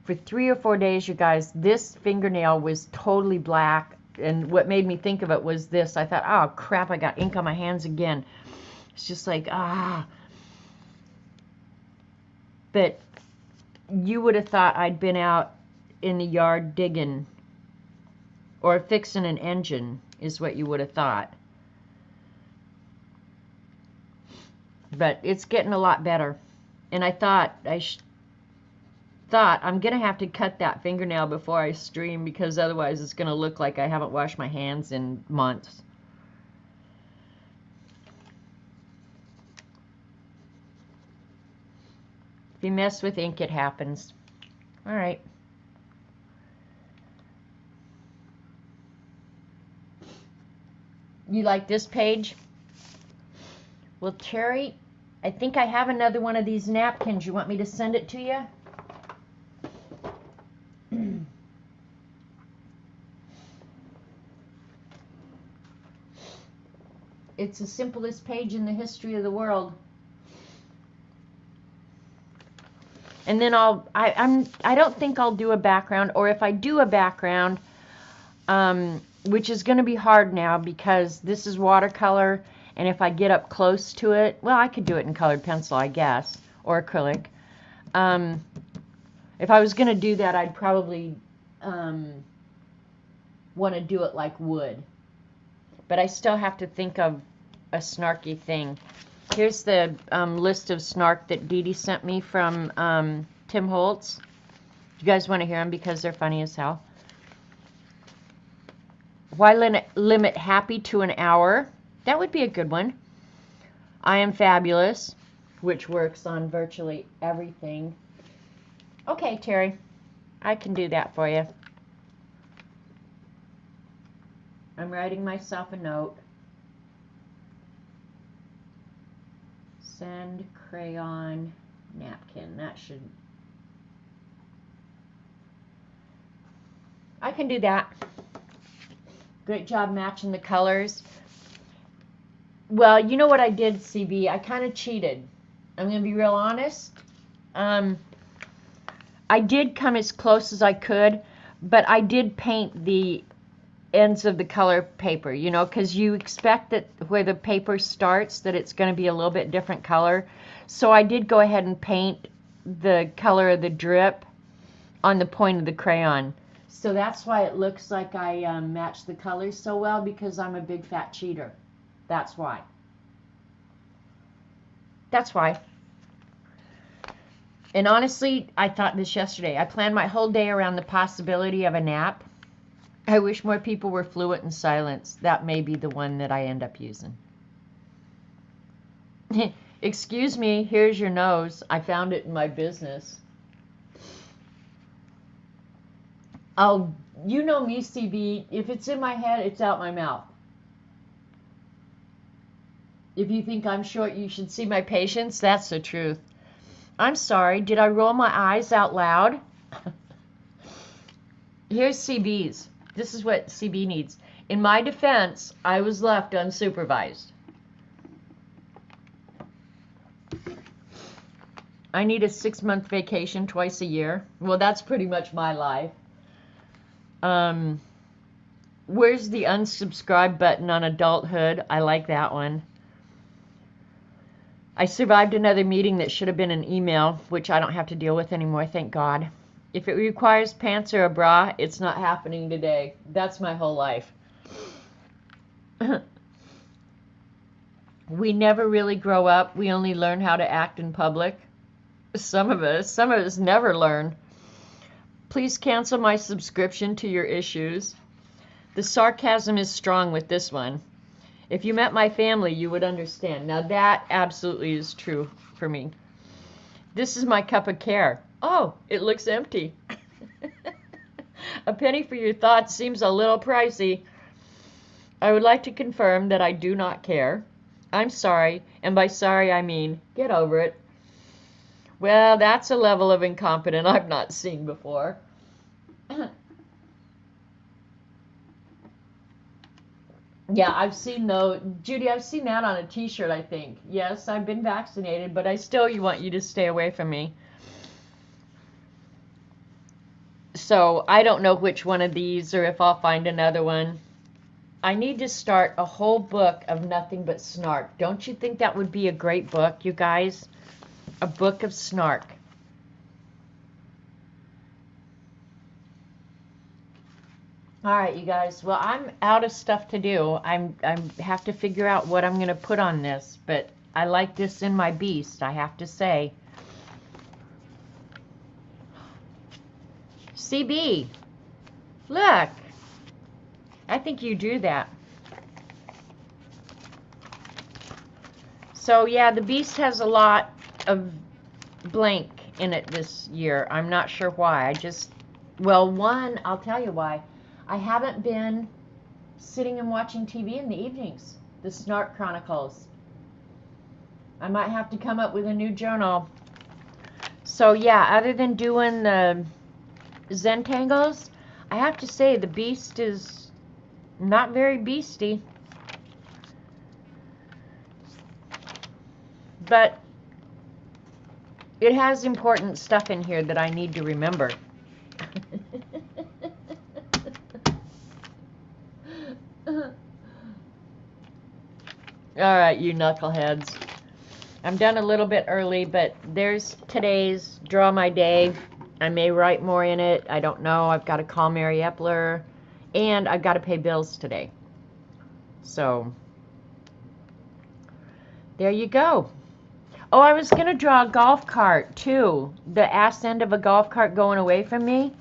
For 3 or 4 days, you guys, this fingernail was totally black, and what made me think of it was this. I thought, oh crap, I got ink on my hands again. It's just like, But you would have thought I'd been out in the yard digging or fixing an engine, is what you would have thought. But it's getting a lot better. And I thought I'm gonna have to cut that fingernail before I stream, because otherwise it's gonna look like I haven't washed my hands in months. If you mess with ink, it happens. All right. You like this page? Well, Terry, I think I have another one of these napkins. You want me to send it to you? It's the simplest page in the history of the world. And then I don't think I'll do a background, or if I do a background, which is going to be hard now because this is watercolor, and if I get up close to it, well, I could do it in colored pencil, I guess, or acrylic. If I was going to do that, I'd probably want to do it like wood. But I still have to think of a snarky thing. Here's the list of snark that Dee Dee sent me from Tim Holtz. You guys want to hear them because they're funny as hell. Why limit happy to an hour? That would be a good one. I am fabulous, which works on virtually everything. Okay, Terry, I can do that for you. I'm writing myself a note. Send crayon napkin. That should... I can do that. Great job matching the colors. Well, you know what I did, CB? I kind of cheated. I'm going to be real honest. I did come as close as I could, but I did paint the ends of the color paper, you know, because you expect that where the paper starts that it's going to be a little bit different color. So I did go ahead and paint the color of the drip on the point of the crayon. So that's why it looks like I matched the colors so well, because I'm a big fat cheater. That's why. That's why. And honestly, I thought this yesterday. I planned my whole day around the possibility of a nap. I wish more people were fluent in silence. That may be the one that I end up using. Excuse me, here's your nose. I found it in my business. Oh, you know me, CB. If it's in my head, it's out my mouth. If you think I'm short, you should see my patience. That's the truth. I'm sorry. Did I roll my eyes out loud? Here's CB's. This is what CB needs. In my defense, I was left unsupervised. I need a 6-month vacation twice a year. Well, that's pretty much my life. Where's the unsubscribe button on adulthood? I like that one. I survived another meeting that should have been an email, which I don't have to deal with anymore, thank God. If it requires pants or a bra, it's not happening today. That's my whole life. We never really grow up. We only learn how to act in public. Some of us never learn. Please cancel my subscription to your issues. The sarcasm is strong with this one. If you met my family, you would understand. Now that absolutely is true for me. This is my cup of care. Oh, it looks empty. A penny for your thoughts seems a little pricey. I would like to confirm that I do not care. I'm sorry, and by sorry I mean get over it. Well, that's a level of incompetent I've not seen before. Yeah, I've seen though, Judy, I've seen that on a t-shirt, I think. Yes, I've been vaccinated, but I still want you to stay away from me. So I don't know which one of these or if I'll find another one. I need to start a whole book of nothing but snark. Don't you think that would be a great book, you guys? A book of snark. All right, you guys. Well, I'm out of stuff to do. I have to figure out what I'm going to put on this, but I like this in my beast, I have to say. CB, look. I think you drew that. So, yeah, the beast has a lot of blank in it this year. I'm not sure why. Well, one, I'll tell you why. I haven't been sitting and watching TV in the evenings. The Snark Chronicles. I might have to come up with a new journal. So, yeah, other than doing the Zentangles, I have to say the beast is not very beasty. But it has important stuff in here that I need to remember. Alright, you knuckleheads. I'm done a little bit early, but there's today's Draw My Day. I may write more in it. I don't know. I've got to call Mary Epler. And I've got to pay bills today. So, there you go. Oh, I was going to draw a golf cart, too. The ass end of a golf cart going away from me.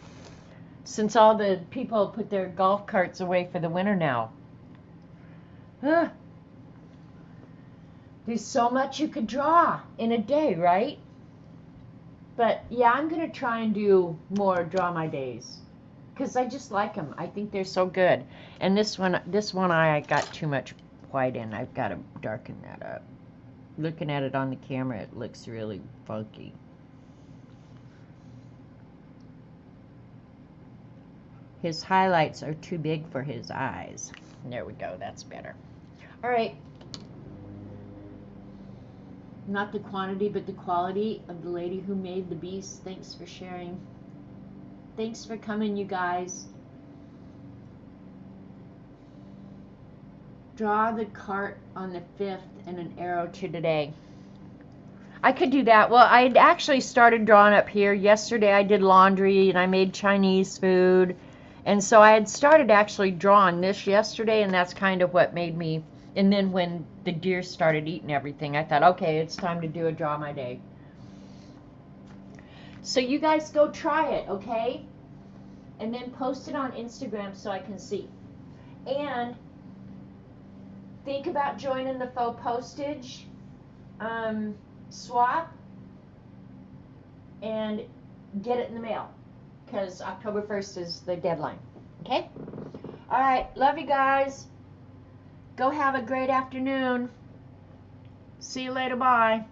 Since all the people put their golf carts away for the winter now. Ugh. There's so much you could draw in a day, right? But, yeah, I'm going to try and do more Draw My Days. Because I just like them. I think they're so good. And this one eye, I got too much white in. I've got to darken that up. Looking at it on the camera, it looks really funky. His highlights are too big for his eyes. There we go, that's better. All right. Not the quantity, but the quality of the lady who made the beast. Thanks for sharing. Thanks for coming, you guys. Draw the cart on the 5th and an arrow to today. I could do that. Well, I had actually started drawing up here. Yesterday I did laundry and I made Chinese food. And so I had started actually drawing this yesterday, and that's kind of what made me. And then when the deer started eating everything, I thought, okay, it's time to do a draw my day. So you guys go try it, okay? And then post it on Instagram so I can see. And think about joining the Faux postage swap and get it in the mail, because October 1st is the deadline. Okay? All right. Love you guys. Go have a great afternoon. See you later. Bye.